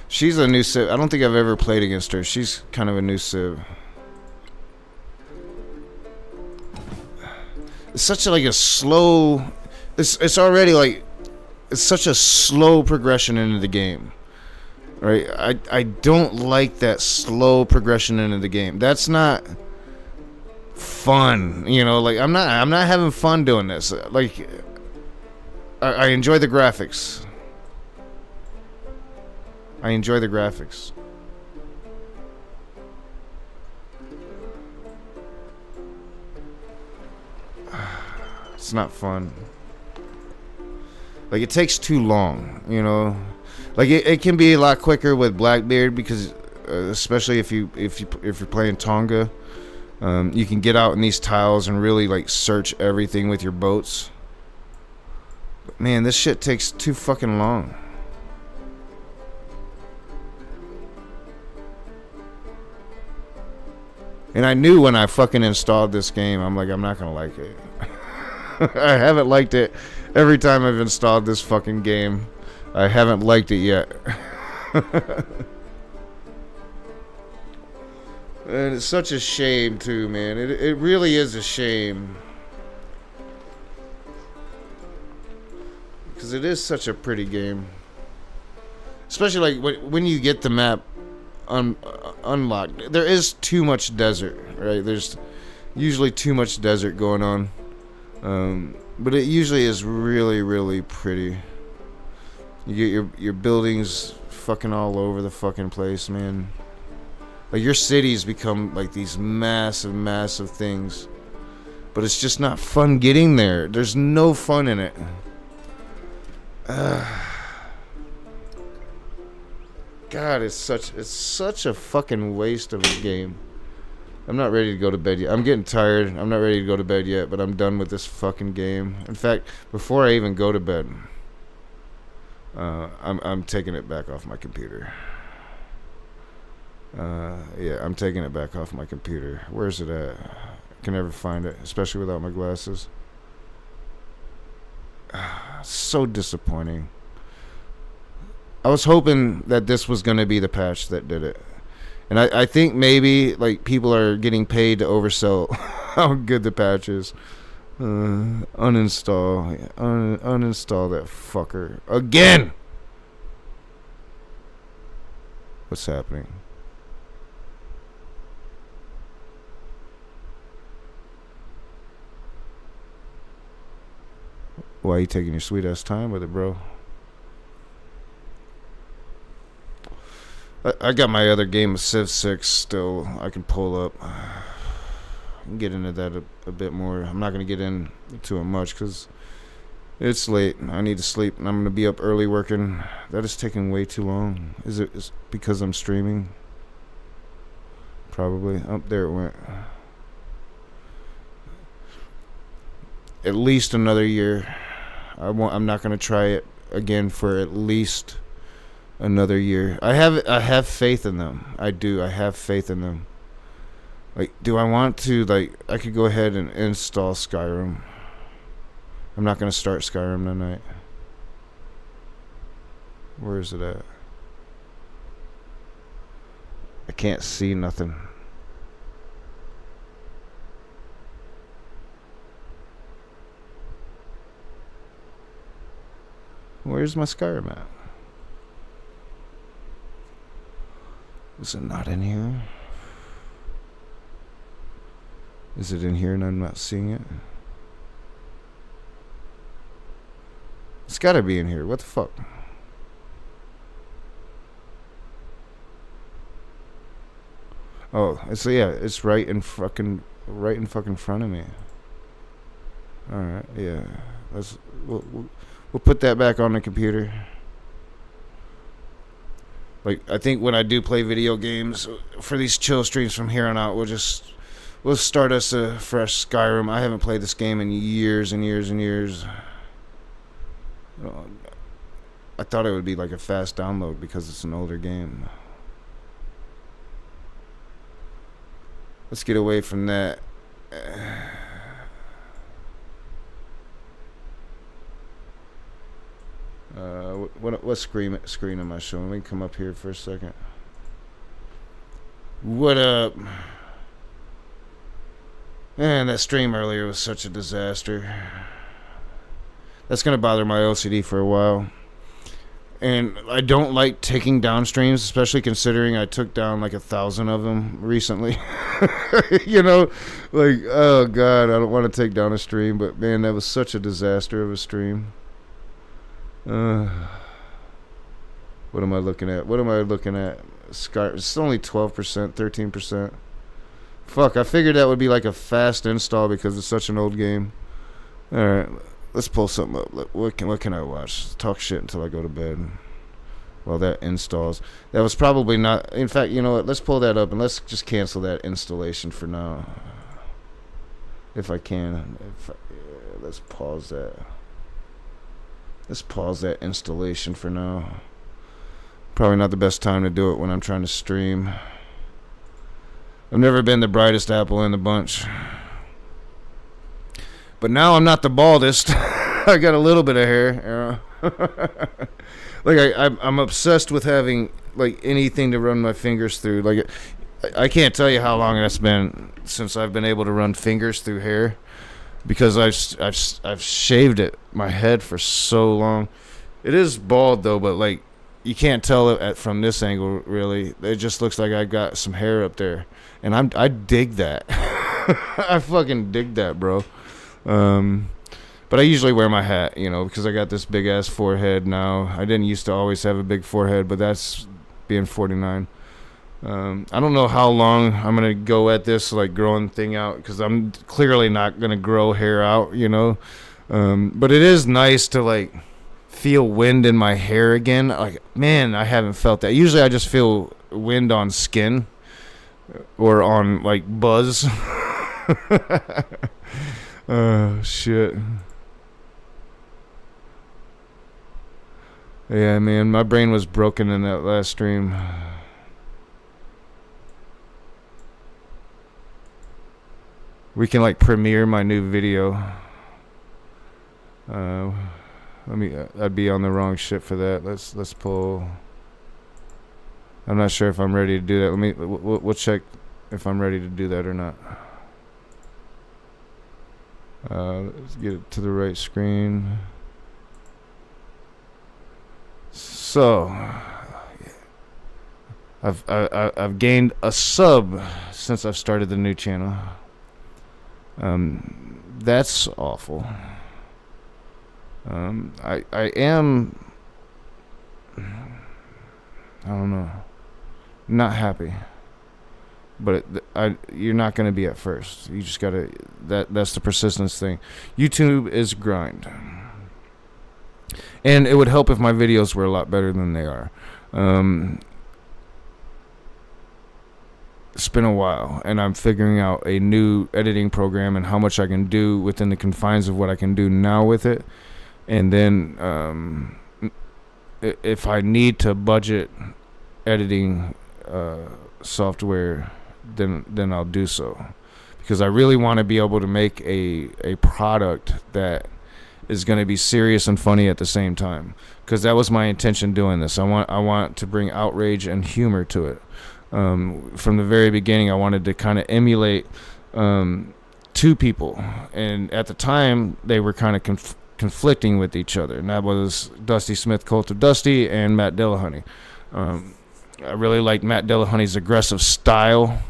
She's a new Civ. I don't think I've ever played against her. She's kind of a new Civ. It's such a slow. It's already like it's such a slow progression into the game, right? I don't like that slow progression into the game. That's not fun, you know. Like I'm not having fun doing this. Like I enjoy the graphics. It's not fun. Like, it takes too long, you know. Like, it can be a lot quicker with Blackbeard because, especially if you're playing Tonga, you can get out in these tiles and really like search everything with your boats. But man, this shit takes too fucking long. And I knew when I fucking installed this game, I'm like, I'm not gonna like it. I haven't liked it every time I've installed this fucking game. I haven't liked it yet. And it's such a shame too, man. It really is a shame. Because it is such a pretty game. Especially like when you get the map unlocked. There is too much desert, right? There's usually too much desert going on. But it usually is really, really pretty. You get your buildings fucking all over the fucking place, man. Like, your cities become like these massive, massive things. But it's just not fun getting there. There's no fun in it. God, it's such a fucking waste of a game. I'm not ready to go to bed yet. I'm getting tired. I'm not ready to go to bed yet, but I'm done with this fucking game. In fact, before I even go to bed, I'm taking it back off my computer. Yeah, I'm taking it back off my computer. Where's it at? I can never find it, especially without my glasses. So disappointing. I was hoping that this was going to be the patch that did it. And I think maybe like people are getting paid to oversell how good the patch is. Uninstall that fucker again. What's happening? Why are you taking your sweet ass time with it, bro? I got my other game of Civ 6 still. I can pull up. I can get into that a bit more. I'm not going to get into it much because it's late. I need to sleep. And I'm going to be up early working. That is taking way too long. Is it because I'm streaming? Probably. Oh, there it went. At least another year. I'm not going to try it again for at least another year. I have faith in them. I do. I have faith in them. Like, do I want to, like, I could go ahead and install Skyrim. I'm not going to start Skyrim tonight. Where is it at? I can't see nothing. Where's my Skyrim at? Is it not in here? Is it in here and I'm not seeing it? It's gotta be in here. What the fuck? Oh, it's right in fucking front of me. All right, yeah. We'll put that back on the computer. Like, I think when I do play video games for these chill streams from here on out, we'll start us a fresh Skyrim. I haven't played this game in years and years and years. I thought it would be like a fast download because it's an older game. Let's get away from that. What screen am I showing? Let me come up here for a second. What up? Man, that stream earlier was such a disaster. That's gonna bother my OCD for a while. And I don't like taking down streams, especially considering I took down like 1,000 of them recently. You know, like, oh God, I don't want to take down a stream, but man, that was such a disaster of a stream. What am I looking at? It's only 12%, 13%. Fuck, I figured that would be like a fast install because it's such an old game. All right, let's pull something up. What can I watch? Talk shit until I go to bed. Well, that installs. That was probably not. In fact, you know what? Let's pull that up and let's just cancel that installation for now, if I can. Let's pause that. Let's pause that installation for now. Probably not the best time to do it when I'm trying to stream. I've never been the brightest apple in the bunch. But now I'm not the baldest. I got a little bit of hair. Like I'm obsessed with having like anything to run my fingers through. Like I can't tell you how long that's been since I've been able to run fingers through hair, because I've shaved my head for so long. It is bald though, but like you can't tell it from this angle really. It just looks like I got some hair up there, and I dig that. I fucking dig that, bro. But I usually wear my hat, you know, because I got this big ass forehead now. I didn't used to always have a big forehead, but that's being 49. I don't know how long I'm gonna go at this like growing thing out, because I'm clearly not gonna grow hair out, you know. But it is nice to like feel wind in my hair again. Like, man, I haven't felt that. Usually I just feel wind on skin or on like buzz. Oh shit. Yeah, man, my brain was broken in that last stream. We can like premiere my new video. I'd be on the wrong shit for that. Let's pull. I'm not sure if I'm ready to do that. We'll check if I'm ready to do that or not. Let's get it to the right screen. So, I've gained a sub since I've started the new channel. That's awful. I am, I don't know, not happy. But you're not going to be at first. You just got to, that's the persistence thing. YouTube is grind. And it would help if my videos were a lot better than they are. It's been a while, and I'm figuring out a new editing program and how much I can do within the confines of what I can do now with it. And then if I need to budget editing software, then I'll do so, because I really want to be able to make a product that is going to be serious and funny at the same time, because that was my intention doing this. I want to bring outrage and humor to it. From the very beginning, I wanted to kind of emulate two people, and at the time they were kind of conflicting with each other, and that was Dusty Smith, Cult of Dusty, and Matt Dillahunty. I really liked Matt Dillahunty's aggressive style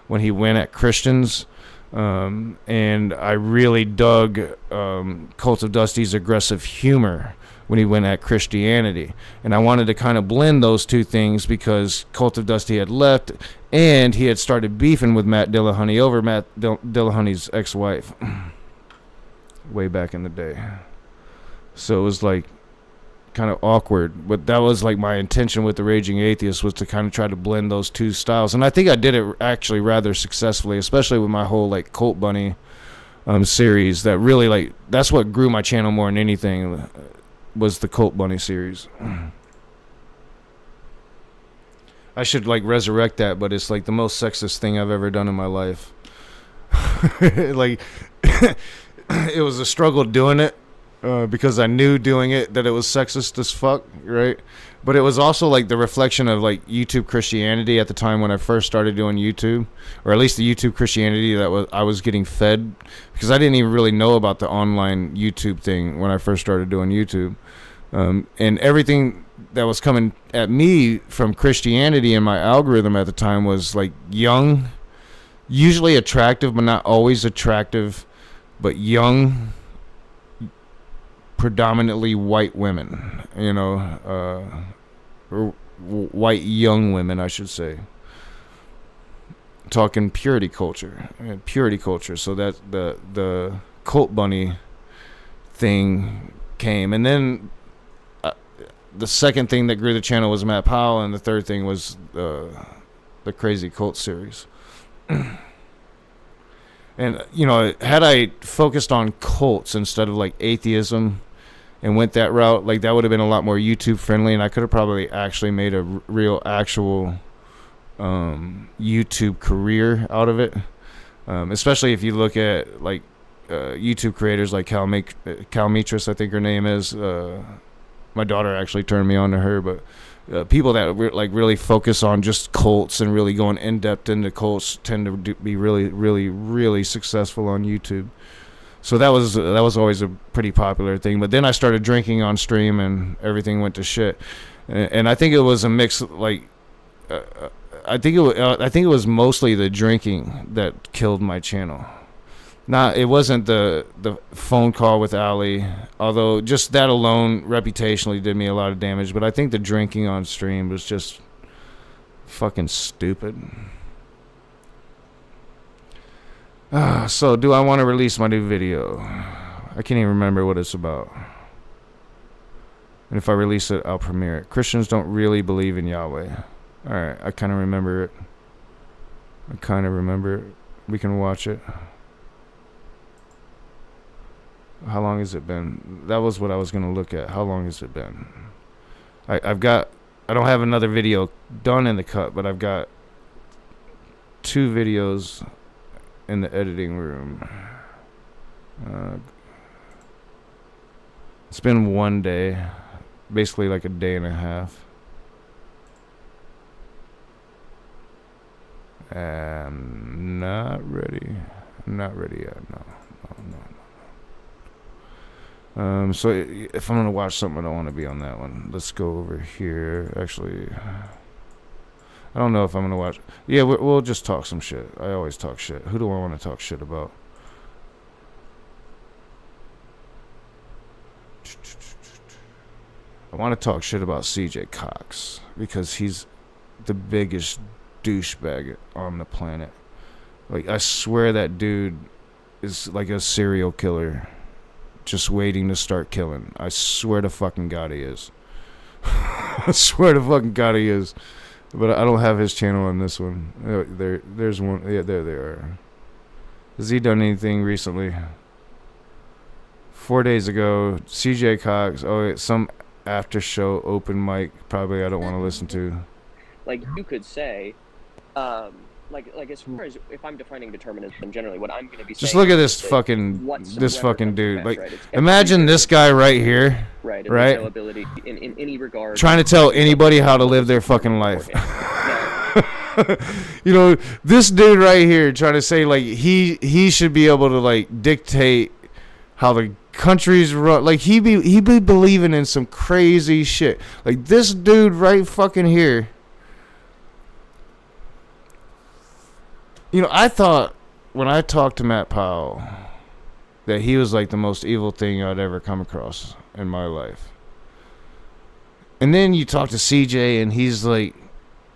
when he went at Christians, and I really dug Cult of Dusty's aggressive humor when he went at Christianity. And I wanted to kind of blend those two things, because Cult of Dusty had left and he had started beefing with Matt Dillahunty over Matt Dillahunty's ex-wife way back in the day. So it was like kind of awkward, but that was like my intention with the Raging Atheist, was to kind of try to blend those two styles, and I think I did it actually rather successfully, especially with my whole like Cult Bunny series. That really, like, that's what grew my channel more than anything, was the Cult Bunny series. I should like resurrect that, but it's like the most sexist thing I've ever done in my life. Like it was a struggle doing it, because I knew doing it that it was sexist as fuck, right? But it was also like the reflection of like YouTube Christianity at the time when I first started doing YouTube, or at least the YouTube Christianity that I was getting fed, because I didn't even really know about the online YouTube thing when I first started doing YouTube. And everything that was coming at me from Christianity in my algorithm at the time was like young, usually attractive, but not always attractive, but young, predominantly white women, you know, or white young women, I should say. Talking purity culture. So that the Cult Bunny thing came, and then the second thing that grew the channel was Matt Powell, and the third thing was the Crazy Cult series. And had I focused on cults instead of like atheism and went that route, like that would have been a lot more YouTube friendly, and I could have probably actually made a real actual YouTube career out of it. Especially if you look at like YouTube creators like Cal Mitras, I think her name is. My daughter actually turned me on to her, but people that really focus on just cults and really going in depth into cults tend to be really, really, really successful on YouTube. So that was always a pretty popular thing. But then I started drinking on stream, and everything went to shit. And I think it was a mix. Like, I think it was mostly the drinking that killed my channel. It wasn't the phone call with Ali, although just that alone reputationally did me a lot of damage. But I think the drinking on stream was just fucking stupid. So do I want to release my new video? I can't even remember what it's about. And if I release it, I'll premiere it. Christians don't really believe in Yahweh. Alright, I kind of remember it. We can watch it. How long has it been? That was what I was going to look at. How long has it been? I don't have another video done in the cut, but I've got 2 videos in the editing room. It's been 1 day, basically like a day and a half. I'm not ready. I'm not ready yet. No. So if I'm gonna watch something, I don't want to be on that one. Let's go over here. Actually, I don't know if I'm gonna watch. Yeah, we'll just talk some shit. I always talk shit. Who do I want to talk shit about? I want to talk shit about CJ Cox because he's the biggest douchebag on the planet. Like, I swear that dude is like a serial killer just waiting to start killing. I swear to fucking God he is. I swear to fucking God he is. But I don't have his channel on this one. There's one. Yeah, there they are. Has he done anything recently? 4 days ago, CJ Cox. Oh, some after show open mic. Probably I don't want to listen to. Like, you could say, like as far as if I'm defining determinism generally, what I'm going to be saying. Just look at this fucking dude. Like, imagine this guy right here, right? Availability in any regard. Trying to tell anybody how to live their fucking life. This dude right here trying to say like he should be able to like dictate how the country's run. Like he be believing in some crazy shit. Like this dude right fucking here. I thought when I talked to Matt Powell that he was like the most evil thing I'd ever come across in my life. And then you talk to CJ and he's like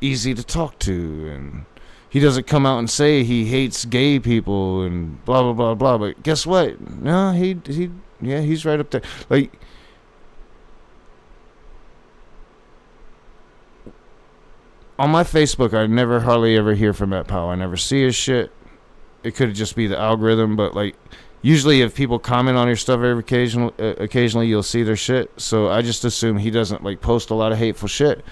easy to talk to, and he doesn't come out and say he hates gay people and blah blah blah blah. But guess what? No, he's right up there. Like, on my Facebook, I never hardly ever hear from Matt Powell. I never see his shit. It could just be the algorithm, but like usually if people comment on your stuff occasionally you'll see their shit. So I just assume he doesn't like post a lot of hateful shit.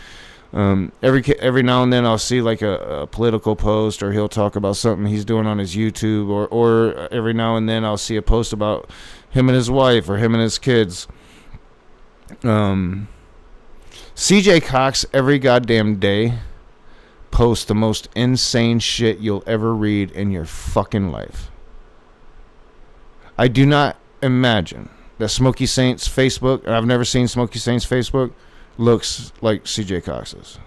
Every now and then I'll see like a political post, or he'll talk about something he's doing on his YouTube, or every now and then I'll see a post about him and his wife or him and his kids. CJ Cox every goddamn day post the most insane shit you'll ever read in your fucking life. I do not imagine that Smokey Saint's Facebook, and I've never seen Smokey Saint's Facebook, looks like CJ Cox's.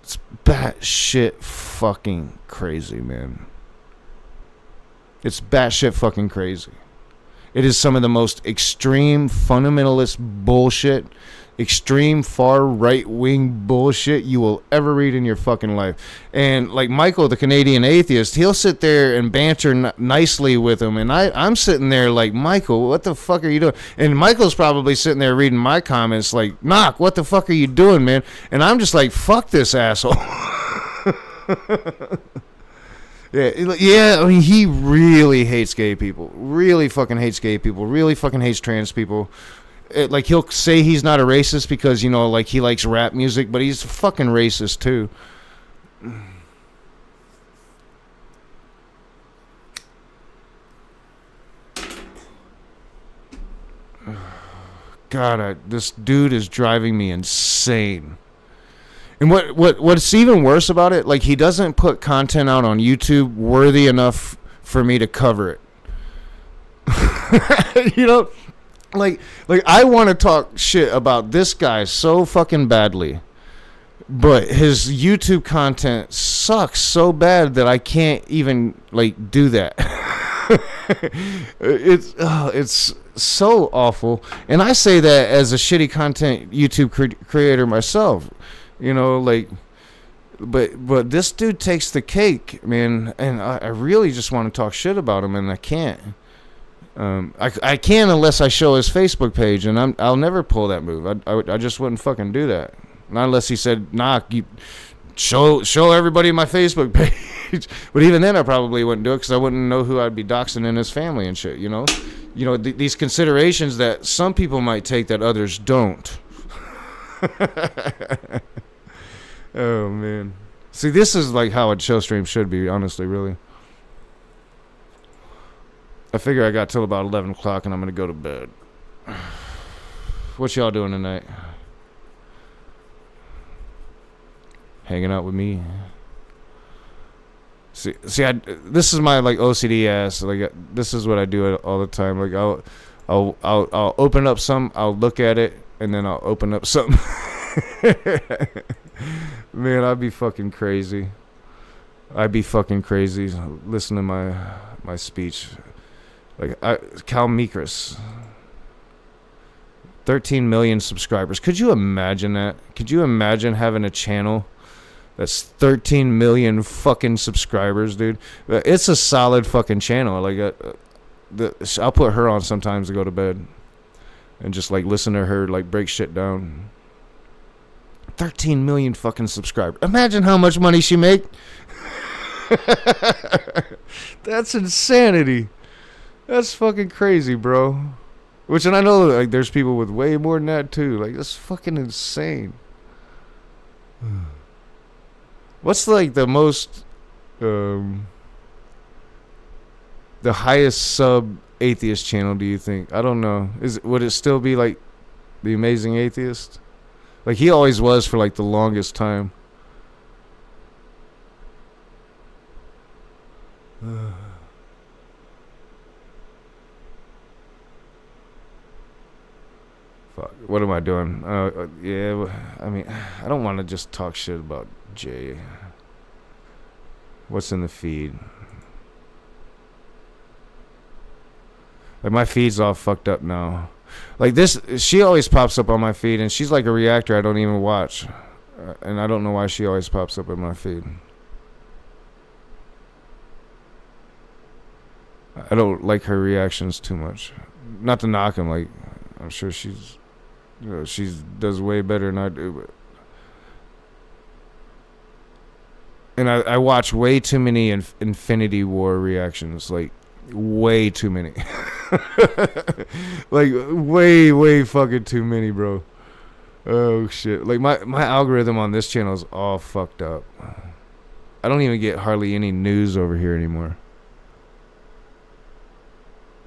It's batshit fucking crazy, man. It's batshit fucking crazy. It is some of the most extreme fundamentalist bullshit extreme far right wing bullshit you will ever read in your fucking life. And like Michael, the Canadian atheist, he'll sit there and banter nicely with him, and I'm sitting there like, Michael, what the fuck are you doing? And Michael's probably sitting there reading my comments like, Knock, what the fuck are you doing, man? And I'm just like, fuck this asshole. Yeah, I mean, he really hates gay people. Really fucking hates gay people. Really fucking hates trans people. Like, he'll say he's not a racist because, you know, like, he likes rap music, but he's fucking racist, too. God, this dude is driving me insane. And what's even worse about it, like, he doesn't put content out on YouTube worthy enough for me to cover it. You know, like I want to talk shit about this guy so fucking badly, but his YouTube content sucks so bad that I can't even like do that. It's so awful, and I say that as a shitty content YouTube creator myself. You know, like, but this dude takes the cake, man, and I really just want to talk shit about him, and I can't. I can unless I show his Facebook page, and I'll never pull that move. I just wouldn't fucking do that. Not unless he said, Knock, you show everybody my Facebook page. But even then, I probably wouldn't do it because I wouldn't know who I'd be doxing in his family and shit. You know, these considerations that some people might take that others don't. Oh man, see, this is like how a show stream should be, honestly, really. I figure I got till about 11 o'clock and I'm gonna go to bed. What y'all doing tonight? Hanging out with me? See, this is my like OCD ass. Like, this is what I do all the time. Like, I'll open up some, I'll look at it, and then I'll open up something. Man, I'd be fucking crazy. Listen to my speech. Like, Cal Mikras, 13 million subscribers. Could you imagine that? Could you imagine having a channel that's 13 million fucking subscribers, dude? It's a solid fucking channel. Like, I'll put her on sometimes to go to bed and just like listen to her like break shit down. 13 million fucking subscribers. Imagine how much money she make. That's insanity. That's fucking crazy, bro. Which, and I know like there's people with way more than that too. Like, that's fucking insane. What's like the most the highest sub atheist channel, do you think? I don't know. Would it still be like The Amazing Atheist? Like, he always was for like the longest time. Fuck. What am I doing? Yeah, I mean, I don't want to just talk shit about Jay. What's in the feed? Like, my feed's all fucked up now. Like, this, she always pops up on my feed, and she's like a reactor I don't even watch. And I don't know why she always pops up in my feed. I don't like her reactions too much. Not to knock him, like, I'm sure she's, you know, she does way better than I do, but. And I watch way too many Infinity War reactions, like, way too many. Like, way fucking too many, bro. Oh shit. Like, my algorithm on this channel is all fucked up. I don't even get hardly any news over here anymore.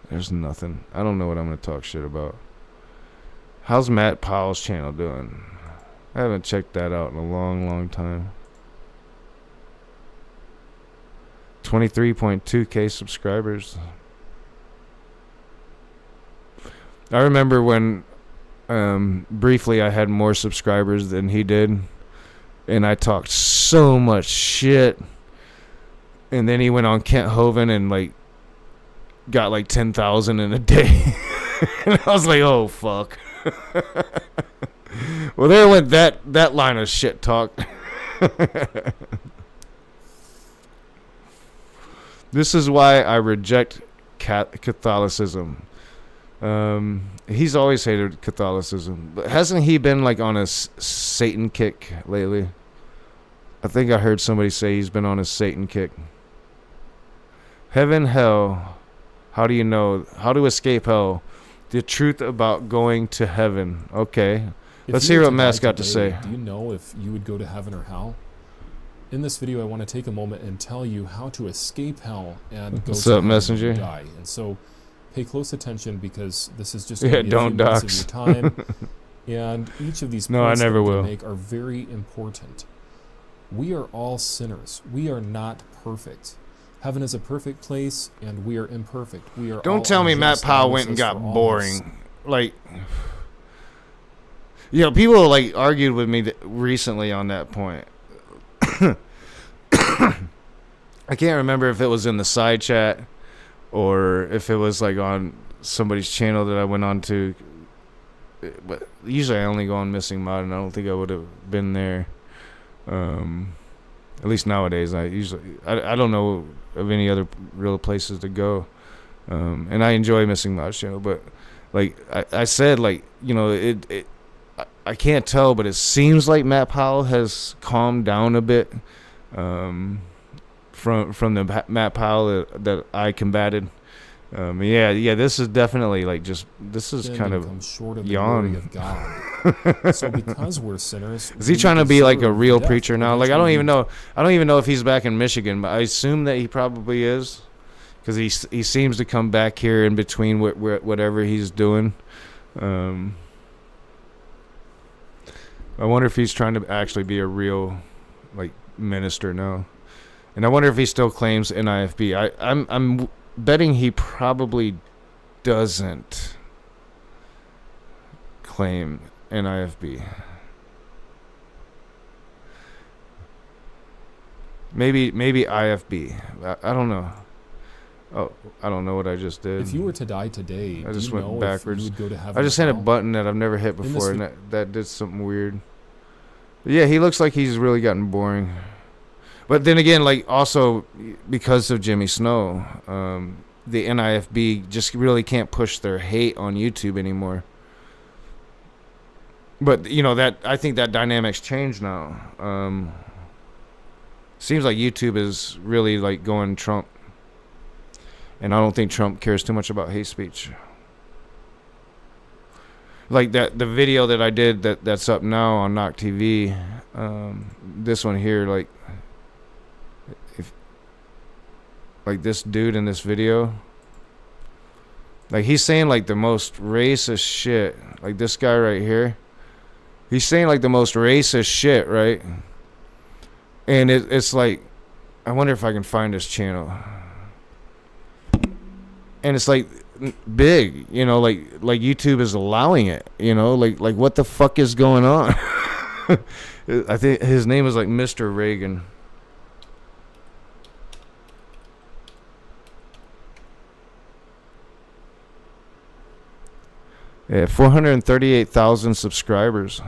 There's nothing. I don't know what I'm gonna talk shit about. How's Matt Powell's channel doing? I haven't checked that out in a long time. 23.2k subscribers. I remember when briefly I had more subscribers than he did, and I talked so much shit, and then he went on Kent Hovind and like got like 10,000 in a day. And I was like, oh fuck. Well, there went that line of shit talk. This is why I reject Catholicism. He's always hated Catholicism, but hasn't he been like on a Satan kick lately? I think I heard somebody say he's been on a Satan kick. Heaven, hell. How do you know? How to escape hell? The truth about going to heaven. Okay. Let's hear what Matt's got to say. Do you know if you would go to heaven or hell? In this video, I want to take a moment and tell you how to escape hell and go What's to up, heaven Messenger? and die. And so, pay close attention because this is just Yeah, going to be don't a few minutes dox. of your time. And each of these No, I points never that we will. make are very important. We are all sinners. We are not perfect. Heaven is a perfect place, and we are imperfect. We are. Don't all tell me Matt unjust, Powell and went and this is got for all of us. boring. Like, you know, people like argued with me recently on that point. I can't remember if it was in the side chat or if it was like on somebody's channel that I went on to. But usually I only go on Missing Mod, and I don't think I would have been there. At least nowadays, I don't know of any other real places to go. And I enjoy Missing Mod's channel, but like I said, like, you know, I can't tell, but it seems like Matt Powell has calmed down a bit from the Matt Powell that I combated. Yeah, this is definitely like this is Sin kind and of comes short of the yawn. glory of God. So because we're sinners, Is he we trying to be like a deserve real death, preacher now? Like, which I don't we- even know if he's back in Michigan, but I assume that he probably is, because he seems to come back here in between whatever he's doing. I wonder if he's trying to actually be a real like minister now, and I wonder if he still claims NIFB. I'm betting he probably doesn't claim NIFB. Maybe IFB. I don't know. Oh, I don't know what I just did. If you were to die today, I just do you went know backwards. if you would go to heaven I just or hit a hell? button that I've never hit this before, and vi- that did something weird. Yeah, he looks like he's really gotten boring. But then again, like, also because of Jimmy Snow, the NIFB just really can't push their hate on YouTube anymore. But you know, that I think that dynamic's changed now. Seems like YouTube is really like going Trump, and I don't think Trump cares too much about hate speech. Like the video that I did that's up now on Knock TV, this one here, like this dude in this video, like he's saying like the most racist shit. Like this guy right here, he's saying like the most racist shit, right? And it's like, I wonder if I can find this channel. And it's like big, you know, like YouTube is allowing it, you know, like what the fuck is going on? I think his name is like Mr. Reagan. Yeah, 438,000 subscribers.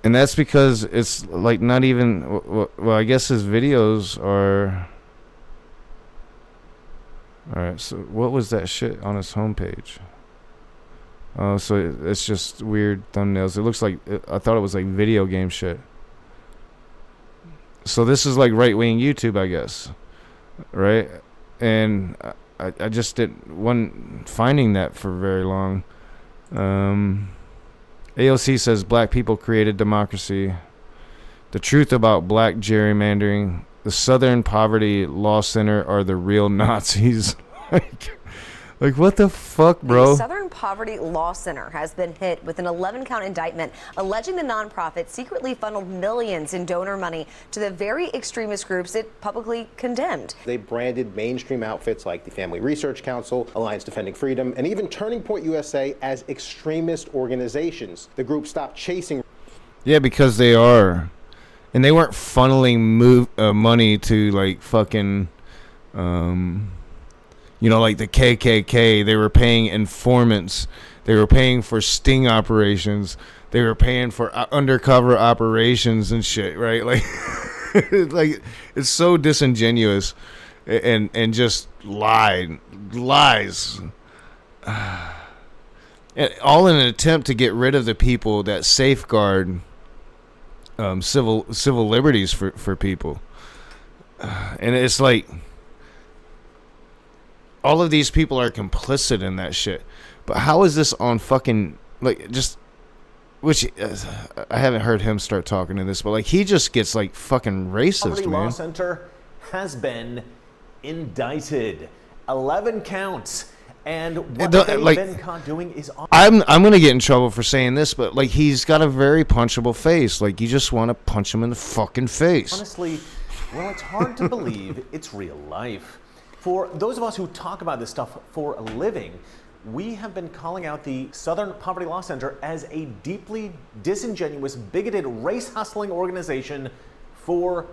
And that's because it's like not even, well, I guess his videos are, alright, so what was that shit on his homepage? Oh, so it's just weird thumbnails. It looks like, I thought it was like video game shit. So this is like right-wing YouTube, I guess, right? And I just wasn't finding that for very long. AOC says black people created democracy. The truth about black gerrymandering. The Southern Poverty Law Center are the real Nazis. like what the fuck, bro? The Southern Poverty Law Center has been hit with an 11-count indictment alleging the nonprofit secretly funneled millions in donor money to the very extremist groups it publicly condemned. They branded mainstream outfits like the Family Research Council, Alliance Defending Freedom, and even Turning Point USA as extremist organizations. The group stopped chasing. Yeah, because they are. And they weren't funneling money to like fucking You know, like the KKK, they were paying informants. They were paying for sting operations. They were paying for undercover operations and shit, right? Like, like it's so disingenuous and just lies. And all in an attempt to get rid of the people that safeguard civil liberties for people. And it's like all of these people are complicit in that shit. But how is this on fucking, like, just, which I haven't heard him start talking to this, but like he just gets like fucking racist, Poverty man. Law Center has been indicted. 11 counts. And what they've been caught doing is... I'm going to get in trouble for saying this, but like he's got a very punchable face. Like you just want to punch him in the fucking face. Honestly, well, it's hard to believe it's real life. For those of us who talk about this stuff for a living, we have been calling out the Southern Poverty Law Center as a deeply disingenuous, bigoted, race-hustling organization for...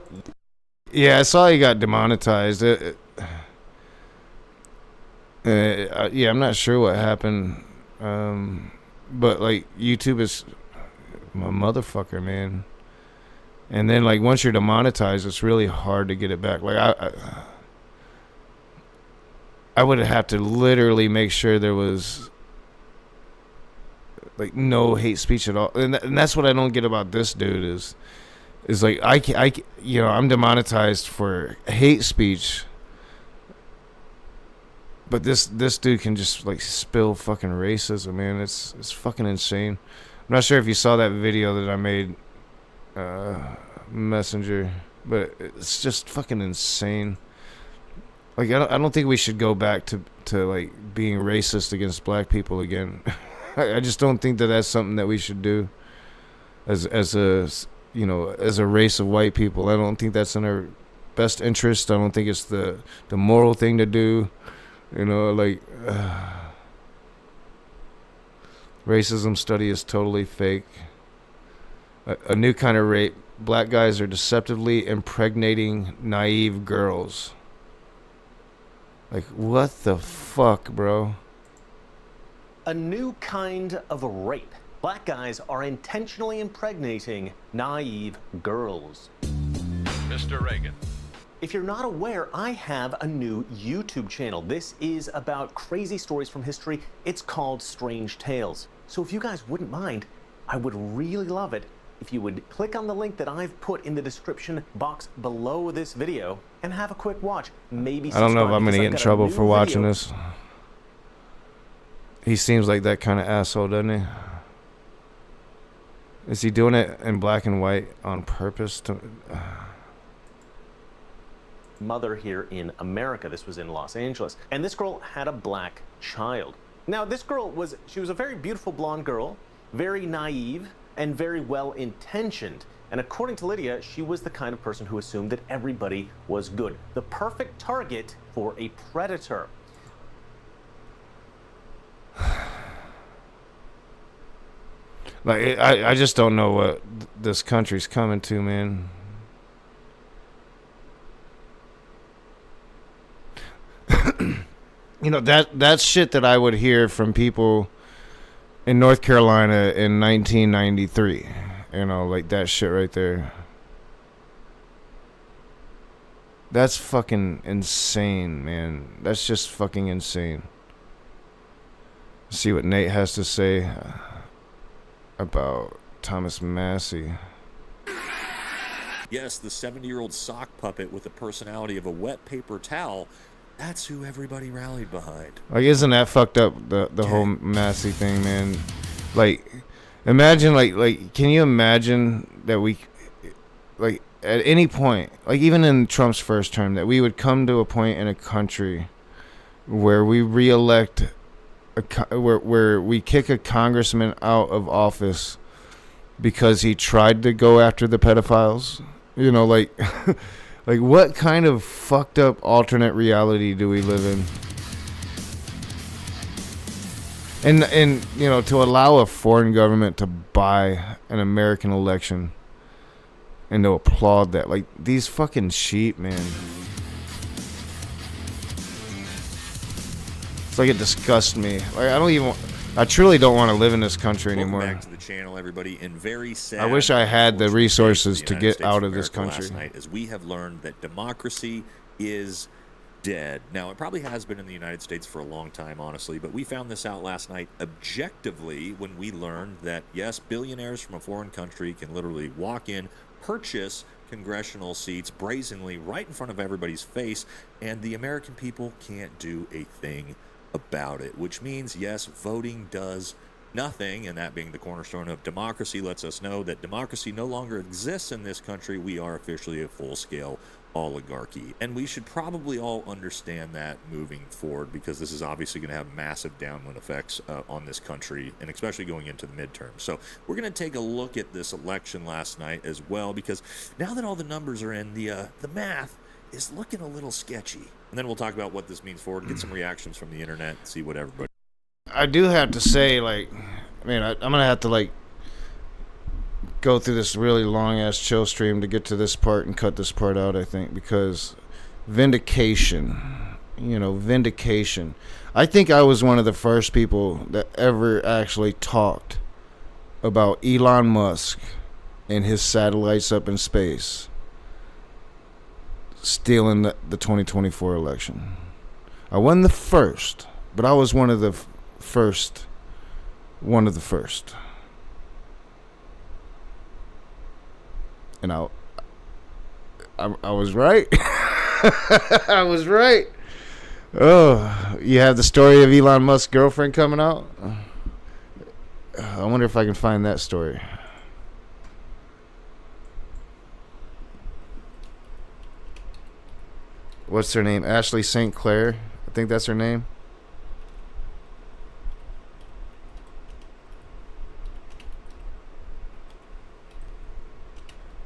Yeah, I saw he got demonetized. Yeah, I'm not sure what happened. But like YouTube is a motherfucker, man. And then like once you're demonetized, it's really hard to get it back. Like I would have to literally make sure there was like no hate speech at all. And that's what I don't get about this dude is like I you know, I'm demonetized for hate speech. But this dude can just like spill fucking racism, man. It's fucking insane. I'm not sure if you saw that video that I made Messenger, but it's just fucking insane. Like I don't think we should go back to like being racist against black people again. I just don't think that that's something that we should do as a, you know, as a race of white people. I don't think that's in our best interest. I don't think it's the moral thing to do. You know, like racism study is totally fake. A new kind of rape. Black guys are deceptively impregnating naive girls. Like, what the fuck, bro? A new kind of a rape. Black guys are intentionally impregnating naive girls. Mr. Reagan. If you're not aware, I have a new YouTube channel. This is about crazy stories from history. It's called Strange Tales. So if you guys wouldn't mind, I would really love it if you would click on the link that I've put in the description box below this video and have a quick watch. Maybe I don't know if I'm gonna get in trouble for watching this. He seems like that kind of asshole, doesn't he? Is he doing it in black and white on purpose to... Mother here in America. This was in Los Angeles. And this girl had a black child. Now, this girl she was a very beautiful blonde girl, very naive, and very well-intentioned. And according to Lydia, she was the kind of person who assumed that everybody was good. The perfect target for a predator. Like, I just don't know what this country's coming to, man. You know, that's shit that I would hear from people in North Carolina in 1993. You know, like that shit right there. That's fucking insane, man. That's just fucking insane. See what Nate has to say about Thomas Massey. Yes, the 70-year-old sock puppet with the personality of a wet paper towel. That's who everybody rallied behind. Like, isn't that fucked up, the whole Massey thing, man? Like, imagine, like, can you imagine that we, like, at any point, like, even in Trump's first term, that we would come to a point in a country where we re-elect, where we kick a congressman out of office because he tried to go after the pedophiles? You know, like... Like, what kind of fucked up alternate reality do we live in? And you know, to allow a foreign government to buy an American election and to applaud that. Like, these fucking sheep, man. It's like it disgusts me. Like I truly don't want to live in this country anymore. Welcome back to the channel, everybody. And very sad. I wish I had the resources to get out of this America country. last night, as we have learned that democracy is dead. Now, it probably has been in the United States for a long time, honestly, but we found this out last night objectively when we learned that, yes, billionaires from a foreign country can literally walk in, purchase congressional seats brazenly right in front of everybody's face, and the American people can't do a thing about it, which means, yes, voting does nothing, and that being the cornerstone of democracy lets us know that democracy no longer exists in this country. We are officially a full-scale oligarchy, and we should probably all understand that moving forward, because this is obviously going to have massive downwind effects on this country, and especially going into the midterms. So we're going to take a look at this election last night as well, because now that all the numbers are in, the math is looking a little sketchy. And then we'll talk about what this means forward, get some reactions from the internet, see what everybody... I do have to say, like, man, I'm going to have to, like, go through this really long-ass chill stream to get to this part and cut this part out, I think, because vindication. I think I was one of the first people that ever actually talked about Elon Musk and his satellites up in space stealing the 2024 election. I wasn't the first, but I was one of the first. And I was right. I was right. Oh, you have the story of Elon Musk's girlfriend coming out? I wonder if I can find that story. What's her name? Ashley St. Clair. I think that's her name.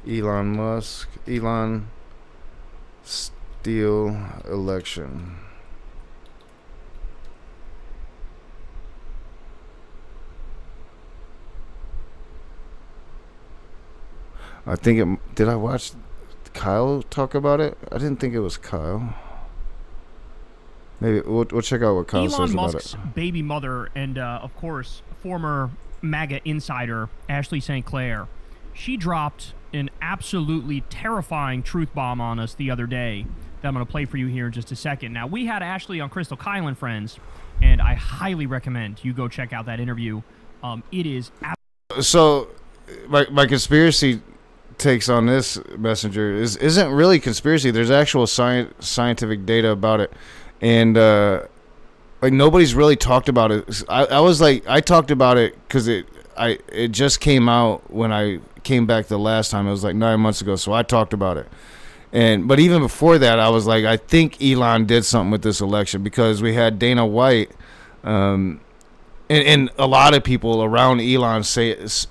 Elon Musk. Elon steal election. I think it... Did I watch Kyle talk about it? I didn't think it was Kyle. Maybe we'll check out what Kyle says about it. Elon Musk's baby mother and, of course, former MAGA insider Ashley St. Clair, she dropped an absolutely terrifying truth bomb on us the other day that I'm going to play for you here in just a second. Now, we had Ashley on Crystal Kylan, friends, and I highly recommend you go check out that interview. It is... So, my conspiracy takes on this, Messenger, isn't really conspiracy. There's actual scientific data about it, and like nobody's really talked about it. I talked about it because it just came out when I came back the last time. It was like 9 months ago, so I talked about it. But even before that, I was like, I think Elon did something with this election, because we had Dana White, and a lot of people around Elon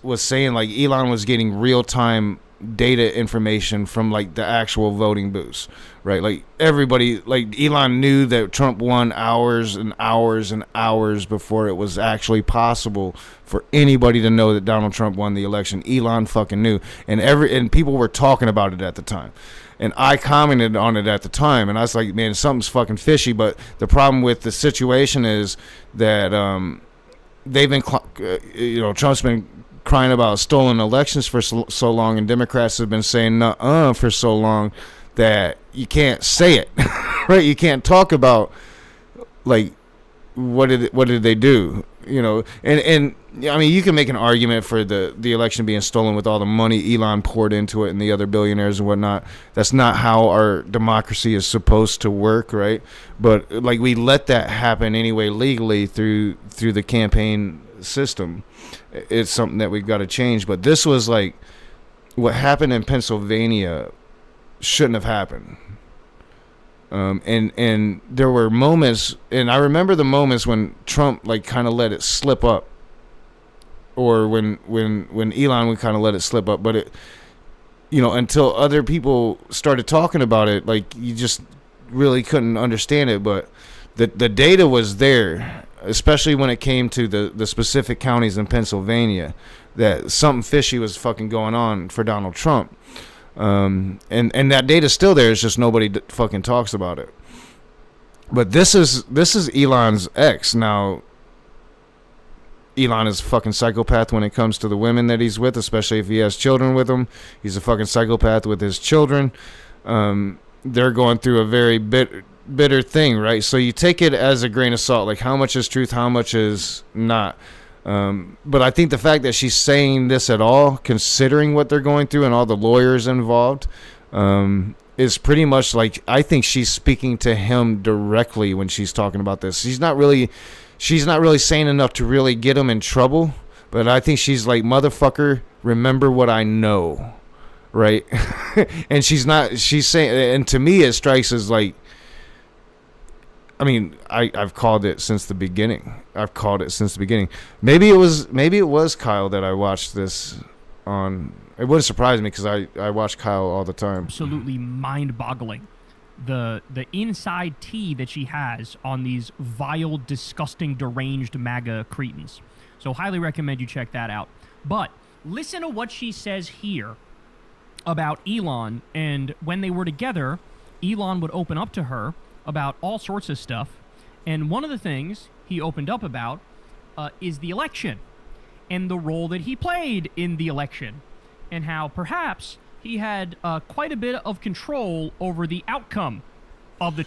was saying like Elon was getting real time data information from like the actual voting booths, right? Like everybody, like Elon knew that Trump won hours and hours and hours before it was actually possible for anybody to know that Donald Trump won the election. Elon fucking knew, and people were talking about it at the time. And I commented on it at the time, and I was like, man, something's fucking fishy. But the problem with the situation is that they've been, Trump's been crying about stolen elections for so long, and Democrats have been saying nuh-uh for so long that you can't say it, right? You can't talk about like what did they do, and I mean, you can make an argument for the election being stolen with all the money Elon poured into it and the other billionaires and whatnot. That's not how our democracy is supposed to work, right? But like we let that happen anyway legally through the campaign system. It's something that we've got to change. But this was like what happened in Pennsylvania shouldn't have happened. And there were moments, and I remember the moments when Trump like kind of let it slip up, or when Elon would kind of let it slip up, but it, until other people started talking about it, like you just really couldn't understand it. But the data was there, especially when it came to the specific counties in Pennsylvania, that something fishy was fucking going on for Donald Trump. And that data's still there. It's just nobody fucking talks about it. But this is Elon's ex. Now, Elon is a fucking psychopath when it comes to the women that he's with, especially if he has children with them. He's a fucking psychopath with his children. They're going through a very bitter thing, right? So you take it as a grain of salt, like how much is truth, how much is not. But I think the fact that she's saying this at all, considering what they're going through and all the lawyers involved, is pretty much like, I think she's speaking to him directly when she's talking about this. She's not really saying enough to really get him in trouble, but I think she's like, motherfucker, remember what I know, right? And she's saying, and to me it strikes as like, I mean, I've called it since the beginning. Maybe it was Kyle that I watched this on. It wouldn't surprise me because I watch Kyle all the time. Absolutely mind-boggling. The inside tea that she has on these vile, disgusting, deranged MAGA cretins. So highly recommend you check that out. But listen to what she says here about Elon, and when they were together, Elon would open up to her about all sorts of stuff, and one of the things he opened up about is the election and the role that he played in the election, and how perhaps he had quite a bit of control over the outcome of the...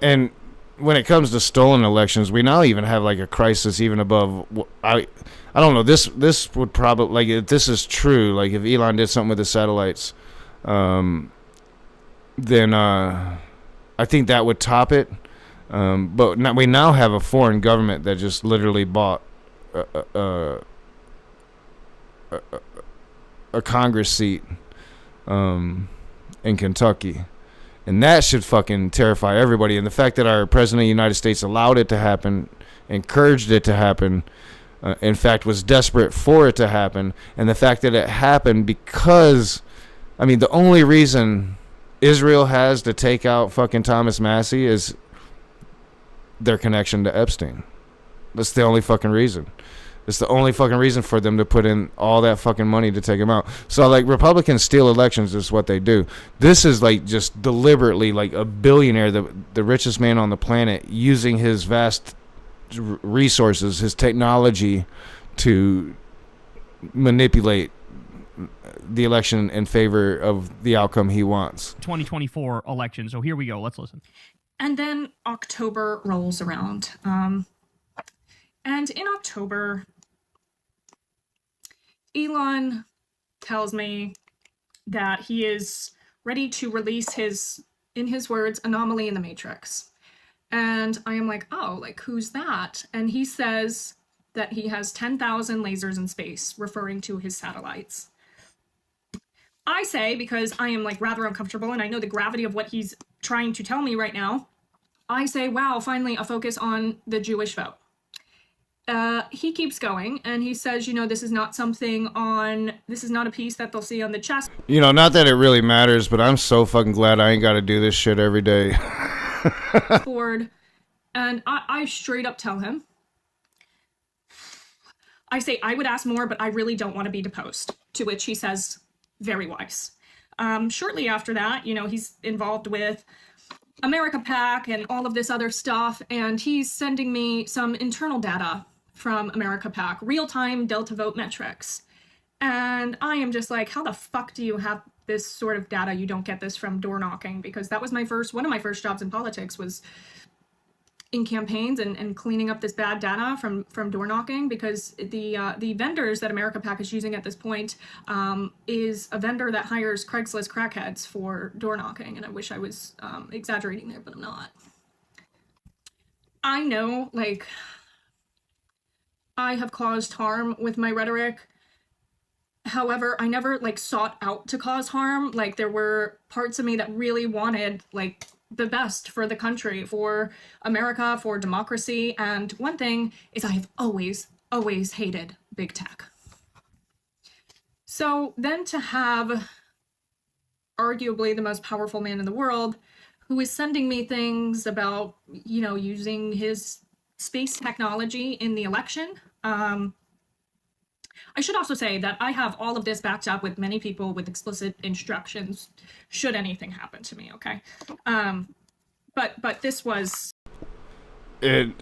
And when it comes to stolen elections, we now even have like a crisis even above... I don't know, this would probably... Like, if this is true, like if Elon did something with the satellites, then I think that would top it. But now, we now have a foreign government that just literally bought a Congress seat in Kentucky. And that should fucking terrify everybody. And the fact that our president of the United States allowed it to happen, encouraged it to happen, in fact, was desperate for it to happen. And the fact that it happened because, I mean, the only reason Israel has to take out fucking Thomas Massie is their connection to Epstein. That's the only fucking reason. It's the only fucking reason for them to put in all that fucking money to take him out. So, like, Republicans steal elections is what they do. This is, like, just deliberately, like, a billionaire, the richest man on the planet, using his vast resources, his technology, to manipulate the election in favor of the outcome he wants. 2024 election. So here we go. Let's listen. And then October rolls around. And in October, Elon tells me that he is ready to release his, in his words, anomaly in the Matrix. And I am like, oh, like, who's that? And he says that he has 10,000 lasers in space, referring to his satellites. I say, because I am like rather uncomfortable and I know the gravity of what he's trying to tell me right now, I say, wow, finally a focus on the Jewish vote. He keeps going and he says, you know, this is not a piece that they'll see on the chess. You know, not that it really matters, but I'm so fucking glad I ain't got to do this shit every day. Board. And I straight up tell him, I say, I would ask more, but I really don't want to be deposed. To which he says, very wise. Shortly after that, you know, he's involved with America PAC and all of this other stuff, and he's sending me some internal data from America PAC, real-time Delta vote metrics. And I am just like, how the fuck do you have this sort of data? You don't get this from door knocking, because that was one of my first jobs in politics was in campaigns and cleaning up this bad data from door knocking, because the vendors that America PAC is using at this point is a vendor that hires Craigslist crackheads for door knocking, and I wish I was exaggerating there, but I'm not. I know, like, I have caused harm with my rhetoric. However, I never, like, sought out to cause harm. Like, there were parts of me that really wanted, like, the best for the country, for America, for democracy. And one thing is I have always hated big tech. So then to have arguably the most powerful man in the world who is sending me things about, you know, using his space technology in the election. I should also say that I have all of this backed up with many people with explicit instructions should anything happen to me, okay? but this was And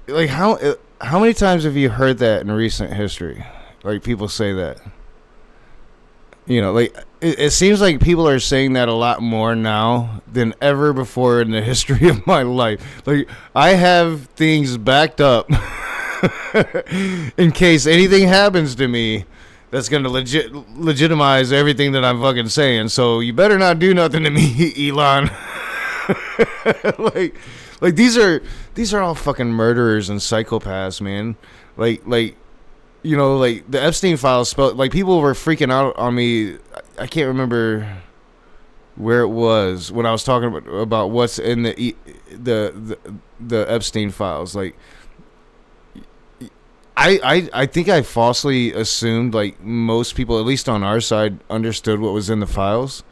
like how many times have you heard that in recent history? Like people say that. You know, like it seems like people are saying that a lot more now than ever before in the history of my life. Like I have things backed up in case anything happens to me that's gonna legitimize everything that I'm fucking saying. So you better not do nothing to me, Elon. like these are all fucking murderers and psychopaths, man. Like you know, like the Epstein files spelled, like people were freaking out on me. I can't remember where it was when I was talking about what's in the Epstein files. Like I think I falsely assumed like most people, at least on our side, understood what was in the files,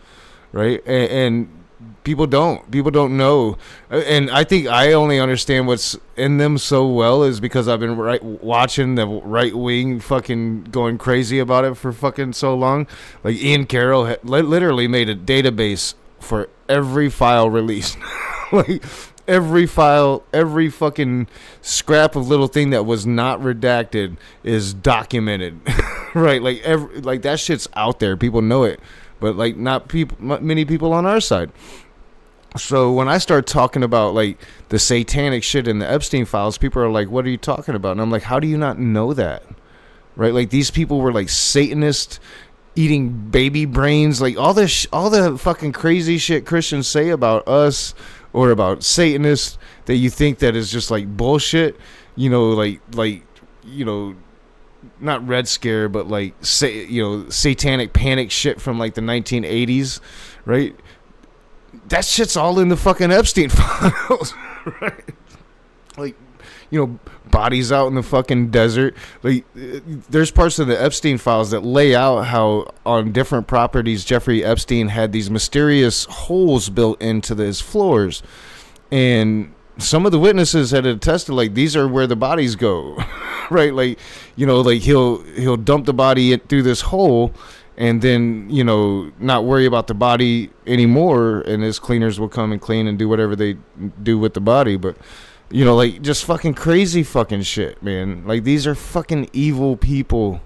right? And people don't know, and I think I only understand what's in them so well is because I've been watching the right wing fucking going crazy about it for fucking so long. Like Ian Carroll literally made a database for every file released, like every file, every fucking scrap of little thing that was not redacted is documented, right? Like that shit's out there, people know it, but like not many people on our side. So when I start talking about like the satanic shit in the Epstein files, people are like, what are you talking about? And I'm like, how do you not know that? Right? Like these people were like Satanists eating baby brains, like all the fucking crazy shit Christians say about us or about Satanists that you think that is just like bullshit, you know, like you know, not Red Scare, but like satanic panic shit from like the 1980s, right? That shit's all in the fucking Epstein files, right? Like, you know, bodies out in the fucking desert. Like, there's parts of the Epstein files that lay out how on different properties Jeffrey Epstein had these mysterious holes built into his floors. And some of the witnesses had attested, like, these are where the bodies go, right? Like, you know, like he'll dump the body through this hole and then, you know, not worry about the body anymore, and his cleaners will come and clean and do whatever they do with the body. But, you know, like, just fucking crazy fucking shit, man. Like, these are fucking evil people.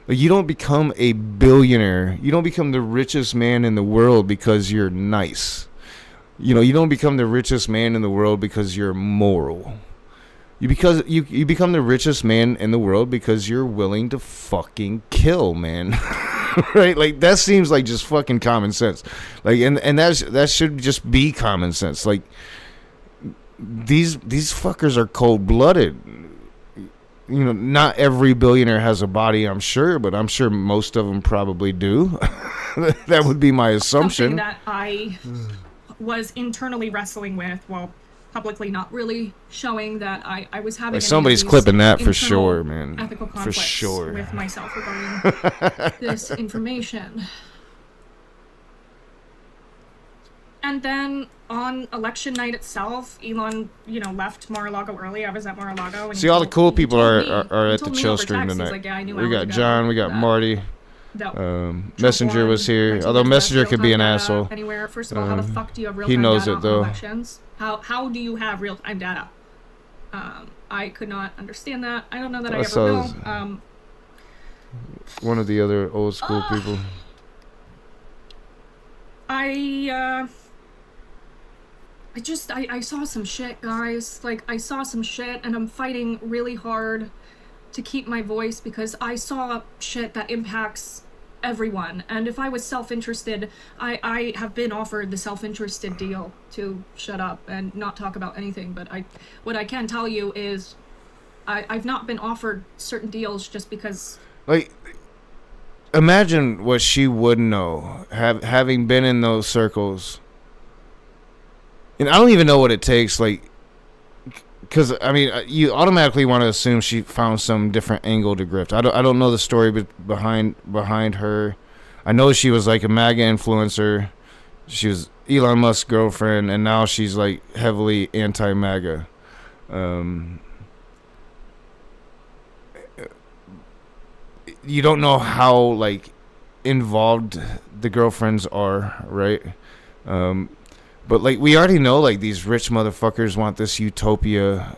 Like, you don't become a billionaire. You don't become the richest man in the world because you're nice. You know, you don't become the richest man in the world because you're moral. You become the richest man in the world because you're willing to fucking kill, man. Right? Like, that seems like just fucking common sense. Like, and that should just be common sense. Like, these fuckers are cold-blooded. You know, not every billionaire has a body, I'm sure, but I'm sure most of them probably do. That would be my assumption. Something that I was internally wrestling with while publicly not really showing that I was having like somebody's clipping that for sure, man. Ethical for conflicts sure with myself regarding this information. And then on election night itself, Elon, you know, left Mar-a-Lago early. I was at Mar-a-Lago. And see, all the cool people are at the chill stream tonight. Like, yeah, we got John, we got Marty. Messenger was here, although Messenger could be an asshole. Anywhere. First of all, how the fuck do you have real-time he knows data it though. on elections? How do you have real-time data? I could not understand that. I don't know that I ever will. One of the other old school people. I saw some shit, guys. Like, I saw some shit, and I'm fighting really hard to keep my voice because I saw shit that impacts everyone. And if I was self-interested, I have been offered the self-interested deal to shut up and not talk about anything. But what I can tell you is I've not been offered certain deals just because... Like, imagine what she would know, having been in those circles. And I don't even know what it takes, like, because, I mean, you automatically want to assume she found some different angle to grift. I don't know the story behind her. I know she was, like, a MAGA influencer. She was Elon Musk's girlfriend, and now she's, like, heavily anti-MAGA. You don't know how, like, involved the girlfriends are, right? But like we already know, like these rich motherfuckers want this utopia.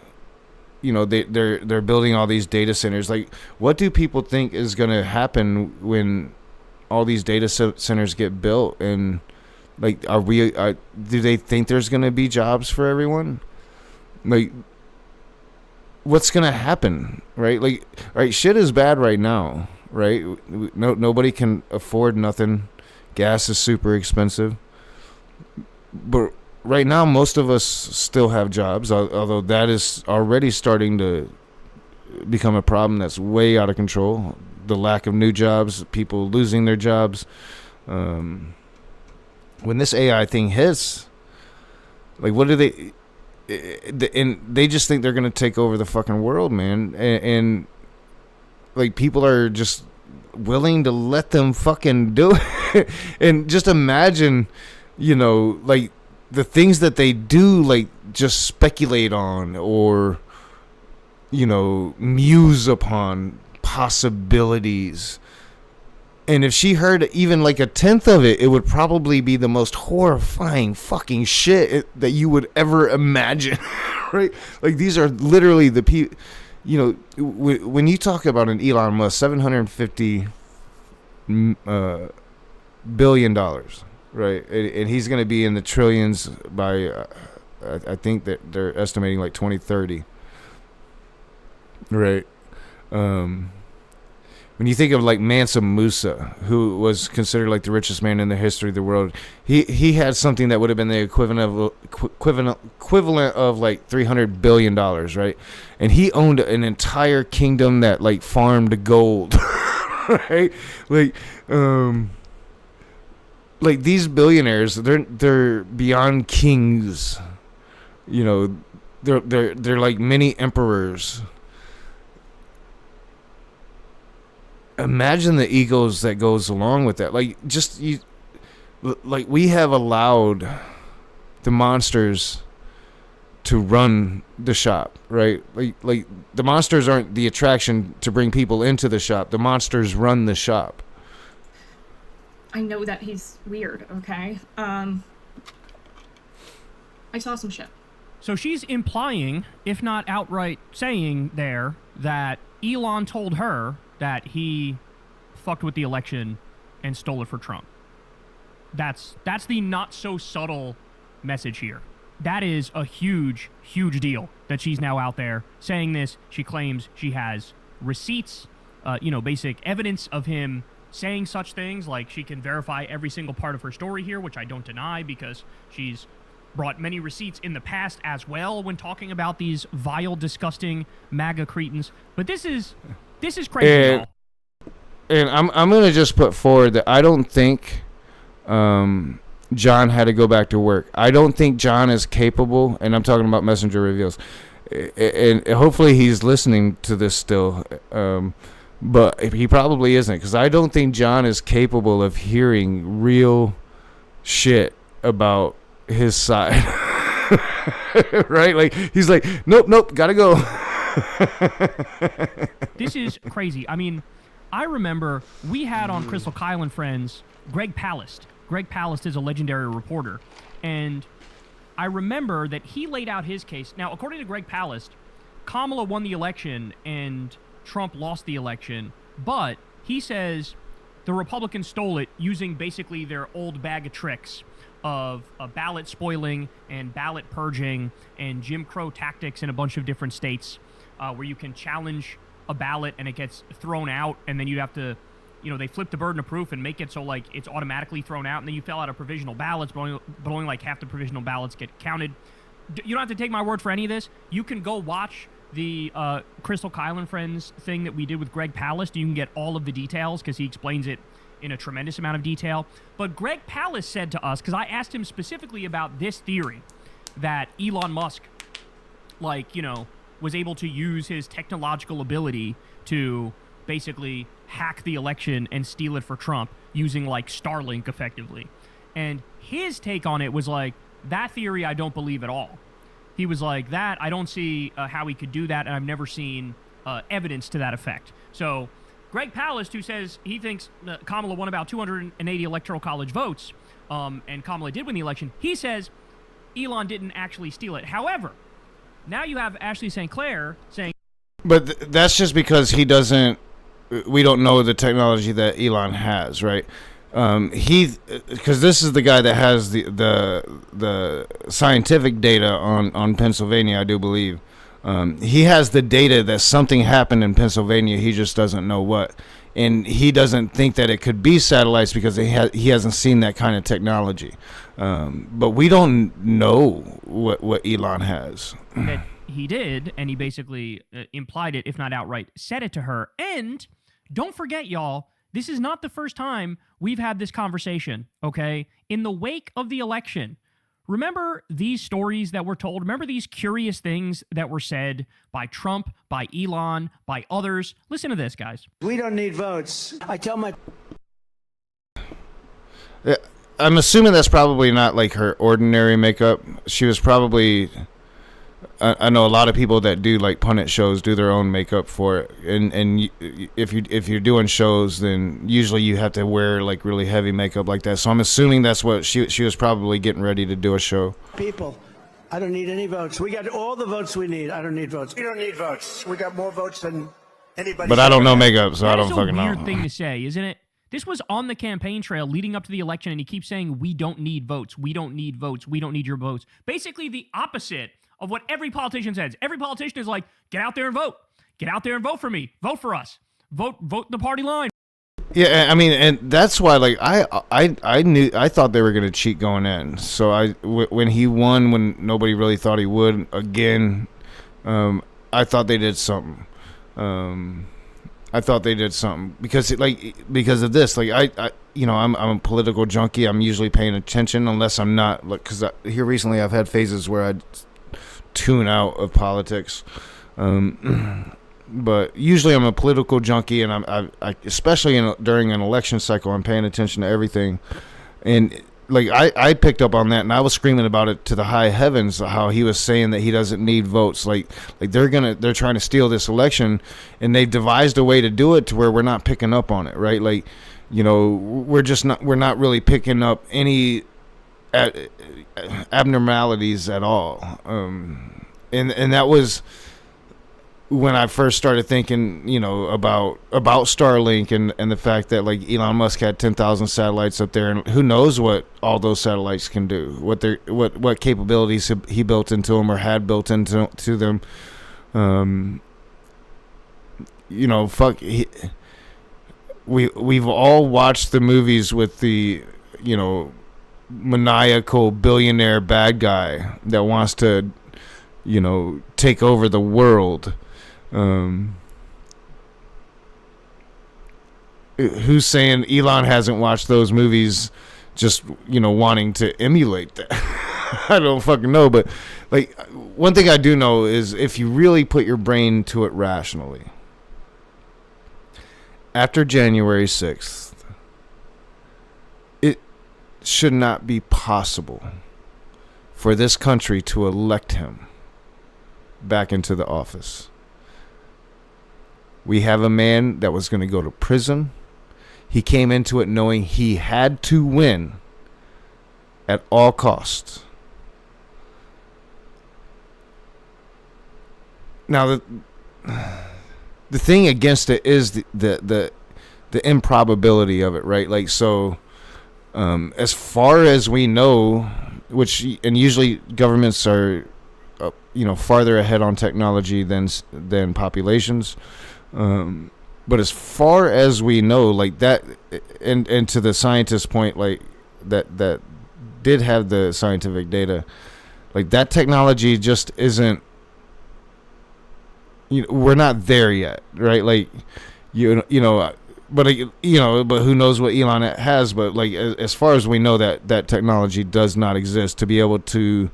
You know, they're building all these data centers. Like, what do people think is going to happen when all these data centers get built? And like, do they think there's going to be jobs for everyone? Like, what's going to happen, right? Like, right, shit is bad right now, right? Nobody can afford nothing. Gas is super expensive. But right now, most of us still have jobs, although that is already starting to become a problem that's way out of control. The lack of new jobs, people losing their jobs. When this AI thing hits, like, what do they... And they just think they're going to take over the fucking world, man. And like, people are just willing to let them fucking do it. And just imagine, you know, like, the things that they do, like, just speculate on or, you know, muse upon possibilities. And if she heard even like a tenth of it, it would probably be the most horrifying fucking shit that you would ever imagine, right? Like, these are literally the people, you know, when you talk about an Elon Musk, $750 billion, right? And he's going to be in the trillions by, I think that they're estimating like 2030. Right. When you think of like Mansa Musa, who was considered like the richest man in the history of the world, he had something that would have been the equivalent of like $300 billion, right? And he owned an entire kingdom that like farmed gold, right? Like these billionaires, they're beyond kings, you know. They're like mini emperors. Imagine the egos that goes along with that. Like, just like we have allowed the monsters to run the shop, right? Like the monsters aren't the attraction to bring people into the shop. The monsters run the shop. I know that he's weird, okay? I saw some shit. So she's implying, if not outright saying there, that Elon told her that he fucked with the election and stole it for Trump. That's the not so subtle message here. That is a huge, huge deal that she's now out there saying this. She claims she has receipts, basic evidence of him saying such things. Like, she can verify every single part of her story here, which I don't deny, because she's brought many receipts in the past as well when talking about these vile, disgusting MAGA cretins. But this is crazy. And I'm gonna just put forward that I don't think John had to go back to work. I don't think John is capable, and I'm talking about Messenger Reveals, and hopefully he's listening to this still, but he probably isn't, because I don't think John is capable of hearing real shit about his side. Right? Like, he's like, nope, gotta go. This is crazy. I mean, I remember we had on Crystal Kyle and Friends Greg Palast. Greg Palast is a legendary reporter, and I remember that he laid out his case. Now, according to Greg Palast, Kamala won the election and Trump lost the election, but he says the Republicans stole it using basically their old bag of tricks of ballot spoiling and ballot purging and Jim Crow tactics in a bunch of different states, where you can challenge a ballot and it gets thrown out, and then you have to, they flip the burden of proof and make it so like it's automatically thrown out, and then you fill out a provisional ballots, but only like half the provisional ballots get counted. You don't have to take my word for any of this. You can go watch the Crystal Kyle and Friends thing that we did with Greg Palast. You can get all of the details because he explains it in a tremendous amount of detail. But Greg Palast said to us, because I asked him specifically about this theory, that Elon Musk, was able to use his technological ability to basically hack the election and steal it for Trump using like Starlink effectively. And his take on it was like, that theory I don't believe at all. He was like, that I don't see how he could do that, and I've never seen evidence to that effect. So Greg Palast, who says he thinks Kamala won about 280 electoral college votes, and Kamala did win the election, he says Elon didn't actually steal it. However, now you have Ashley St. Clair saying... But that's just because we don't know the technology that Elon has, right? Because this is the guy that has the scientific data on Pennsylvania, I do believe. He has the data that something happened in Pennsylvania. He just doesn't know what, and he doesn't think that it could be satellites because he hasn't seen that kind of technology. But we don't know what Elon has. That he did, and he basically implied it, if not outright said it to her. And don't forget, y'all, this is not the first time we've had this conversation, okay? In the wake of the election, remember these stories that were told? Remember these curious things that were said by Trump, by Elon, by others? Listen to this, guys. We don't need votes. I tell my... I'm assuming that's probably not like her ordinary makeup. She was probably... I know a lot of people that do like pundit shows do their own makeup for it, and if you're doing shows, then usually you have to wear like really heavy makeup like that. So I'm assuming that's what she was probably getting ready to do a show. People, I don't need any votes. We got all the votes we need. I don't need votes. We don't need votes. We got more votes than anybody. But I don't know makeup, so I don't fucking know. That's a weird thing to say, isn't it? This was on the campaign trail leading up to the election, and he keeps saying, we don't need votes. We don't need votes. We don't need your votes. Basically the opposite of what every politician says. Every politician is like, get out there and vote. Get out there and vote for me. Vote for us. Vote the party line. Yeah, I mean, and that's why, like, I thought they were gonna cheat going in. So when he won, when nobody really thought he would again, I thought they did something. Because of this. Like I'm a political junkie. I'm usually paying attention unless I'm not. Like, because here recently I've had phases where I tune out of politics. But usually I'm a political junkie, and I especially during an election cycle, I'm paying attention to everything. And like I picked up on that, and I was screaming about it to the high heavens, how he was saying that he doesn't need votes. Like they're trying to steal this election, and they devised a way to do it to where we're not picking up on it, right? Like, we're not really picking up any abnormalities at all. And that was when I first started thinking, about Starlink and the fact that like Elon Musk had 10,000 satellites up there, and who knows what all those satellites can do, what capabilities he built into them or had built into them. We've all watched the movies with the maniacal billionaire bad guy that wants to take over the world. Who's saying Elon hasn't watched those movies just wanting to emulate that? I don't fucking know, but like one thing I do know is if you really put your brain to it rationally, after January 6th, it should not be possible for this country to elect him back into the office. We have a man that was going to go to prison. He came into it knowing he had to win at all costs. Now, the thing against it is the improbability of it, right? Like, so as far as we know, and usually governments are farther ahead on technology than populations. But as far as we know, like that, and to the scientist's point, like that did have the scientific data, like that technology just isn't. We're not there yet, right? Like, but who knows what Elon has? But like, as far as we know, that technology does not exist to be able to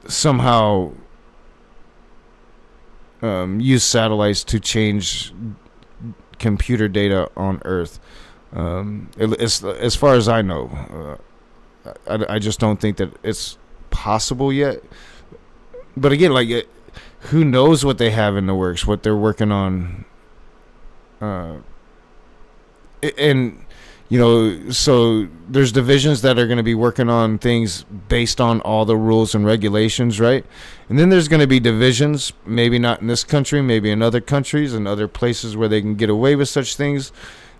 somehow use satellites to change computer data on Earth. As far as I know, I just don't think that it's possible yet. But again, like, who knows what they have in the works, what they're working on. And You know, so there's divisions that are going to be working on things based on all the rules and regulations, right? And then there's going to be divisions, maybe not in this country, maybe in other countries and other places where they can get away with such things,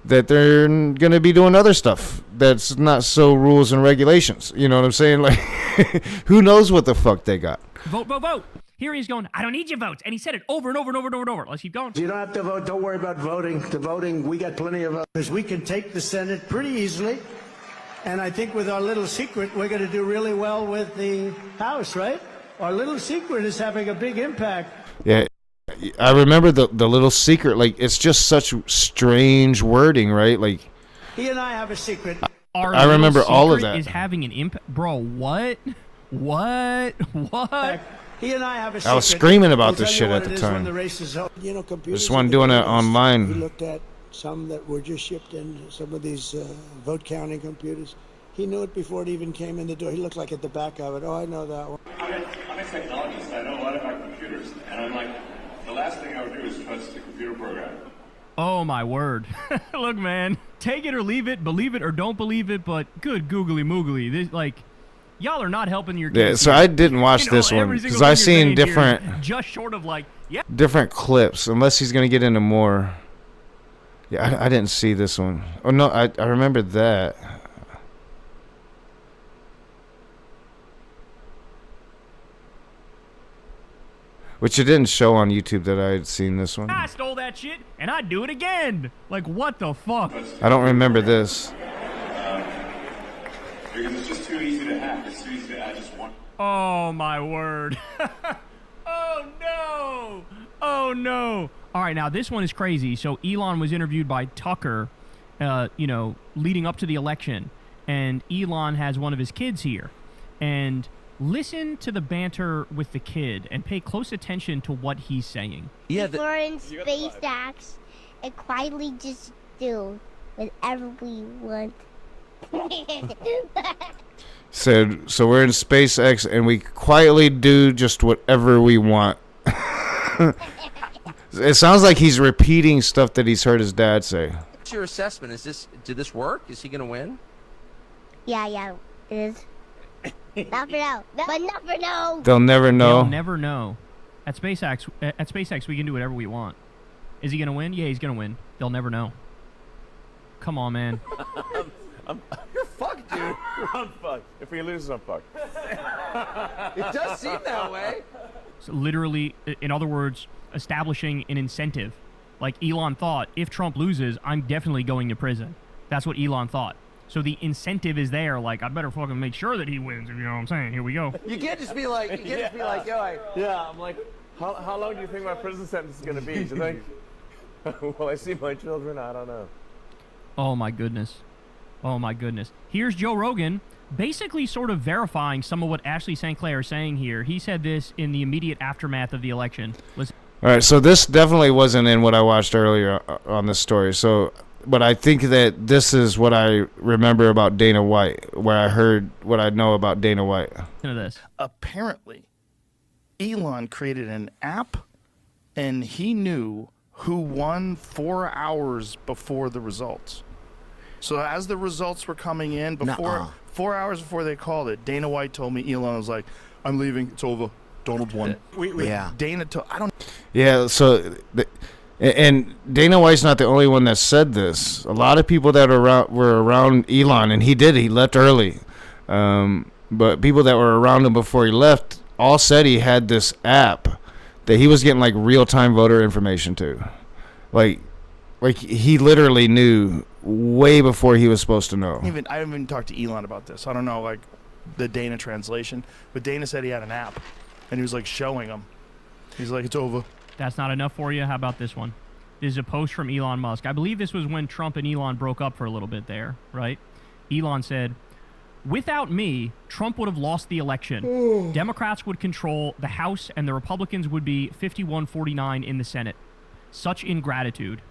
that they're going to be doing other stuff that's not so rules and regulations. You know what I'm saying? Like, who knows what the fuck they got? Vote, vote, vote. Here he's going, I don't need your votes. And he said it over and over and over and over and over. Let's keep going. You don't have to vote. Don't worry about voting. The voting, we got plenty of votes. We can take the Senate pretty easily. And I think with our little secret, we're going to do really well with the House, right? Our little secret is having a big impact. Yeah, I remember the little secret. Like, it's just such strange wording, right? Like, He and I have a secret. I remember all of that. Is having an impact. Bro, what? What? He and I have a secret. I was screaming about this I'll shit tell you at what the it is time. when the race is over. You know, computers This one are doing it the best. online. We looked at some that were just shipped in, some of these vote counting computers. He knew it before it even came in the door. He looked like at the back of it. Oh, I know that one. I'm a technologist. I know a lot about computers. And I'm like, the last thing I would do is trust the computer program. Oh, my word. Look, man, take it or leave it, believe it or don't believe it, but good googly moogly. This, like, y'all are not helping your kids. Yeah, so I didn't watch this one because I seen different, just short of like, yeah, different clips. Unless he's gonna get into more. Yeah, I didn't see this one. Oh no, I remember that. Which it didn't show on YouTube that I had seen this one. I stole that shit and I'd do it again. Like, what the fuck? I don't remember this. Because it's just too easy to hack. It's too easy to add just one. Oh, my word. Oh, no. Oh, no. All right, now this one is crazy. So Elon was interviewed by Tucker, leading up to the election. And Elon has one of his kids here. And listen to the banter with the kid and pay close attention to what he's saying. Yeah, we're in SpaceX and quietly just do whatever we want. Said, so we're in SpaceX and we quietly do just whatever we want. It sounds like he's repeating stuff that he's heard his dad say. What's your assessment? Did this work? Is he going to win? Yeah, it is. Never know, but never know. They'll never know. They'll never know. At SpaceX, we can do whatever we want. Is he going to win? Yeah, he's going to win. They'll never know. Come on, man. You're fucked, dude. I'm fucked. If we lose, I'm fucked. It does seem that way. So literally, in other words, establishing an incentive. Like Elon thought, if Trump loses, I'm definitely going to prison. That's what Elon thought. So the incentive is there. Like, I better fucking make sure that he wins. If you know what I'm saying. Here we go. You can't just be like, Yeah, I'm like, how long do you think my prison sentence is going to be? Do you think? Will I see my children? I don't know. Oh, my goodness. Oh, my goodness. Here's Joe Rogan basically sort of verifying some of what Ashley St. Clair is saying here. He said this in the immediate aftermath of the election. Listen. All right, so this definitely wasn't in what I watched earlier on this story. So, but I think that this is what I remember about Dana White, where I heard what I know about Dana White. Listen to this. Apparently, Elon created an app, and he knew who won 4 hours before the results. So as the results were coming in, 4 hours before they called it, Dana White told me, Elon was like, I'm leaving, it's over. Donald won. Yeah. Dana told, I don't. Yeah, so, and Dana White's not the only one that said this. A lot of people that were around Elon, and he left early. But people that were around him before he left all said he had this app that he was getting like real-time voter information to. Like he literally knew way before he was supposed to know. I haven't even talked to Elon about this. I don't know, like, the Dana translation. But Dana said he had an app, and he was, like, showing him. He's like, it's over. That's not enough for you? How about this one? This is a post from Elon Musk. I believe this was when Trump and Elon broke up for a little bit there, right? Elon said, without me, Trump would have lost the election. Democrats would control the House, and the Republicans would be 51-49 in the Senate. Such ingratitude.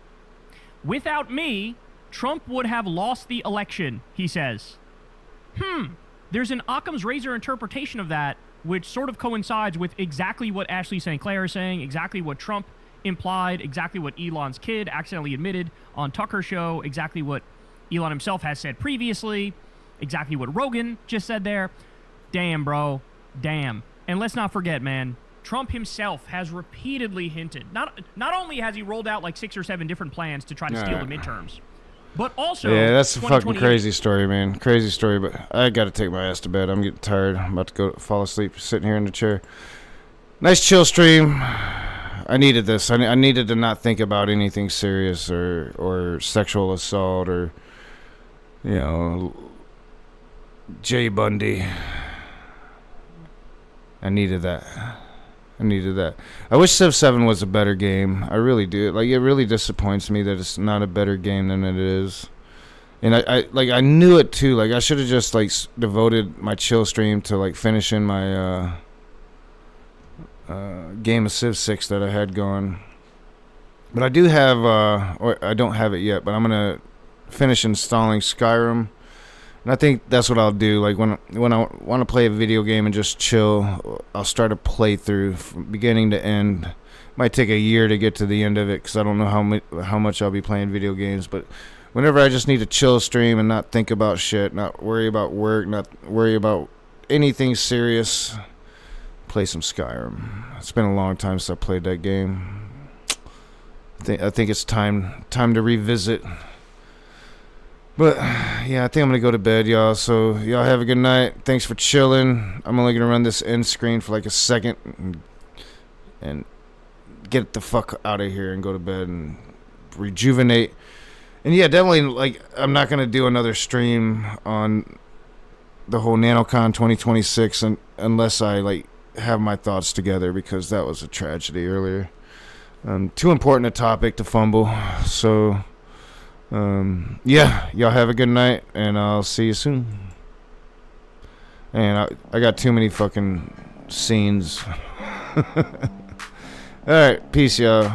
Without me, Trump would have lost the election, he says. There's an Occam's razor interpretation of that, which sort of coincides with exactly what Ashley St. Clair is saying, exactly what Trump implied, exactly what Elon's kid accidentally admitted on Tucker's show, exactly what Elon himself has said previously, exactly what Rogan just said there. Damn, bro. Damn. And let's not forget, man, Trump himself has repeatedly hinted, not only has he rolled out like 6 or 7 different plans to try to steal the midterms, but also... Yeah, that's a fucking crazy story, man. Crazy story, but I got to take my ass to bed. I'm getting tired. I'm about to go fall asleep sitting here in the chair. Nice chill stream. I needed this. I needed to not think about anything serious or sexual assault or, you know, Jay Bundy. I needed that. I wish Civ 7 was a better game. I really do. Like, it really disappoints me that it's not a better game than it is. And I knew it too. Like, I should have just like devoted my chill stream to like finishing my game of Civ 6 that I had going. But I do have, or I don't have it yet, but I'm gonna finish installing Skyrim. And I think that's what I'll do. Like when I want to play a video game and just chill, I'll start a playthrough from beginning to end. Might take a year to get to the end of it because I don't know how much I'll be playing video games. But whenever I just need to chill stream and not think about shit, not worry about work, not worry about anything serious, play some Skyrim. It's been a long time since I played that game. I think it's time to revisit. But, yeah, I think I'm going to go to bed, y'all. So, y'all have a good night. Thanks for chilling. I'm only going to run this end screen for like a second and get the fuck out of here and go to bed and rejuvenate. And, yeah, definitely, like, I'm not going to do another stream on the whole NanoCon 2026 unless I, like, have my thoughts together because that was a tragedy earlier. Too important a topic to fumble. So... yeah, y'all have a good night, and I'll see you soon. And I got too many fucking scenes. Alright, peace, y'all.